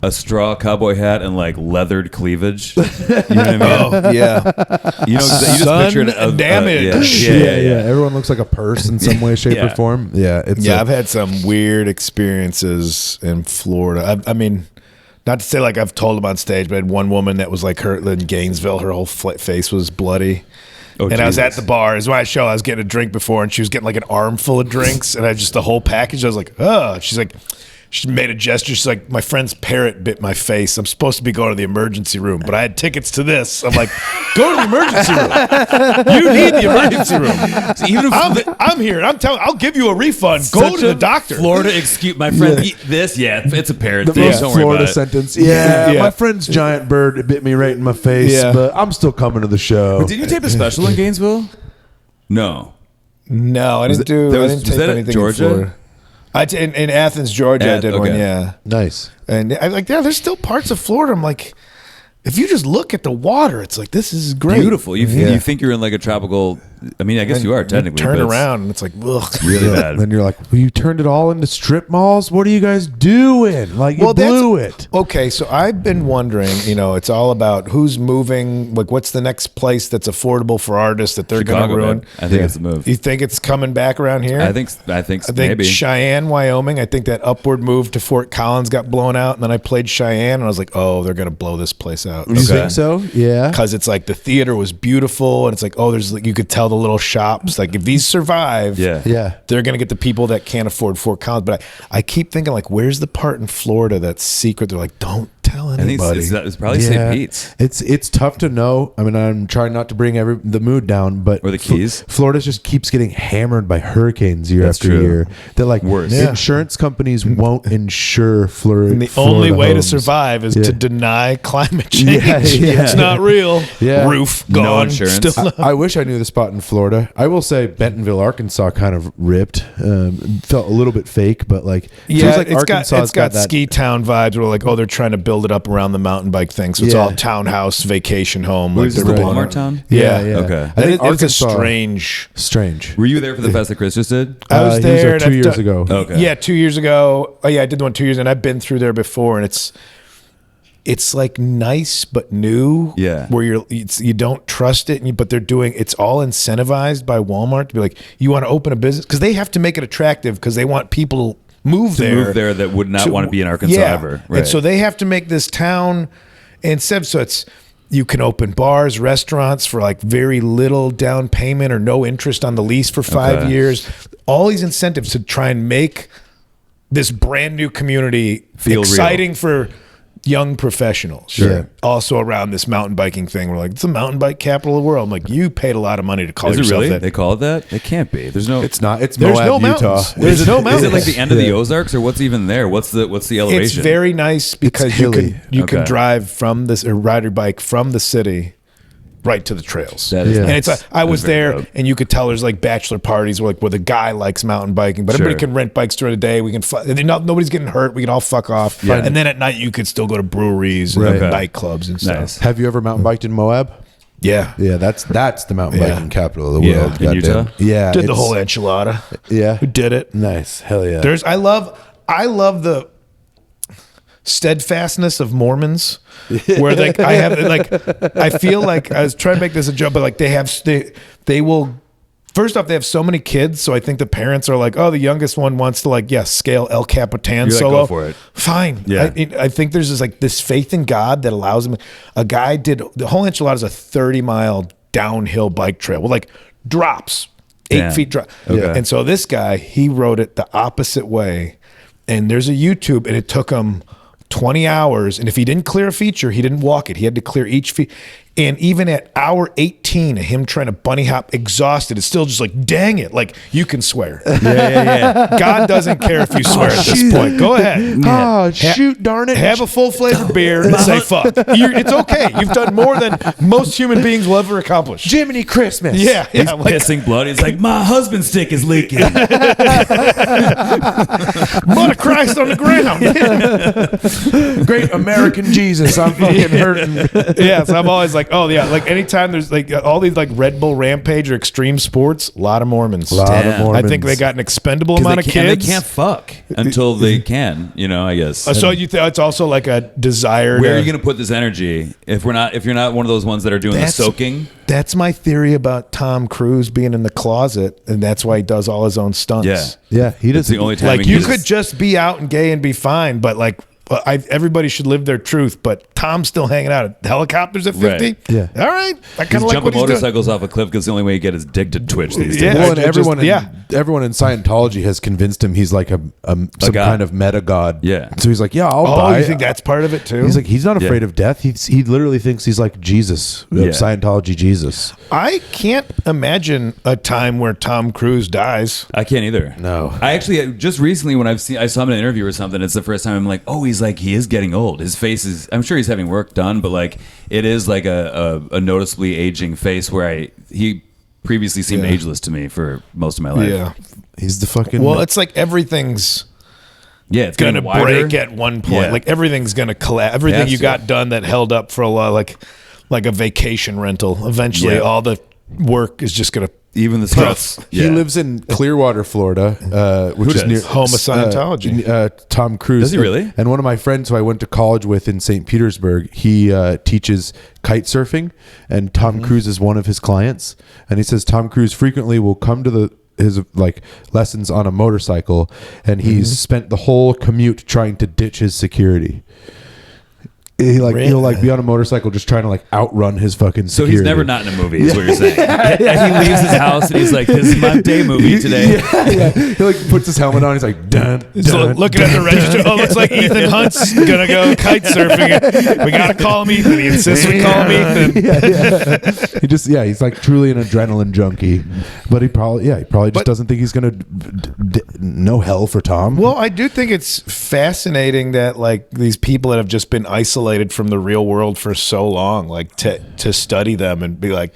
Speaker 3: straw cowboy hat and like leathered cleavage. You know what I mean?
Speaker 2: Oh, yeah.
Speaker 3: You just
Speaker 2: Sun
Speaker 3: picture it of
Speaker 2: damage.
Speaker 1: Yeah. Everyone looks like a purse in some way, shape,
Speaker 3: Yeah.
Speaker 1: or form. Yeah,
Speaker 2: I've had some weird experiences in Florida. I mean, not to say like I've told them on stage, but I had one woman that was like her in Gainesville. Her whole face was bloody.
Speaker 3: Oh,
Speaker 2: and I was
Speaker 3: Jesus.
Speaker 2: at the bar. Is why I show I was getting a drink before, and she was getting like an armful of drinks, and I just the whole package. I was like, oh. She's like, she made a gesture. She's like, my friend's parrot bit my face. I'm supposed to be going to the emergency room, but I had tickets to this. I'm like, go to the emergency room. You need the emergency room.
Speaker 3: So even if
Speaker 2: I'm here. I'm telling. I'll give you a refund. Go
Speaker 3: such
Speaker 2: to
Speaker 3: a
Speaker 2: the doctor.
Speaker 3: Florida excuse. My friend eat this. Yeah, it's a parrot
Speaker 1: the
Speaker 3: thing.
Speaker 1: most
Speaker 3: Don't worry
Speaker 1: Florida
Speaker 3: about it.
Speaker 1: sentence. Yeah,
Speaker 2: Yeah.
Speaker 1: my friend's giant bird bit me right in my face,
Speaker 2: Yeah.
Speaker 1: but I'm still coming to the show.
Speaker 3: Did you tape a special in Gainesville? No.
Speaker 2: No, I didn't do.
Speaker 3: that
Speaker 2: I
Speaker 3: was-
Speaker 2: didn't
Speaker 3: was
Speaker 2: tape
Speaker 3: that in
Speaker 2: anything
Speaker 3: Georgia?
Speaker 2: in Florida. In Athens, Georgia, I did one.
Speaker 3: Okay.
Speaker 2: Yeah,
Speaker 1: Nice.
Speaker 2: and I like there's still parts of Florida. I'm like, if you just look at the water, it's like this is great,
Speaker 3: Beautiful. You think you're in like a tropical. I mean, I guess you are technically.
Speaker 2: Turn
Speaker 3: but it's
Speaker 2: around, and it's like, ugh.
Speaker 3: Really bad.
Speaker 1: Then you're like, well, you turned it all into strip malls? What are you guys doing? Like, you
Speaker 2: Well, that's-
Speaker 1: blew it.
Speaker 2: Okay, so I've been wondering, it's all about who's moving. Like, what's the next place that's affordable for artists that they're going to
Speaker 3: Chicago,
Speaker 2: ruin?
Speaker 3: man. I think it's the move.
Speaker 2: You think it's coming back around here?
Speaker 3: I think maybe.
Speaker 2: Cheyenne, Wyoming. I think that upward move to Fort Collins got blown out, and then I played Cheyenne, and I was like, oh, they're going to blow this place out.
Speaker 1: You think so? Yeah.
Speaker 2: Because it's like the theater was beautiful, and it's like, oh, there's like you could tell the little shops. Like if these survive,
Speaker 1: Yeah.
Speaker 2: they're gonna get the people that can't afford Fort Collins. But I keep thinking like, where's the part in Florida that's secret? They're like, don't tell
Speaker 3: I think
Speaker 2: anybody.
Speaker 3: it's probably St. Pete's.
Speaker 1: It's tough to know. I mean, I'm trying not to bring the mood down, but
Speaker 3: Or the Keys.
Speaker 1: Florida just keeps getting hammered by hurricanes year
Speaker 3: That's
Speaker 1: after
Speaker 3: true.
Speaker 1: year. They're like,
Speaker 3: Worse.
Speaker 2: Yeah.
Speaker 1: insurance companies won't insure Florida.
Speaker 2: And the only way to survive is to deny climate change.
Speaker 1: Yeah, yeah.
Speaker 2: It's not real.
Speaker 1: Yeah.
Speaker 2: Roof
Speaker 3: No
Speaker 2: gone.
Speaker 3: insurance.
Speaker 2: Still
Speaker 1: I wish I knew the spot in Florida. I will say Bentonville, Arkansas, kind of ripped. Felt a little bit fake, but like
Speaker 2: Yeah,
Speaker 1: feels like
Speaker 2: it's
Speaker 1: Arkansas
Speaker 2: got
Speaker 1: that.
Speaker 2: ski town vibes where like, oh, they're trying to build it up around the mountain bike thing. So it's
Speaker 1: Yeah.
Speaker 2: all townhouse, vacation home.
Speaker 3: Where's
Speaker 2: they're
Speaker 3: the
Speaker 2: blowing
Speaker 3: Walmart
Speaker 2: it.
Speaker 3: town?
Speaker 2: Yeah.
Speaker 3: Okay.
Speaker 1: I think
Speaker 2: It's a
Speaker 1: Arkansas
Speaker 2: strange.
Speaker 3: Were you there for the fest that Chris just did?
Speaker 2: I was
Speaker 1: he was
Speaker 2: there
Speaker 1: there
Speaker 2: and
Speaker 1: 2
Speaker 2: I've
Speaker 1: years
Speaker 2: done-
Speaker 1: ago.
Speaker 3: Okay.
Speaker 2: Yeah, 2 years ago. Oh yeah, I did the one 2 years, and I've been through there before, and it's like nice but new.
Speaker 3: Yeah.
Speaker 2: where you don't trust it, but they're doing it's all incentivized by Walmart to be like, you want to open a business because they have to make it attractive because they want people to move there
Speaker 3: that would not want to be in Arkansas
Speaker 2: yeah.
Speaker 3: ever. Right.
Speaker 2: And so they have to make this town instead. So it's you can open bars, restaurants for like very little down payment or no interest on the lease for 5
Speaker 3: Okay.
Speaker 2: years. All these incentives to try and make this brand new community
Speaker 3: Feel
Speaker 2: exciting for young professionals.
Speaker 1: Sure. Yeah.
Speaker 2: Also around this mountain biking thing, we're like, it's the mountain bike capital of the world. I'm like, you paid a lot of money to call
Speaker 3: Is it
Speaker 2: yourself
Speaker 3: really?
Speaker 2: that.
Speaker 3: They call it that? It can't be. There's no.
Speaker 1: It's not. It's
Speaker 2: There's
Speaker 1: Moab,
Speaker 2: no
Speaker 1: Utah.
Speaker 2: mountains. There's no mountains.
Speaker 3: Is it like the end of the Ozarks, or what's even there? What's the elevation?
Speaker 2: It's very nice because
Speaker 1: hilly.
Speaker 2: you can
Speaker 3: Okay.
Speaker 2: drive from this or ride your bike from the city right to the trails.
Speaker 3: That is
Speaker 1: Yeah.
Speaker 2: And it's like I was
Speaker 3: That's very
Speaker 2: there,
Speaker 3: dope.
Speaker 2: and you could tell there's like bachelor parties where the guy likes mountain biking, but everybody
Speaker 3: Sure.
Speaker 2: can rent bikes during the day. We can nobody's getting hurt. We can all fuck off.
Speaker 3: Yeah.
Speaker 2: And then at night you could still go to breweries and
Speaker 1: Right.
Speaker 2: nightclubs and stuff.
Speaker 3: Nice.
Speaker 1: Have you ever mountain biked in Moab?
Speaker 2: Yeah.
Speaker 1: Yeah, that's the mountain
Speaker 2: Yeah.
Speaker 1: biking capital of the
Speaker 2: Yeah.
Speaker 1: world.
Speaker 3: In
Speaker 1: goddamn.
Speaker 3: Utah?
Speaker 1: Yeah,
Speaker 2: Did the
Speaker 1: it's-
Speaker 2: whole enchilada.
Speaker 1: Yeah,
Speaker 2: Who did it?
Speaker 1: nice. Hell yeah.
Speaker 2: I love the steadfastness of Mormons, where like I feel like I was trying to make this a joke, but like they will first off, they have so many kids, so I think the parents are like, oh, the youngest one wants to like, scale El Capitan
Speaker 3: You're like,
Speaker 2: solo.
Speaker 3: go for it.
Speaker 2: Fine.
Speaker 3: Yeah.
Speaker 2: I think there's this like this faith in God that allows him. A guy did the whole enchilada is a 30-mile downhill bike trail with like drops, 8
Speaker 3: Damn.
Speaker 2: feet drop.
Speaker 3: Okay.
Speaker 2: And so this guy, he rode it the opposite way. And there's a YouTube, and it took him 20 hours. And if he didn't clear a feature, he didn't walk it. He had to clear each feature. And even at hour 18 of him trying to bunny hop exhausted, it's still just like, dang it. Like, you can swear.
Speaker 3: Yeah.
Speaker 2: God doesn't care if you swear at this point. Go ahead.
Speaker 1: Oh, shoot, darn it.
Speaker 2: Have a full flavored beer and say fuck. It's okay. You've done more than most human beings will ever accomplish.
Speaker 1: Jiminy Christmas.
Speaker 2: Yeah.
Speaker 3: He's pissing blood. He's like, my husband's stick is leaking.
Speaker 2: Blood of Christ on the ground.
Speaker 1: Great American Jesus. I'm fucking hurting.
Speaker 2: Yeah, so I'm always like, oh yeah, like anytime there's like all these like Red Bull Rampage or extreme sports, a lot of Mormons.
Speaker 3: Damn.
Speaker 2: I think they got an expendable amount of
Speaker 3: And
Speaker 2: kids.
Speaker 3: they can't fuck until they can, I guess.
Speaker 2: So you think it's also like a desire.
Speaker 3: Where are you going to put this energy if you're not one of those ones that are doing the soaking?
Speaker 2: That's my theory about Tom Cruise being in the closet, and that's why he does all his own stunts.
Speaker 3: Yeah.
Speaker 1: Yeah, he
Speaker 3: That's
Speaker 1: doesn't.
Speaker 3: the only time.
Speaker 2: Like you could just be out and gay and be fine, but like everybody should live their truth. But Tom's still hanging out at helicopters at 50.
Speaker 3: Right.
Speaker 1: Yeah.
Speaker 2: All right. I kind
Speaker 3: He's
Speaker 2: of like
Speaker 3: jumping
Speaker 2: what he's doing.
Speaker 3: motorcycles off a cliff because the only way you get his dick to twitch these days.
Speaker 2: Yeah.
Speaker 1: Well, and
Speaker 2: just-
Speaker 1: everyone in Scientology has convinced him he's like some
Speaker 3: god.
Speaker 1: kind of meta god.
Speaker 3: Yeah.
Speaker 1: So he's like, yeah, I'll
Speaker 2: Oh,
Speaker 1: buy.
Speaker 2: you think that's part of it too?
Speaker 1: He's like, he's not afraid
Speaker 3: Yeah.
Speaker 1: of death. He literally thinks he's like Jesus,
Speaker 3: Yeah.
Speaker 1: Scientology Jesus.
Speaker 2: I can't imagine a time where Tom Cruise dies.
Speaker 3: I can't either.
Speaker 1: No.
Speaker 3: I actually just recently when I saw him in an interview or something, it's the first time I'm like, oh, he is getting old. His face is, I'm sure he's having work done, but like it is like a noticeably aging face where he previously seemed
Speaker 2: Yeah.
Speaker 3: ageless to me for most of my life.
Speaker 2: Yeah.
Speaker 1: He's the fucking.
Speaker 2: Well, it's like everything's
Speaker 3: Yeah, it's
Speaker 2: gonna
Speaker 3: getting wider.
Speaker 2: break at one point.
Speaker 3: Yeah.
Speaker 2: Like everything's gonna collapse. Everything
Speaker 3: Has
Speaker 2: you
Speaker 3: to.
Speaker 2: got done that held up for a while, like a vacation rental. Eventually,
Speaker 3: Yeah.
Speaker 2: all the work is just gonna.
Speaker 3: Even the stuff.
Speaker 1: He lives in Clearwater, Florida, which is
Speaker 3: does?
Speaker 1: near
Speaker 2: Home of Scientology.
Speaker 1: Tom Cruise.
Speaker 3: Does he really?
Speaker 1: And one of my friends who I went to college with in St. Petersburg, he teaches kite surfing, and Tom Cruise is one of his clients. And he says Tom Cruise frequently will come to his like lessons on a motorcycle, and he's spent the whole commute trying to ditch his security. He'll like be on a motorcycle just trying to like outrun his fucking
Speaker 3: So
Speaker 1: security.
Speaker 3: he's never not in a movie, is what you're saying. And he leaves his house and he's like, this is my day movie today.
Speaker 1: Yeah. He like puts his helmet on. He's like, dun,
Speaker 2: So
Speaker 1: dun,
Speaker 2: looking at the register, oh, looks like Ethan Hunt's gonna go kite surfing. We gotta call him Ethan. He insists we call him Ethan.
Speaker 1: He just he's like truly an adrenaline junkie, but he probably just doesn't think he's gonna no hell for Tom.
Speaker 2: Well, I do think it's fascinating that like these people that have just been isolated from the real world for so long, like to study them and be like,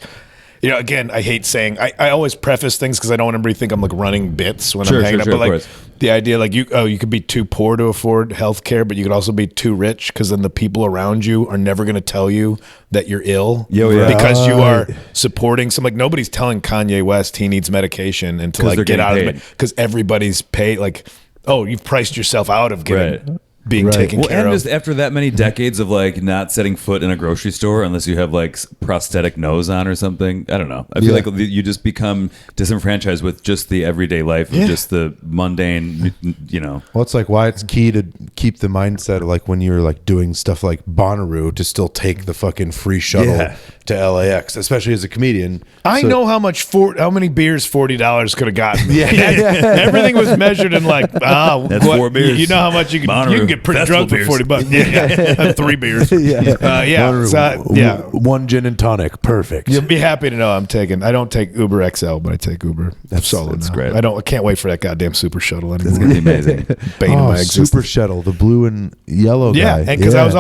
Speaker 2: again, I hate saying I always preface things because I don't want everybody to think I'm like running bits when I'm hanging up. But
Speaker 3: of
Speaker 2: like
Speaker 3: course.
Speaker 2: the idea like you could be too poor to afford health care, but you could also be too rich because then the people around you are never going to tell you that you're ill because you are supporting some like nobody's telling Kanye West he needs medication and to
Speaker 3: 'Cause
Speaker 2: like
Speaker 3: they're
Speaker 2: get out
Speaker 3: getting
Speaker 2: of
Speaker 3: paid.
Speaker 2: it because everybody's paid like, oh, you've priced yourself out of getting being taken
Speaker 3: Well,
Speaker 2: care
Speaker 3: and
Speaker 2: of.
Speaker 3: just after that many decades of like not setting foot in a grocery store unless you have like prosthetic nose on or something, I don't know. I feel like you just become disenfranchised with just the everyday life of just the mundane,
Speaker 1: Well, it's like why it's key to keep the mindset of like when you're like doing stuff like Bonnaroo to still take the fucking free shuttle to LAX, especially as a comedian.
Speaker 2: I know how many beers $40 could have gotten. Everything was measured in like,
Speaker 3: That's 4 beers.
Speaker 2: You know how much you can
Speaker 3: Bonnaroo
Speaker 2: get pretty
Speaker 3: festival
Speaker 2: drunk for
Speaker 3: beers.
Speaker 2: $40. Yeah, 3 beers.
Speaker 1: Bonnaroo, one gin and tonic, perfect.
Speaker 2: You'll be happy to know I don't take Uber XL, but I take Uber solo
Speaker 3: that's
Speaker 2: now.
Speaker 3: great.
Speaker 2: I can't wait for that goddamn super shuttle anymore.
Speaker 3: It's gonna be amazing.
Speaker 2: Bane of my existence.
Speaker 1: Super shuttle, the blue and yellow
Speaker 2: Yeah,
Speaker 1: guy.
Speaker 2: and because I was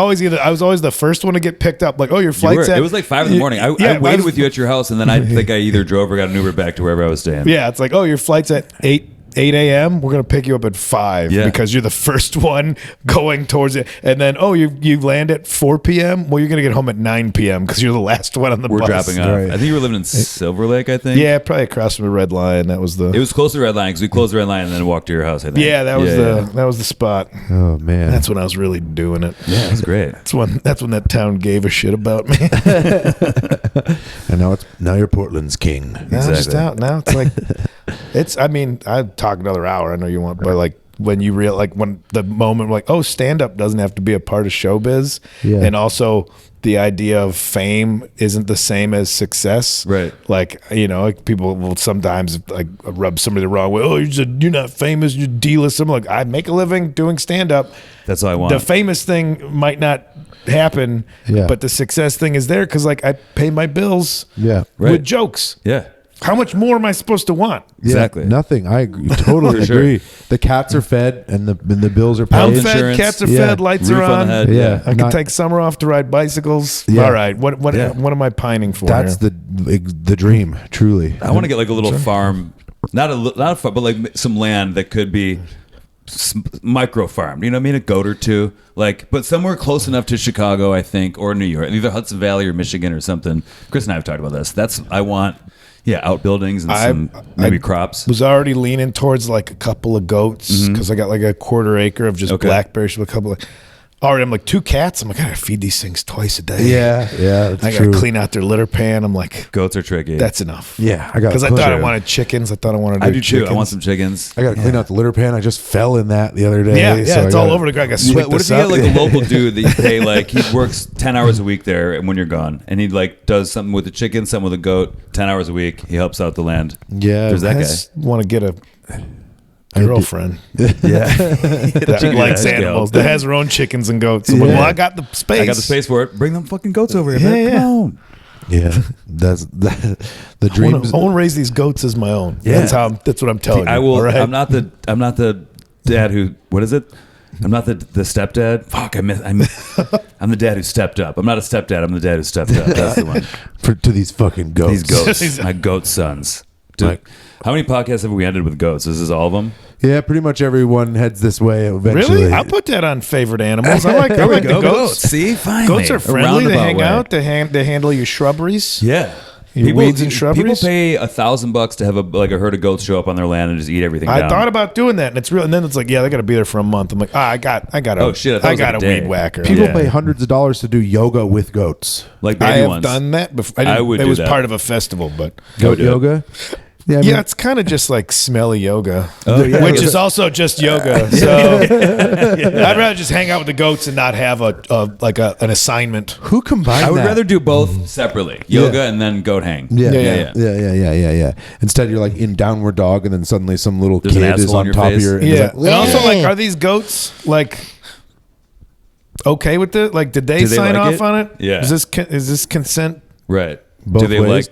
Speaker 2: always the first one to get picked up. Like, oh, your flight's at.
Speaker 3: It was like 5 in the morning. I waited with you at your house, and then I think I either drove or got an Uber back to wherever I was staying.
Speaker 2: Yeah, it's like, oh, your flight's at 8 8 a.m., we're going to pick you up at 5 because you're the first one going towards it. And then, you land at 4 p.m.? Well, you're going to get home at 9 p.m. because you're the last one on the bus.
Speaker 3: We're dropping off. Right. I think you were living in Silver Lake, I think.
Speaker 2: Yeah, probably across from the Red Line. That was
Speaker 3: It was close to the Red Line because we closed the Red Line and then walked to your house, I think.
Speaker 2: Yeah, that was the spot.
Speaker 1: Oh, man.
Speaker 2: That's when I was really doing it.
Speaker 3: Yeah, that's great.
Speaker 2: That's when that town gave a shit about me.
Speaker 1: And now you're Portland's king.
Speaker 2: Now I'm just out. Now it's like... I'd talk another hour. I know you want, but like when you when the moment stand up doesn't have to be a part of showbiz, and also the idea of fame isn't the same as success,
Speaker 3: right?
Speaker 2: Like people will sometimes rub somebody the wrong way. Oh, you're not famous, you're D-list. I'm like, I make a living doing stand up.
Speaker 3: That's all I want.
Speaker 2: The famous thing might not happen, but the success thing is there because I pay my bills, with jokes, How much more am I supposed to want?
Speaker 3: Exactly.
Speaker 1: Nothing. I totally agree. The cats are fed and the bills are paid.
Speaker 2: I'm fed, cats are fed, lights
Speaker 3: Roof
Speaker 2: are on.
Speaker 3: the head.
Speaker 1: Yeah.
Speaker 2: I can take summer off to ride bicycles. All right. What am I pining for?
Speaker 1: That's the dream, truly.
Speaker 3: I want to get like a little farm, not a farm, but like some land that could be micro farmed. You know what I mean? A goat or two, but somewhere close enough to Chicago, I think, or New York, either Hudson Valley or Michigan or something. Chris and I have talked about this. I want. Yeah, outbuildings and maybe crops.
Speaker 2: Was already leaning towards a couple of goats because I got a quarter acre of just blackberries with a couple of. Already, I'm 2 cats. I'm I gotta feed these things twice a day.
Speaker 1: Yeah.
Speaker 2: I gotta clean out their litter pan. I'm
Speaker 3: goats are tricky.
Speaker 2: That's enough.
Speaker 1: Yeah, I got
Speaker 2: because I thought I wanted chickens. I thought I wanted.
Speaker 3: I do too. I want some chickens.
Speaker 1: I gotta clean out the litter pan. I just fell in that the other day.
Speaker 2: Yeah, it's all over the ground. I gotta sweep
Speaker 3: what if you get a local dude that you pay he works 10 hours a week there, and when you're gone, and he does something with the chicken, something with a goat, 10 hours a week. He helps out the land.
Speaker 1: Yeah,
Speaker 3: there's that guy.
Speaker 2: Want to get a girlfriend that likes animals, that has her own chickens and goats. So I got the space.
Speaker 3: I got the space for it. Bring them fucking goats over here. Come on.
Speaker 1: Yeah, that's the dream.
Speaker 2: I want to raise these goats as my own.
Speaker 3: Yeah.
Speaker 2: That's what I'm telling you.
Speaker 3: I will.
Speaker 2: All right?
Speaker 3: I'm not the dad who. What is it? I'm not the stepdad. Fuck, I'm the dad who stepped up. I'm not a stepdad. I'm the dad who stepped up. That's the one.
Speaker 1: To these fucking goats.
Speaker 3: These goats. My goat sons. Dude, how many podcasts have we ended with goats? Is this all of them?
Speaker 1: Yeah, pretty much everyone heads this way eventually.
Speaker 2: Really? I'll put that on favorite animals. I like the goats.
Speaker 3: See, finally.
Speaker 2: Goats are friendly. They hang out. They handle your shrubberies.
Speaker 3: Yeah.
Speaker 2: Weeds and shrubberies.
Speaker 3: People pay $1,000 to have a herd of goats show up on their land and just eat everything down.
Speaker 2: I thought about doing that, and it's real. And then it's they got to be there for a month. I'm like, I got
Speaker 3: oh shit, I got
Speaker 2: a weed whacker.
Speaker 1: People pay hundreds of dollars to do yoga with goats.
Speaker 3: Like baby
Speaker 2: I have
Speaker 3: ones.
Speaker 2: done that before. It was part of a festival, but
Speaker 1: goat yoga.
Speaker 2: Yeah, it's kind of just like smelly yoga, which is also just yoga.
Speaker 3: Yeah.
Speaker 2: So I'd rather just hang out with the goats and not have an assignment.
Speaker 1: Who combined that?
Speaker 3: I would rather do both separately, yoga and then goat hang.
Speaker 1: Yeah. Instead, you're in downward dog, and then suddenly some little
Speaker 3: There's
Speaker 1: kid is on top of your.
Speaker 2: Yeah, and also are these goats okay with it? Did they sign off on it?
Speaker 3: Yeah.
Speaker 2: Is this consent?
Speaker 3: Right.
Speaker 1: Both
Speaker 3: do they
Speaker 1: ways?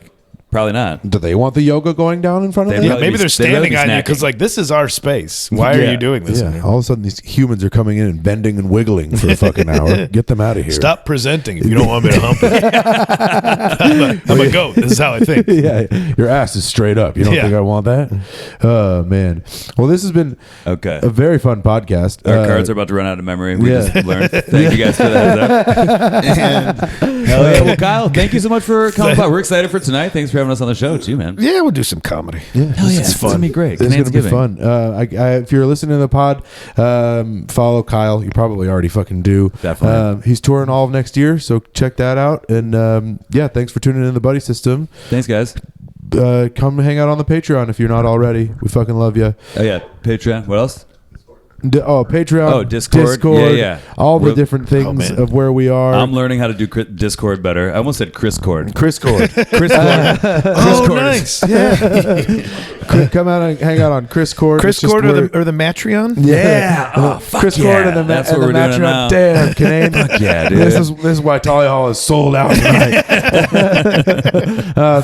Speaker 3: Probably not.
Speaker 1: Do they want the yoga going down in front of them?
Speaker 2: Yeah, maybe they're standing on you because this is our space. Why are you doing this?
Speaker 1: Yeah. All of a sudden, these humans are coming in and bending and wiggling for a fucking hour. Get them out of here.
Speaker 2: Stop presenting if you don't want me to hump it. I'm a goat. This is how I think.
Speaker 1: Yeah, your ass is straight up. You don't think I want that? Oh, man. Well, this has been a very fun podcast.
Speaker 3: Our cards are about to run out of memory. We just learned. Thank you guys for that. Hell yeah. Well, Kyle, thank you so much for coming by. We're excited for tonight. Thanks for having us on the show too, man.
Speaker 2: Yeah, we'll do some comedy.
Speaker 1: Yeah,
Speaker 3: hell yeah, it's fun. It's gonna be great.
Speaker 1: It's gonna be fun. If you're listening to the pod, follow Kyle. You probably already fucking do.
Speaker 3: Definitely.
Speaker 1: He's touring all of next year, so check that out. And thanks for tuning in to the Buddy System.
Speaker 3: Thanks, guys.
Speaker 1: Come hang out on the Patreon if you're not already. We fucking love you.
Speaker 3: Oh yeah, Patreon. What else?
Speaker 1: Patreon.
Speaker 3: Oh, Discord. Yeah.
Speaker 1: All the different things of where we are.
Speaker 3: I'm learning how to do Discord better. I almost said Chriscord.
Speaker 1: Chriscord.
Speaker 2: Nice.
Speaker 1: Yeah. Come out and hang out on Chriscord.
Speaker 2: Chriscord or the Matreon?
Speaker 1: Yeah. Chriscord and the
Speaker 3: That's what we're doing now.
Speaker 1: Damn, Kinane.
Speaker 3: Fuck yeah, dude.
Speaker 1: This is why Tolly Hall is sold out tonight.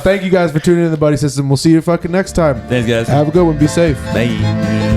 Speaker 1: Thank you guys for tuning in to the Buddy System. We'll see you fucking next time.
Speaker 3: Thanks, guys.
Speaker 1: Have a good one. Be safe.
Speaker 3: Bye.